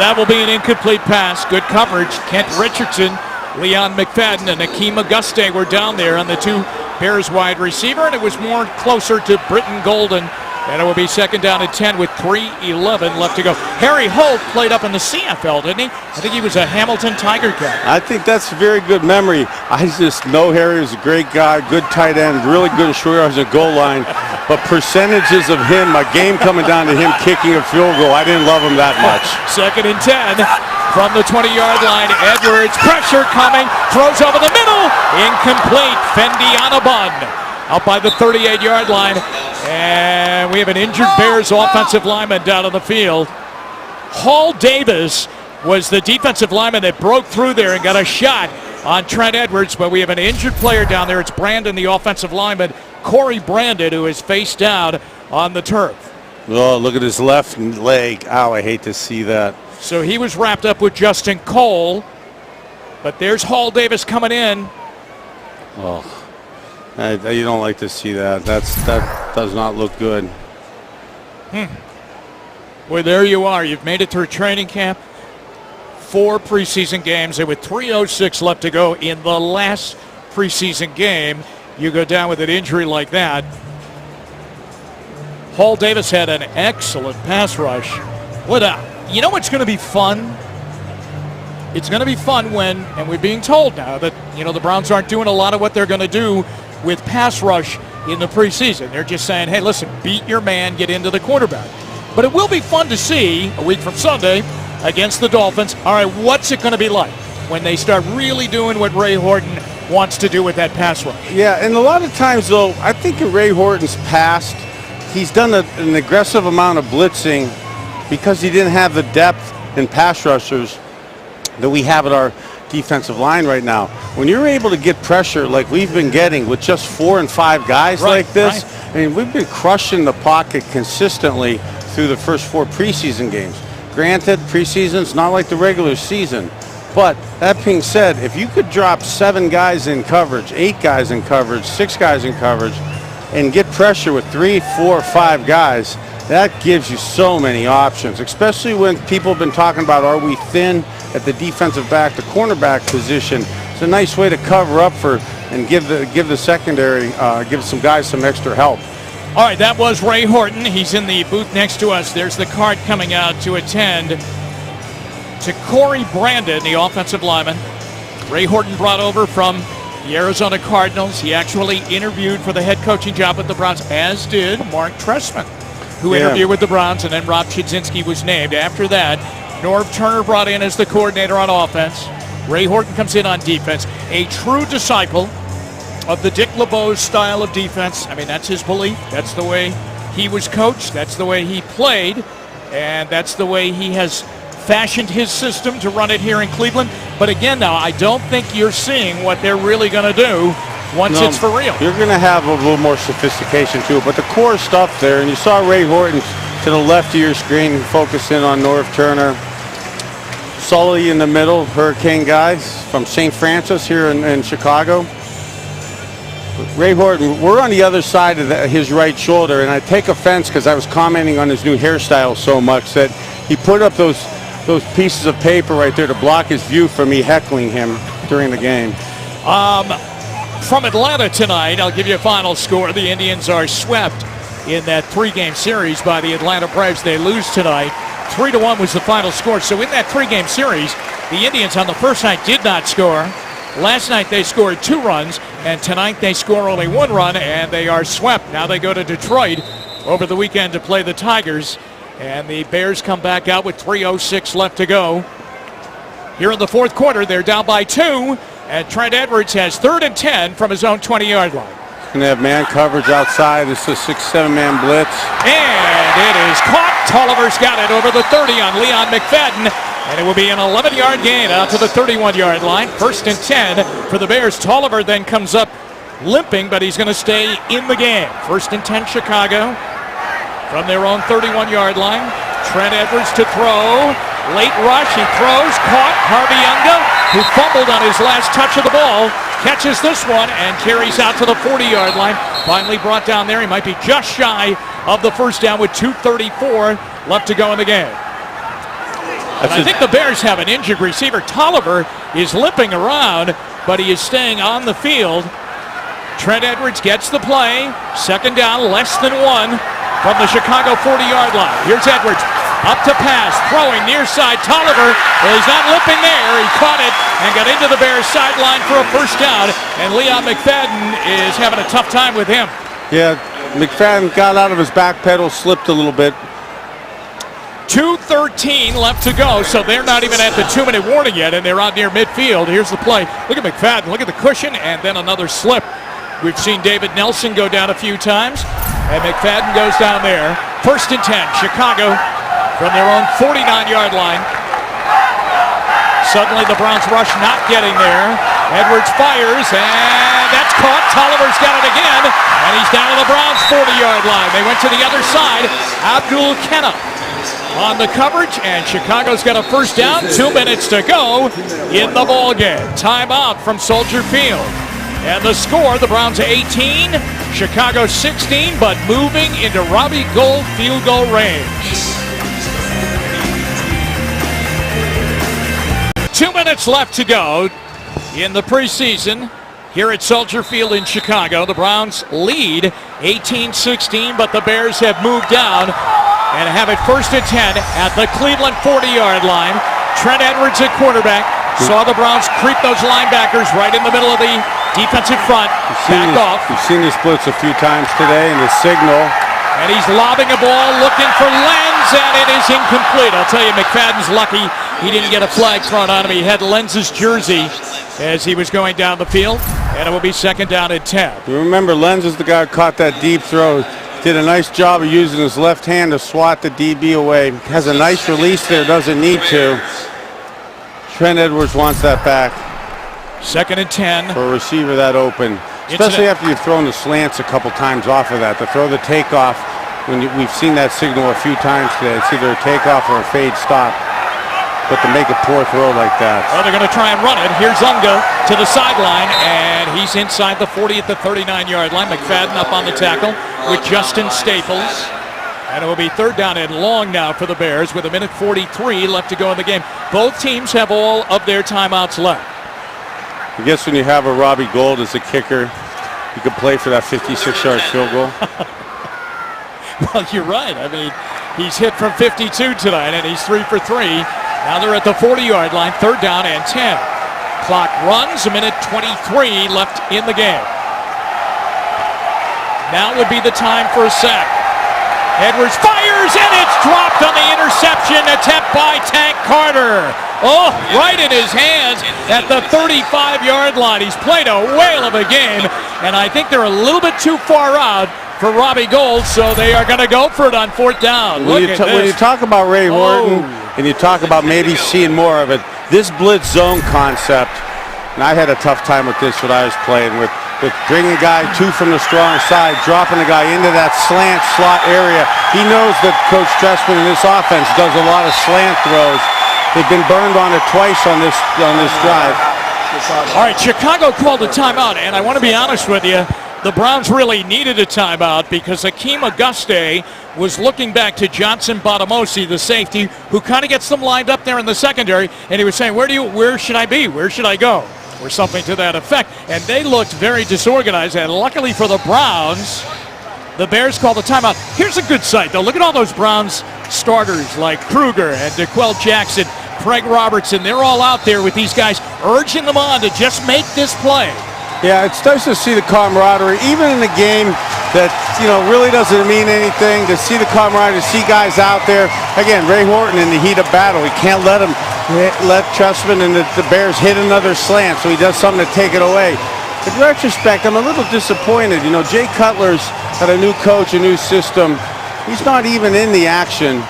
[SPEAKER 6] That will be an incomplete pass. Good coverage. Kent Richardson, Leon McFadden, and Akeem Auguste were down there on the 2 Bears wide receiver, and it was more closer to Britton Golden. And it will be 2nd down and 10 with 3:11 left to go. Harry Holt played up in the CFL, didn't he? I think he was a Hamilton Tiger Cat.
[SPEAKER 5] I think that's a very good memory. I just know Harry was a great guy, good tight end, really good at short yards and goal line. But percentages of him, a game coming down to him kicking a field goal, I didn't love him that much.
[SPEAKER 6] 2nd and 10 from the 20-yard line. Edwards, pressure coming, throws over the middle, incomplete. Fendi Anabun out by the 38-yard line. And we have an injured Bears offensive lineman down on the field. Hall Davis was the defensive lineman that broke through there and got a shot on Trent Edwards, but we have an injured player down there. It's Brandon, the offensive lineman, Corey Brandon, who is face down on the turf.
[SPEAKER 5] Oh, look at his left leg. Ow, I hate to see that.
[SPEAKER 6] So he was wrapped up with Justin Cole, but there's Hall Davis coming in.
[SPEAKER 5] Oh, you don't like to see that. That does not look good.
[SPEAKER 6] Well, there you are. You've made it through training camp. 4 preseason games, and with 3:06 left to go in the last preseason game, you go down with an injury like that. Hall Davis had an excellent pass rush. You know what's going to be fun? It's going to be fun when, and we're being told now that, the Browns aren't doing a lot of what they're going to do with pass rush in the preseason. They're just saying, hey, listen, beat your man, get into the quarterback. But it will be fun to see a week from Sunday against the Dolphins. All right, what's it going to be like when they start really doing what Ray Horton wants to do with that pass rush?
[SPEAKER 5] Yeah, and a lot of times, though, I think in Ray Horton's past, he's done an aggressive amount of blitzing because he didn't have the depth in pass rushers that we have at our defensive line right now. When you're able to get pressure like we've been getting with just 4 and 5 guys like this, I mean, we've been crushing the pocket consistently through the first 4 preseason games. Granted, preseason's not like the regular season, but that being said, if you could drop 7 guys in coverage, 8 guys in coverage, 6 guys in coverage, and get pressure with 3, 4, 5 guys, that gives you so many options, especially when people have been talking about, are we thin at the defensive back, the cornerback position? It's a nice way to cover up for and give the secondary, give some guys some extra help.
[SPEAKER 6] All right, that was Ray Horton. He's in the booth next to us. There's the cart coming out to attend to Corey Brandon, the offensive lineman. Ray Horton brought over from the Arizona Cardinals. He actually interviewed for the head coaching job with the Browns, as did Mark Trestman, who interviewed with the Browns, and then Rob Chudzinski was named. After that, Norv Turner brought in as the coordinator on offense. Ray Horton comes in on defense. A true disciple of the Dick LeBeau's style of defense. I mean, that's his belief. That's the way he was coached. That's the way he played. And that's the way he has fashioned his system to run it here in Cleveland. But again, now, I don't think you're seeing what they're really going to do once it's for real.
[SPEAKER 5] You're going to have a little more sophistication to it, but the core stuff there, and you saw Ray Horton to the left of your screen focus in on Norv Turner. Sully in the middle, Hurricane guys from St. Francis here in Chicago. Ray Horton, we're on the other side of his right shoulder, and I take offense because I was commenting on his new hairstyle so much that he put up those pieces of paper right there to block his view from me heckling him during the game.
[SPEAKER 6] From Atlanta tonight, I'll give you a final score. The Indians are swept in that 3-game series by the Atlanta Braves. They lose tonight. 3-1 was the final score. So in that 3-game series, the Indians on the first night did not score. Last night they scored 2 runs, and tonight they score only 1 run, and they are swept. Now they go to Detroit over the weekend to play the Tigers, and the Bears come back out with 3:06 left to go. Here in the fourth quarter, they're down by 2, and Trent Edwards has 3rd and 10 from his own 20-yard line.
[SPEAKER 5] And they have man coverage outside. This is a 6-7 man blitz.
[SPEAKER 6] And it is caught. Tolliver's got it over the 30 on Leon McFadden. And it will be an 11-yard gain out to the 31-yard line. 1st and 10 for the Bears. Tolliver then comes up limping, but he's going to stay in the game. 1st and 10 Chicago from their own 31-yard line. Trent Edwards to throw. Late rush. He throws. Caught. Harvey Unga, who fumbled on his last touch of the ball, catches this one and carries out to the 40-yard line. Finally brought down there. He might be just shy of the first down with 2:34 left to go in the game. And I think the Bears have an injured receiver. Tolliver is limping around, but he is staying on the field. Trent Edwards gets the play. 2nd down, less than 1 from the Chicago 40-yard line. Here's Edwards. Up to pass, throwing near side. Tolliver, well, he's not limping there. He caught it and got into the Bears sideline for a first down. And Leon McFadden is having a tough time with him.
[SPEAKER 5] Yeah, McFadden got out of his back pedal, slipped a little bit.
[SPEAKER 6] 2:13 left to go, so they're not even at the 2-minute warning yet, and they're out near midfield. Here's the play. Look at McFadden. Look at the cushion, and then another slip. We've seen David Nelson go down a few times, and McFadden goes down there. 1st and 10, Chicago from their own 49-yard line. Suddenly the Browns rush, not getting there. Edwards fires, and that's caught. Tolliver's got it again, and he's down to the Browns' 40-yard line. They went to the other side. Abdul Kenna on the coverage, and Chicago's got a first down. 2 minutes to go in the ball game. Timeout from Soldier Field. And the score, the Browns 18, Chicago 16, but moving into Robbie Gould field goal range. 2 minutes left to go in the preseason here at Soldier Field in Chicago. The Browns lead 18-16, but the Bears have moved down and have it 1st and 10 at the Cleveland 40-yard line. Trent Edwards at quarterback. Saw the Browns creep those linebackers right in the middle of the defensive front. Backed off.
[SPEAKER 5] You've seen these splits a few times today in the signal.
[SPEAKER 6] And he's lobbing a ball, looking for Lenz, and it is incomplete. I'll tell you, McFadden's lucky he didn't get a flag thrown on him. He had Lenz's jersey as he was going down the field, and it will be 2nd down and 10.
[SPEAKER 5] You remember, Lenz is the guy who caught that deep throw Did a nice job of using his left hand to swat the DB away. Has a nice release there, doesn't need to. Trent Edwards wants that back.
[SPEAKER 6] 2nd and 10.
[SPEAKER 5] For a receiver that open. Especially after you've thrown the slants a couple times off of that. To throw the takeoff, we've seen that signal a few times today. It's either a takeoff or a fade stop. But to make a poor throw like that.
[SPEAKER 6] Well, they're going to try and run it. Here's Unga to the sideline, and he's inside the 40 at the 39-yard line. McFadden up on the tackle with Justin Staples. And it will be 3rd down and long now for the Bears with 1:43 left to go in the game. Both teams have all of their timeouts left.
[SPEAKER 5] I guess when you have a Robbie Gould as a kicker, you can play for that 56-yard field goal.
[SPEAKER 6] Well, you're right. I mean, he's hit from 52 tonight, and he's 3 for 3. Now they're at the 40-yard line, 3rd down and 10. Clock runs, 1:23 left in the game. Now would be the time for a sack. Edwards fires, and it's dropped on the interception attempt by Tank Carter. Oh, right in his hands at the 35-yard line. He's played a whale of a game, and I think they're a little bit too far out for Robbie Gould, so they are going to go for it on 4th down.
[SPEAKER 5] When you talk about Ray Horton, and you talk about maybe seeing more of it, this blitz zone concept, and I had a tough time with this when I was playing, with bringing a guy 2 from the strong side, dropping a guy into that slant slot area. He knows that Coach Trestman in this offense does a lot of slant throws. They've been burned on it twice on this drive.
[SPEAKER 6] All right, Chicago called a timeout, and I want to be honest with you, the Browns really needed a timeout because Hakeem Auguste was looking back to Johnson Botamosi, the safety, who kind of gets them lined up there in the secondary, and he was saying, where should I be? Where should I go? Or something to that effect. And they looked very disorganized, and luckily for the Browns, the Bears called the timeout. Here's a good sight, though. Look at all those Browns starters like Kruger and DeQuell Jackson, Craig Robertson. They're all out there with these guys, urging them on to just make this play.
[SPEAKER 5] Yeah, it's nice to see the camaraderie, even in a game that, really doesn't mean anything, to see the camaraderie, to see guys out there. Again, Ray Horton in the heat of battle. He can't let Trestman and the Bears hit another slant, so he does something to take it away. In retrospect, I'm a little disappointed. Jay Cutler's got a new coach, a new system. He's not even in the action.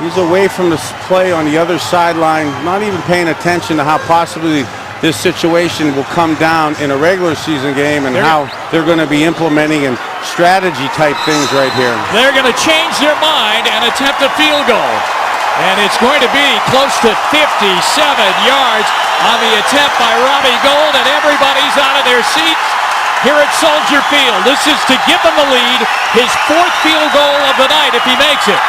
[SPEAKER 5] He's away from the play on the other sideline, not even paying attention to how possibly this situation will come down in a regular season game and how they're going to be implementing and strategy type things right here.
[SPEAKER 6] They're going to change their mind and attempt a field goal. And it's going to be close to 57 yards on the attempt by Robbie Gould, and everybody's out of their seats here at Soldier Field. This is to give them the lead, his 4th field goal of the night if he makes it.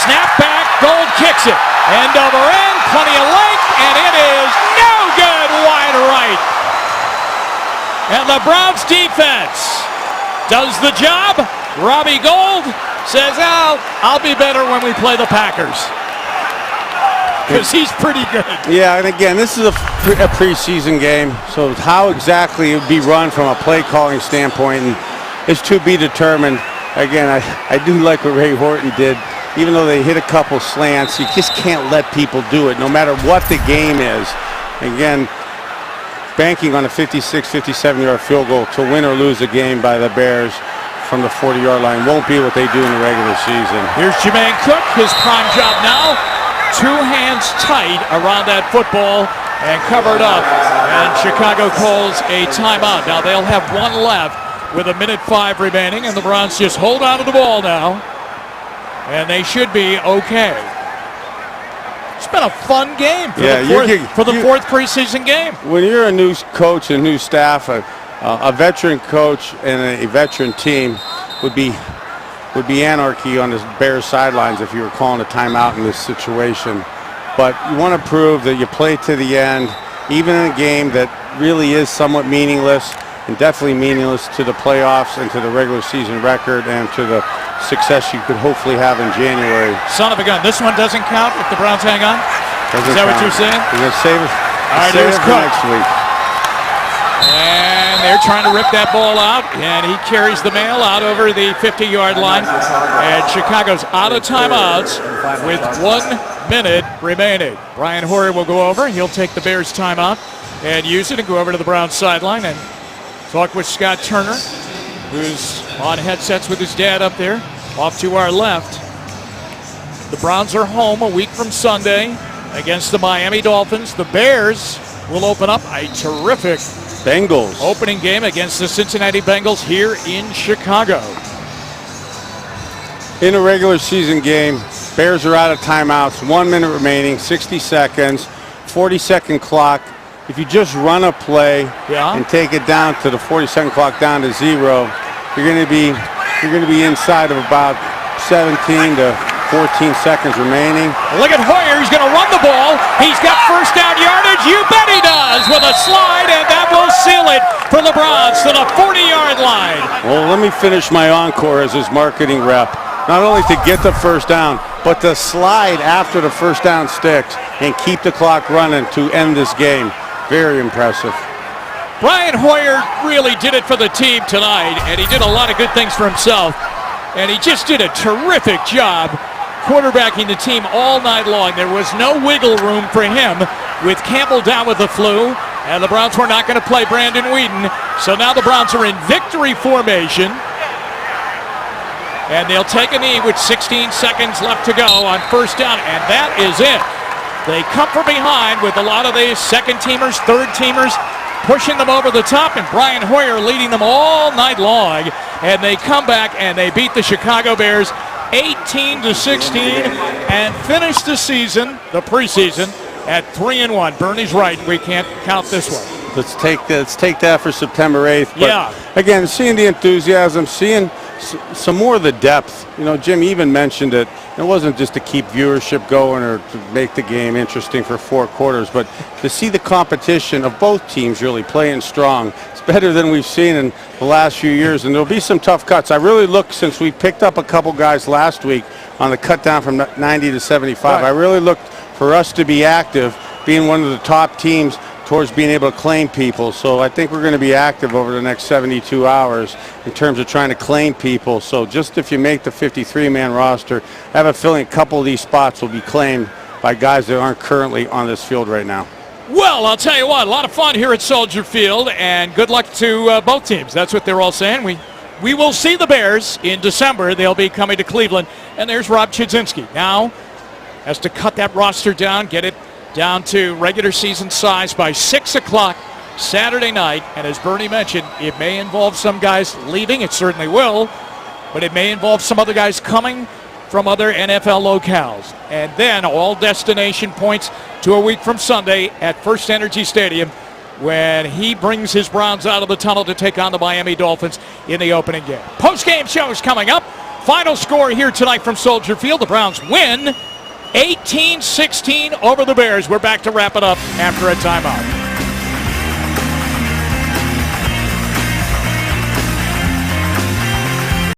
[SPEAKER 6] Snap back, Gould kicks it. End over end, plenty of length, and it is no good, wide right. And the Browns defense does the job. Robbie Gould says, I'll be better when we play the Packers. Because he's pretty good.
[SPEAKER 5] Yeah, and again, this is a preseason game, so how exactly it would be run from a play calling standpoint is to be determined. Again, I do like what Ray Horton did. Even though they hit a couple slants, you just can't let people do it, no matter what the game is. Again, banking on a 56, 57-yard field goal to win or lose a game by the Bears from the 40-yard line won't be what they do in the regular season.
[SPEAKER 6] Here's Jermaine Cook, his prime job now. 2 hands tight around that football and covered up. And Chicago calls a timeout. Now they'll have 1 left with 1:05 remaining, and the Browns just hold on to the ball now. And they should be okay. It's been a fun game for the 4th preseason game.
[SPEAKER 5] When you're a new coach and new staff, a veteran coach and a veteran team would be anarchy on the Bears sidelines if you were calling a timeout in this situation. But you want to prove that you play to the end, even in a game that really is somewhat meaningless, and definitely meaningless to the playoffs and to the regular season record and to the success you could hopefully have in January.
[SPEAKER 6] Son of a gun. This one doesn't count if the Browns hang on? Is that what you're saying?
[SPEAKER 5] We're going to save it.
[SPEAKER 6] All right, here's Cook. Next week. And they're trying to rip that ball out, and he carries the mail out over the 50-yard line. And Chicago's out of timeouts with 1 minute remaining. Brian Hoyer will go over. He'll take the Bears timeout and use it and go over to the Browns sideline and talk with Scott Turner, who's on headsets with his dad up there. Off to our left. The Browns are home a week from Sunday against the Miami Dolphins. The Bears will open up a terrific
[SPEAKER 5] Bengals
[SPEAKER 6] opening game against the Cincinnati Bengals here in Chicago.
[SPEAKER 5] in a regular season game. Bears are out of timeouts. 1 minute remaining, 60 seconds, 40-second clock. If you just run a play and take it down to the 40-second clock down to 0, you're going to be inside of about 17 to 14 seconds remaining.
[SPEAKER 6] Look at Hoyer. He's going to run the ball. He's got first down yardage. You bet he does with a slide, and that will seal it for the Browns to the 40-yard line.
[SPEAKER 5] Well, let me finish my encore as his marketing rep. Not only to get the first down, but to slide after the first down sticks and keep the clock running to end this game. Very impressive.
[SPEAKER 6] Brian Hoyer really did it for the team tonight, and he did a lot of good things for himself. And he just did a terrific job quarterbacking the team all night long. There was no wiggle room for him with Campbell down with the flu, and the Browns were not going to play Brandon Weeden. So now the Browns are in victory formation, and they'll take a knee with 16 seconds left to go on first down, and that is it. They come from behind with a lot of the second-teamers, third-teamers, pushing them over the top, and Brian Hoyer leading them all night long. And they come back and they beat the Chicago Bears 18-16 and finish the season, the preseason, at 3-1. Bernie's right. We can't count this one.
[SPEAKER 5] Let's take that for September 8th. But again, seeing the enthusiasm, seeing some more of the depth. You know, Jim even mentioned it. It wasn't just to keep viewership going or to make the game interesting for 4 quarters, but to see the competition of both teams really playing strong. It's better than we've seen in the last few years, and there'll be some tough cuts. I really look, since we picked up a couple guys last week on the cut down from 90 to 75, I really looked for us to be active, being one of the top teams towards being able to claim people. So I think we're going to be active over the next 72 hours in terms of trying to claim people. So just if you make the 53-man roster, I have a feeling a couple of these spots will be claimed by guys that aren't currently on this field right now.
[SPEAKER 6] Well, I'll tell you what, a lot of fun here at Soldier Field, and good luck to both teams. That's what they're all saying. We will see the Bears in December. They'll be coming to Cleveland, and there's Rob Chudzinski. Now has to cut that roster down, get it down to regular season size by 6 o'clock Saturday night. And as Bernie mentioned, it may involve some guys leaving. It certainly will. But it may involve some other guys coming from other NFL locales. And then all destination points to a week from Sunday at First Energy Stadium when he brings his Browns out of the tunnel to take on the Miami Dolphins in the opening game. Post-game shows coming up. Final score here tonight from Soldier Field. The Browns win 18-16 over the Bears. We're back to wrap it up after a timeout.